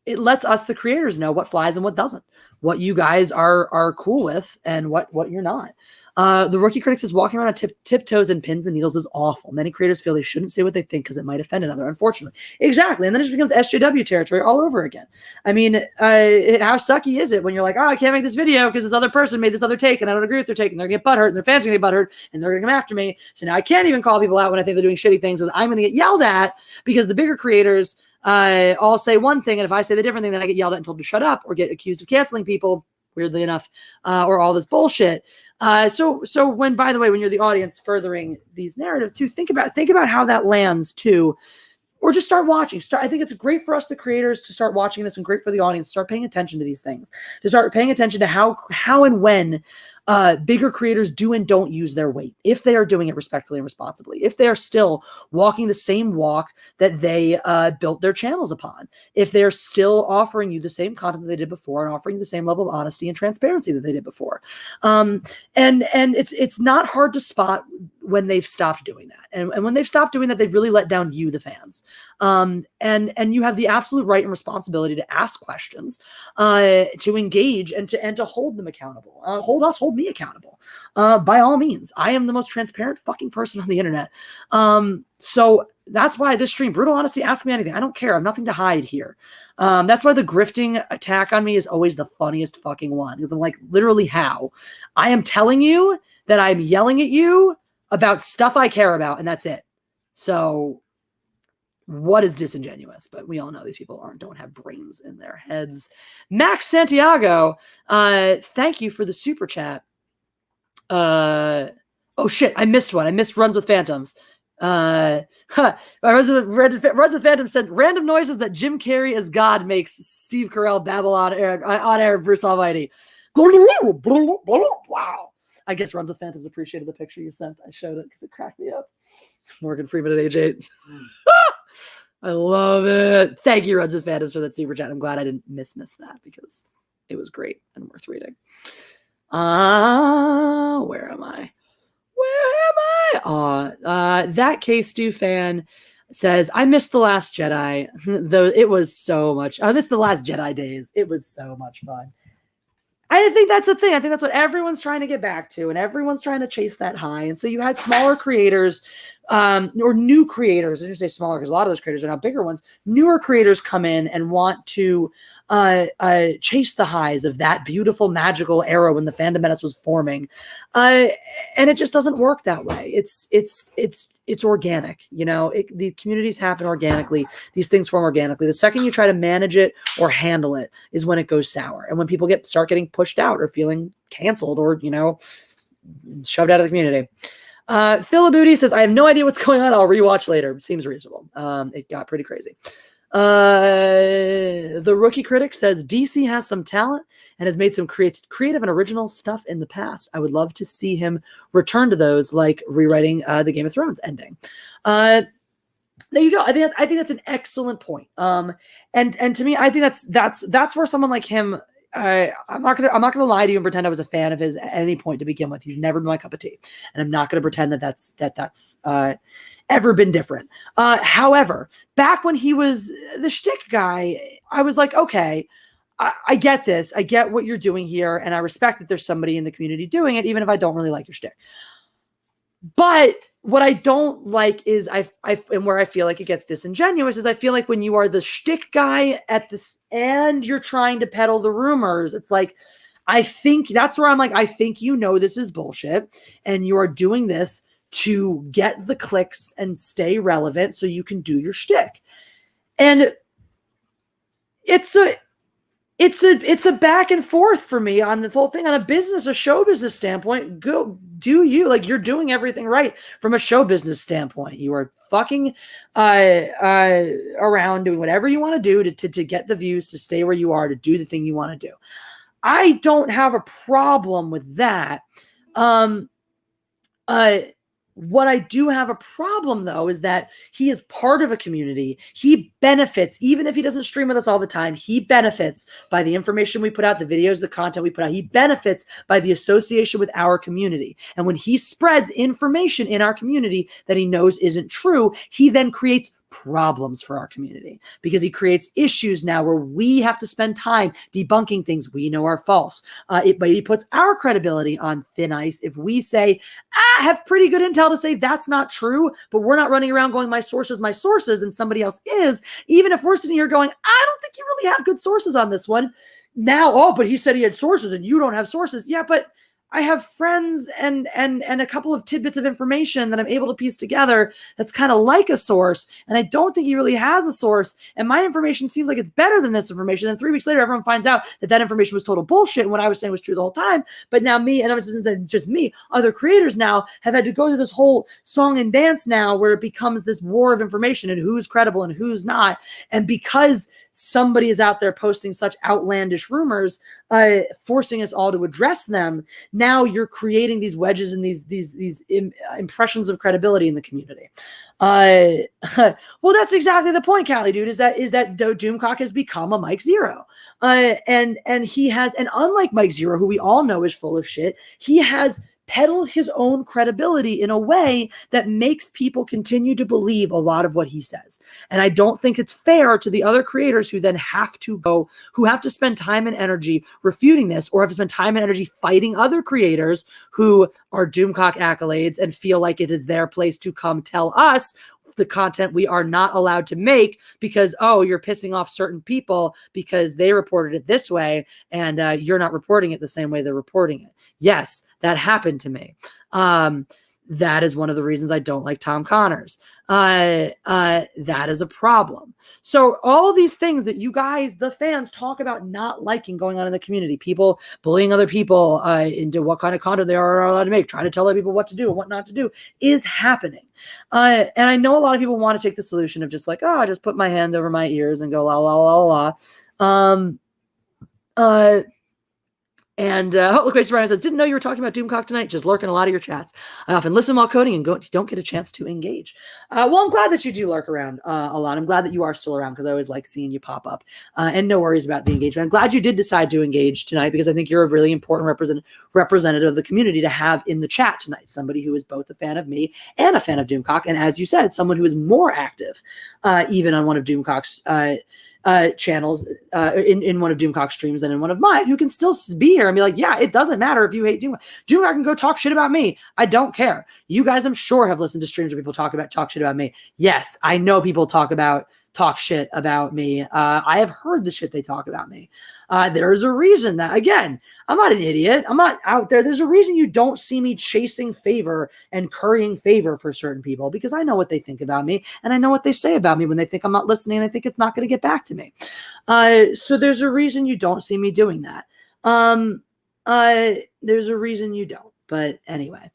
it lets us, the creators, know what flies and what doesn't, what you guys are cool with and what you're not. The Rookie Critic says, walking around on tiptoes and pins and needles is awful. Many creators feel they shouldn't say what they think because it might offend another, unfortunately. Exactly. And then it just becomes SJW territory all over again. I mean, how sucky is it when you're like, oh, I can't make this video because this other person made this other take and I don't agree with their take, and they're going to get butthurt and their fans are going to get butthurt and they're going to come after me. So now I can't even call people out when I think they're doing shitty things because I'm going to get yelled at because the bigger creators all say one thing, and if I say the different thing, then I get yelled at and told to shut up or get accused of canceling people, weirdly enough, or all this bullshit. So when, by the way, when you're the audience furthering these narratives too, think about how that lands too, or just start watching. I think it's great for us, the creators, to start watching this, and great for the audience to start paying attention to these things, to start paying attention to how and when bigger creators do and don't use their weight, if they are doing it respectfully and responsibly, if they are still walking the same walk that they built their channels upon, if they're still offering you the same content that they did before and offering you the same level of honesty and transparency that they did before. And it's not hard to spot when they've stopped doing that. And when they've stopped doing that, they've really let down you, the fans. And you have the absolute right and responsibility to ask questions, to engage, and to hold them accountable. Hold me accountable. By all means, I am the most transparent fucking person on the internet. So that's why this stream, brutal honesty, ask me anything. I don't care. I have nothing to hide here. That's why the grifting attack on me is always the funniest fucking one. Because I'm like, literally how? I am telling you that I'm yelling at you about stuff I care about, and that's it. So what is disingenuous? But we all know these people don't have brains in their heads. Max Santiago, thank you for the super chat. Oh shit, I missed one. I missed Runs with Phantoms. Runs with Phantoms said, random noises that Jim Carrey as God makes Steve Carell babble on air Bruce Almighty. Wow. I guess Runs with Phantoms appreciated the picture you sent. I showed it because it cracked me up. Morgan Freeman at age 8. I love it. Thank you, Runs with Phantoms, for that super chat. I'm glad I didn't miss that because it was great and worth reading. Where am I? That K-Stew fan says, I missed The Last Jedi, though it was so much. I missed The Last Jedi days. It was so much fun. I think that's the thing. I think that's what everyone's trying to get back to, and everyone's trying to chase that high. And so you had smaller creators, or new creators. I should say smaller because a lot of those creators are now bigger ones. Newer creators come in and want to chase the highs of that beautiful, magical era when the fandom menace was forming, and it just doesn't work that way. It's organic. The communities happen organically. These things form organically. The second you try to manage it or handle it is when it goes sour, and when people start getting pushed out or feeling canceled or shoved out of the community. Philibooty says, I have no idea what's going on. I'll rewatch later. Seems reasonable. It got pretty crazy. The Rookie Critic says, DC has some talent and has made some creative and original stuff in the past. I would love to see him return to those, like rewriting the Game of Thrones ending. There you go. I think that's an excellent point. And to me, I think that's where someone like him. I'm not gonna lie to you and pretend I was a fan of his at any point to begin with. He's never been my cup of tea, and I'm not gonna pretend that's ever been different. However, back when he was the shtick guy, I was like, okay, I get this. I get what you're doing here, and I respect that there's somebody in the community doing it, even if I don't really like your shtick. But what I don't like is and where I feel like it gets disingenuous is I feel like when you are the shtick guy at this and you're trying to peddle the rumors, it's like, I think that's where I'm like, I think this is bullshit and you are doing this to get the clicks and stay relevant so you can do your shtick. And it's a back and forth for me on the whole thing. On a show business standpoint, go do you, like, you're doing everything right from a show business standpoint. You are fucking around doing whatever you want to do to get the views, to stay where you are, to do the thing you want to do. I don't have a problem with that. What I do have a problem, though, is that he is part of a community. He benefits, even if he doesn't stream with us all the time, he benefits by the information we put out, the videos, the content we put out. He benefits by the association with our community. And when he spreads information in our community that he knows isn't true, he then creates problems for our community because he creates issues now where we have to spend time debunking things we know are false. It maybe puts our credibility on thin ice if we say, I have pretty good intel to say that's not true, but we're not running around going, my sources, and somebody else is. Even if we're sitting here going, I don't think you really have good sources on this one. Now, but he said he had sources and you don't have sources. Yeah, but I have friends and a couple of tidbits of information that I'm able to piece together that's kind of like a source. And I don't think he really has a source. And my information seems like it's better than this information. And 3 weeks later, everyone finds out that information was total bullshit. And what I was saying was true the whole time. But now me, and this isn't just me, other creators now have had to go through this whole song and dance now where it becomes this war of information and who's credible and who's not. And because somebody is out there posting such outlandish rumors, forcing us all to address them, now you're creating these wedges and these impressions of credibility in the community. Well, that's exactly the point, Callie, dude, is that Doomcock has become a Mike Zero. And he has, and unlike Mike Zero, who we all know is full of shit, he has peddled his own credibility in a way that makes people continue to believe a lot of what he says. And I don't think it's fair to the other creators who then have to spend time and energy refuting this, or have to spend time and energy fighting other creators who are Doomcock accolades and feel like it is their place to come tell us the content we are not allowed to make because, you're pissing off certain people because they reported it this way and you're not reporting it the same way they're reporting it. Yes, that happened to me. That is one of the reasons I don't like Tom Connors. That is a problem. So all these things that you guys, the fans, talk about not liking going on in the community, people bullying other people into what kind of content they are allowed to make, trying to tell other people what to do and what not to do, is happening. And I know a lot of people want to take the solution of just like, I just put my hand over my ears and go la la la la. And Loquacious Brian says, didn't know you were talking about Doomcock tonight. Just lurking a lot of your chats. I often listen while coding and don't get a chance to engage. Well, I'm glad that you do lurk around a lot. I'm glad that you are still around because I always like seeing you pop up. And no worries about the engagement. I'm glad you did decide to engage tonight because I think you're a really important representative of the community to have in the chat tonight. Somebody who is both a fan of me and a fan of Doomcock. And as you said, someone who is more active even on one of Doomcock's channels in one of Doomcock's streams than in one of mine, who can still be here and be like, yeah, it doesn't matter if you hate Doomcock. Doomcock can go talk shit about me. I don't care. You guys, I'm sure, have listened to streams where people talk shit about me. Yes, I know people talk shit about me. I have heard the shit they talk about me. There's a reason that, again, I'm not an idiot. I'm not out there. There's a reason you don't see me chasing favor and currying favor for certain people, because I know what they think about me and I know what they say about me when they think I'm not listening and I think it's not going to get back to me. So there's a reason you don't see me doing that. There's a reason you don't. But anyway,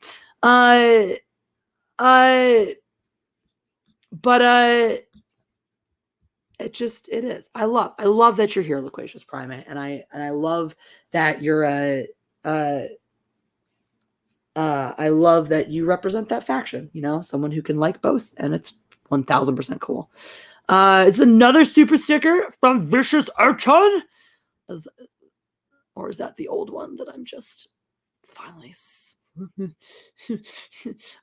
it is. I love that you're here, Loquacious Primate, and I love that you're I love that you represent that faction, someone who can like both, and it's 1000% cool. It's another super sticker from Vicious Urchin. Or is that the old one that I'm just finally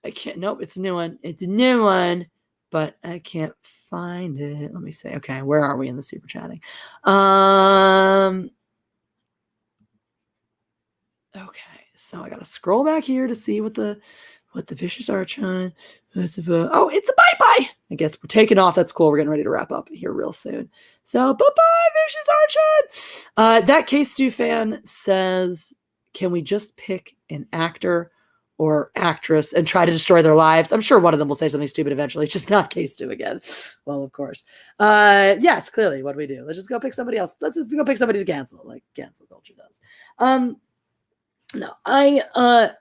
I can't, nope, it's a new one. It's a new one. But I can't find it. Let me see. Okay, where are we in the super chatting? Okay, so I gotta scroll back here to see what the Vicious Archon. Oh, it's a bye-bye. I guess we're taking off. That's cool. We're getting ready to wrap up here real soon. So bye-bye, Vicious Archon. That K-Stu fan says, can we just pick an actor or actress and try to destroy their lives? I'm sure one of them will say something stupid eventually, just not K-Stu again. Well, of course. Yes, clearly, what do we do? Let's just go pick somebody else. Let's just go pick somebody to cancel, like cancel culture does. No, I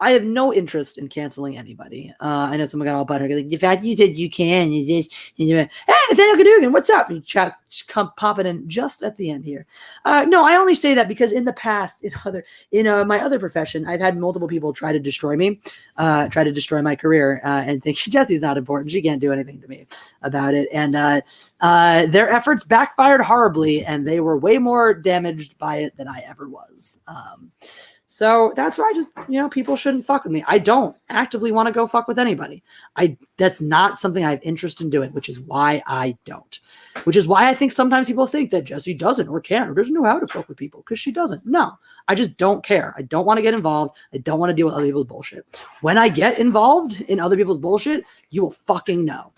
have no interest in canceling anybody. I know someone got all butthurt. Like, the fact you said you can, hey, Nathaniel Cadugan, what's up? You come popping in just at the end here. No, I only say that because in the past, in my other profession, I've had multiple people try to destroy me, try to destroy my career, and think Jessie's not important. She can't do anything to me about it. And their efforts backfired horribly, and they were way more damaged by it than I ever was. So that's why I just, people shouldn't fuck with me. I don't actively want to go fuck with anybody. That's not something I have interest in doing, which is why I don't. Which is why I think sometimes people think that Jessie doesn't or can't or doesn't know how to fuck with people, because she doesn't. No, I just don't care. I don't want to get involved. I don't want to deal with other people's bullshit. When I get involved in other people's bullshit, you will fucking know.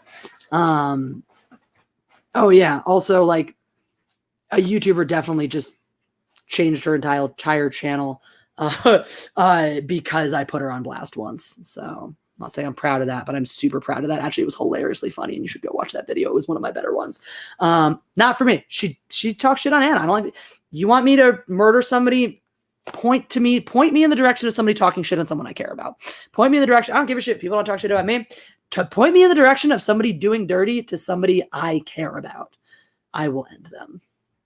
Oh yeah. Also, like, a YouTuber definitely just changed her entire channel because I put her on blast once. So I'm not saying I'm proud of that, but I'm super proud of that. Actually, it was hilariously funny, and you should go watch that video. It was one of my better ones. Not for me. She talks shit on Anna. You want me to murder somebody? Point me in the direction of somebody talking shit on someone I care about. Point me in the direction. I don't give a shit. People don't talk shit about me. To point me in the direction of somebody doing dirty to somebody I care about, I will end them.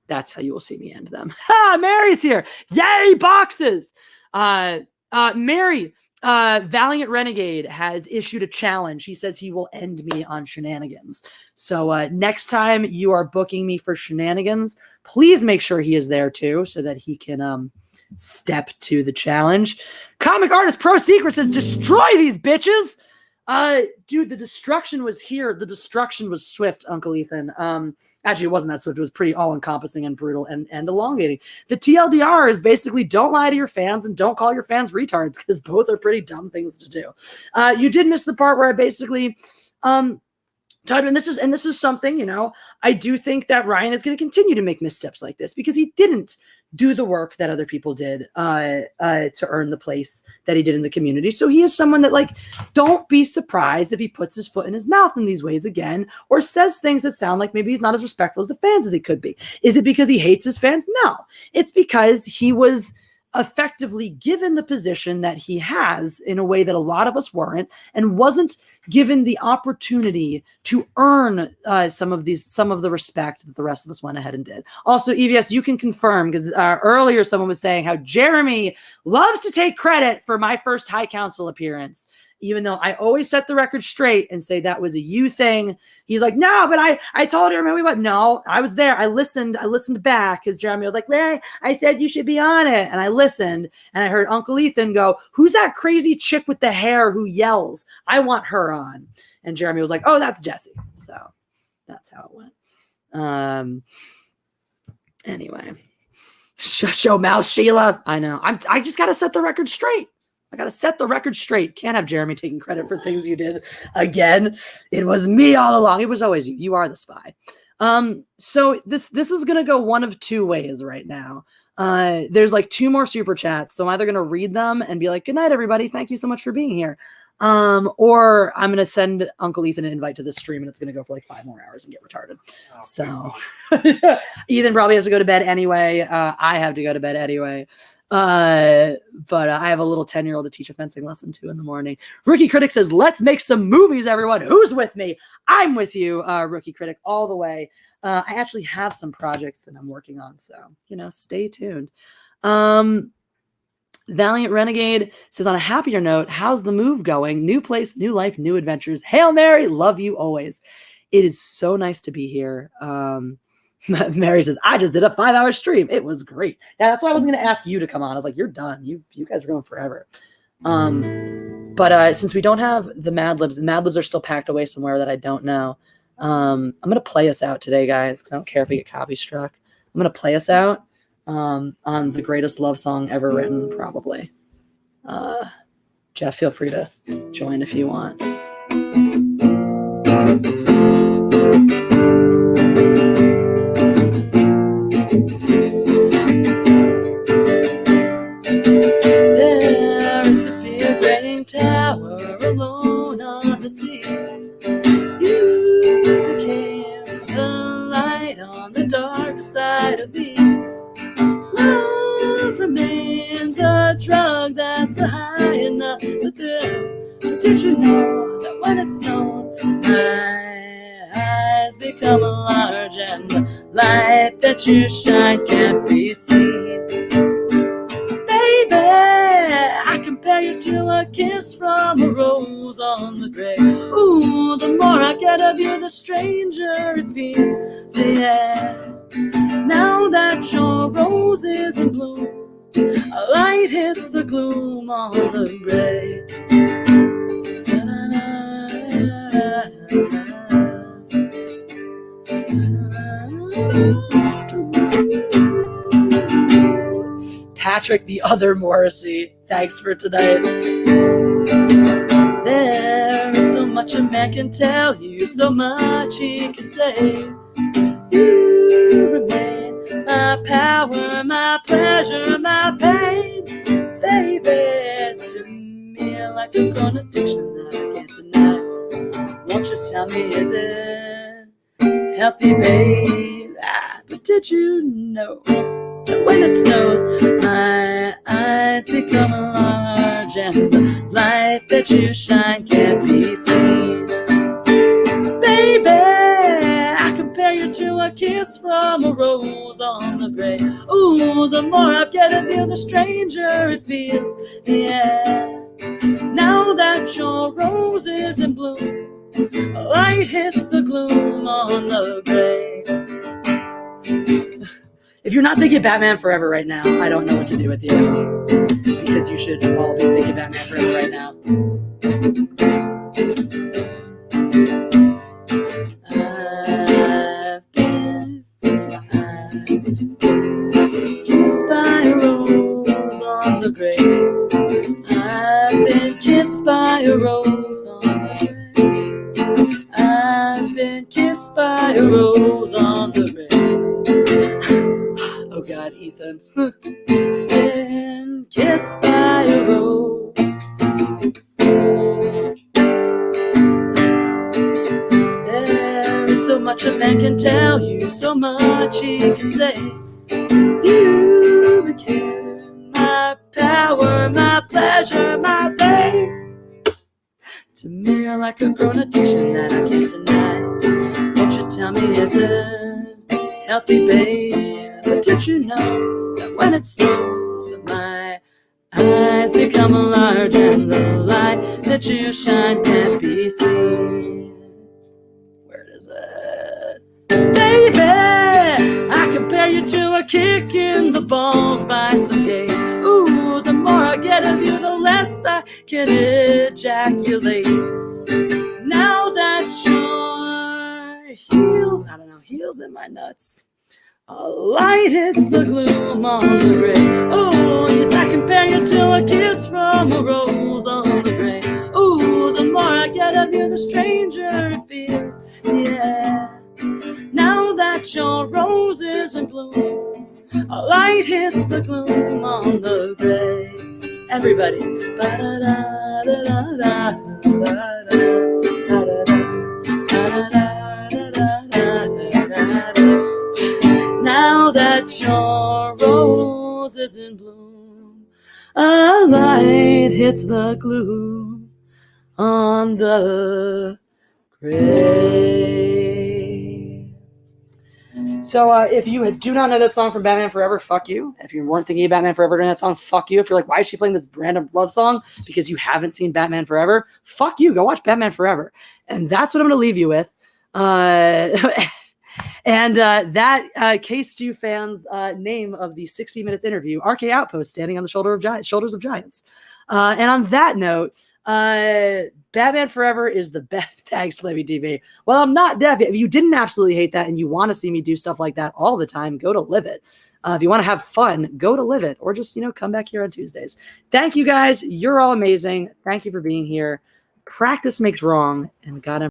That's how you will see me end them. Mary's here. Yay, boxes. Mary, Valiant Renegade has issued a challenge. He says he will end me on shenanigans. So next time you are booking me for shenanigans, please make sure he is there too, so that he can step to the challenge. Comic Artist Pro Secret says, destroy these bitches. Dude, the destruction was here. The destruction was swift, Uncle Ethan. Actually, it wasn't that swift. It was pretty all-encompassing and brutal and elongating. The TLDR is basically don't lie to your fans and don't call your fans retards, because both are pretty dumb things to do. You did miss the part where I basically and this is something, I do think that Ryan is going to continue to make missteps like this, because he didn't do the work that other people did to earn the place that he did in the community. So he is someone that, don't be surprised if he puts his foot in his mouth in these ways again, or says things that sound like maybe he's not as respectful as the fans as he could be. Is it because he hates his fans? No, it's because he was effectively given the position that he has in a way that a lot of us weren't, and wasn't given the opportunity to earn some of the respect that the rest of us went ahead and did. Also, EVS, you can confirm, because earlier someone was saying how Jeremy loves to take credit for my first High Council appearance, even though I always set the record straight and say that was a you thing. He's like, no, but I told her, we went, no, I was there. I listened back, because Jeremy was like, I said you should be on it. And I listened, and I heard Uncle Ethan go, who's that crazy chick with the hair who yells? I want her on. And Jeremy was like, oh, that's Jessie. So that's how it went. Anyway, show mouth, Sheila. I know. I just got to set the record straight. I got to set the record straight. Can't have Jeremy taking credit for things you did again. It was me all along. It was always you. You are the spy. So this is going to go one of two ways right now. There's like 2 more super chats. So I'm either going to read them and be like, good night, everybody. Thank you so much for being here. Or I'm going to send Uncle Ethan an invite to this stream, and it's going to go for like 5 more hours and get retarded. So Ethan probably has to go to bed anyway. I have to go to bed anyway. But I have a little 10-year-old to teach a fencing lesson to in the morning. Rookie Critic says, let's make some movies, everyone. Who's with me? I'm with you, Rookie Critic, all the way. I actually have some projects that I'm working on, so, stay tuned. Valiant Renegade says, on a happier note, how's the move going? New place, new life, new adventures. Hail Mary, love you always. It is so nice to be here. Mary says, I just did a 5-hour stream. It was great. Yeah, that's why I was going to ask you to come on. I was like, you're done. You guys are going forever. But since we don't have the Mad Libs are still packed away somewhere that I don't know. I'm going to play us out today, guys, because I don't care if we get copy struck. I'm going to play us out on the greatest love song ever written, probably. Jeff, feel free to join if you want. There is a big graying tower alone on the sea. You became the light on the dark side of me. Love remains a drug that's the high enough the thrill. Did you know that when it snows, my eyes become large and the light that you shine can't be seen? Baby, I compare you to a kiss from a rose on the grave. Ooh, the more I get of you, the stranger it feels. Yeah, now that your rose is in bloom, a light hits the gloom on the grave. Patrick, the other Morrissey, thanks for tonight. There is so much a man can tell you, so much he can say. You remain my power, my pleasure, my pain. Baby, to me like a grown addiction that I can't deny. Won't you tell me, is it healthy, babe? But did you know that when it snows, my eyes become large and the light that you shine can't be seen? Baby, I compare you to a kiss from a rose on the grave. Ooh, the more I get of you, the stranger it feels. Yeah, now that your rose is in bloom, a light hits the gloom on the grave. If you're not thinking Batman Forever right now, I don't know what to do with you, because you should all be thinking Batman Forever right now. Kissed by a rose on the grave. I've been kissed by a rose on the grave. I've been kissed by a rose on the grave. Oh God, Ethan. Been kissed by a rose. There is so much a man can tell you, so much he can say. You became my power, my pleasure, my pain. To me, you're like a grown addiction that I can't deny. Won't you tell me, is it healthy, babe? But did you know that when it snows, that my eyes become large and the light that you shine can't be seen? Where is it? Baby, I compare you to a kick in the balls by some days. Ooh, the more I get of you, the less I can ejaculate. Now that your heels in my nuts, a light hits the gloom on the grave. Oh, yes, I compare you to a kiss from a rose on the grave. Ooh, the more I get of you, the stranger it feels. Yeah. Now that your rose is in bloom, a light hits the gloom on the grave. Everybody. Now that your rose is in bloom, a light hits the gloom on the grave. So if you do not know that song from Batman Forever, fuck you. If you weren't thinking of Batman Forever during that song, fuck you. If you're like, why is she playing this random love song? Because you haven't seen Batman Forever, fuck you. Go watch Batman Forever. And that's what I'm going to leave you with. And that K-Stew fans' name of the 60 Minutes interview, RK Outpost, standing on the shoulders of giants. And on that note, Batman Forever is the best. Thanks, Flavy TV. Well, I'm not deaf. If you didn't absolutely hate that and you want to see me do stuff like that all the time, go to Live It. If you want to have fun, go to Live It, or just, come back here on Tuesdays. Thank you guys. You're all amazing. Thank you for being here. Practice makes wrong, and God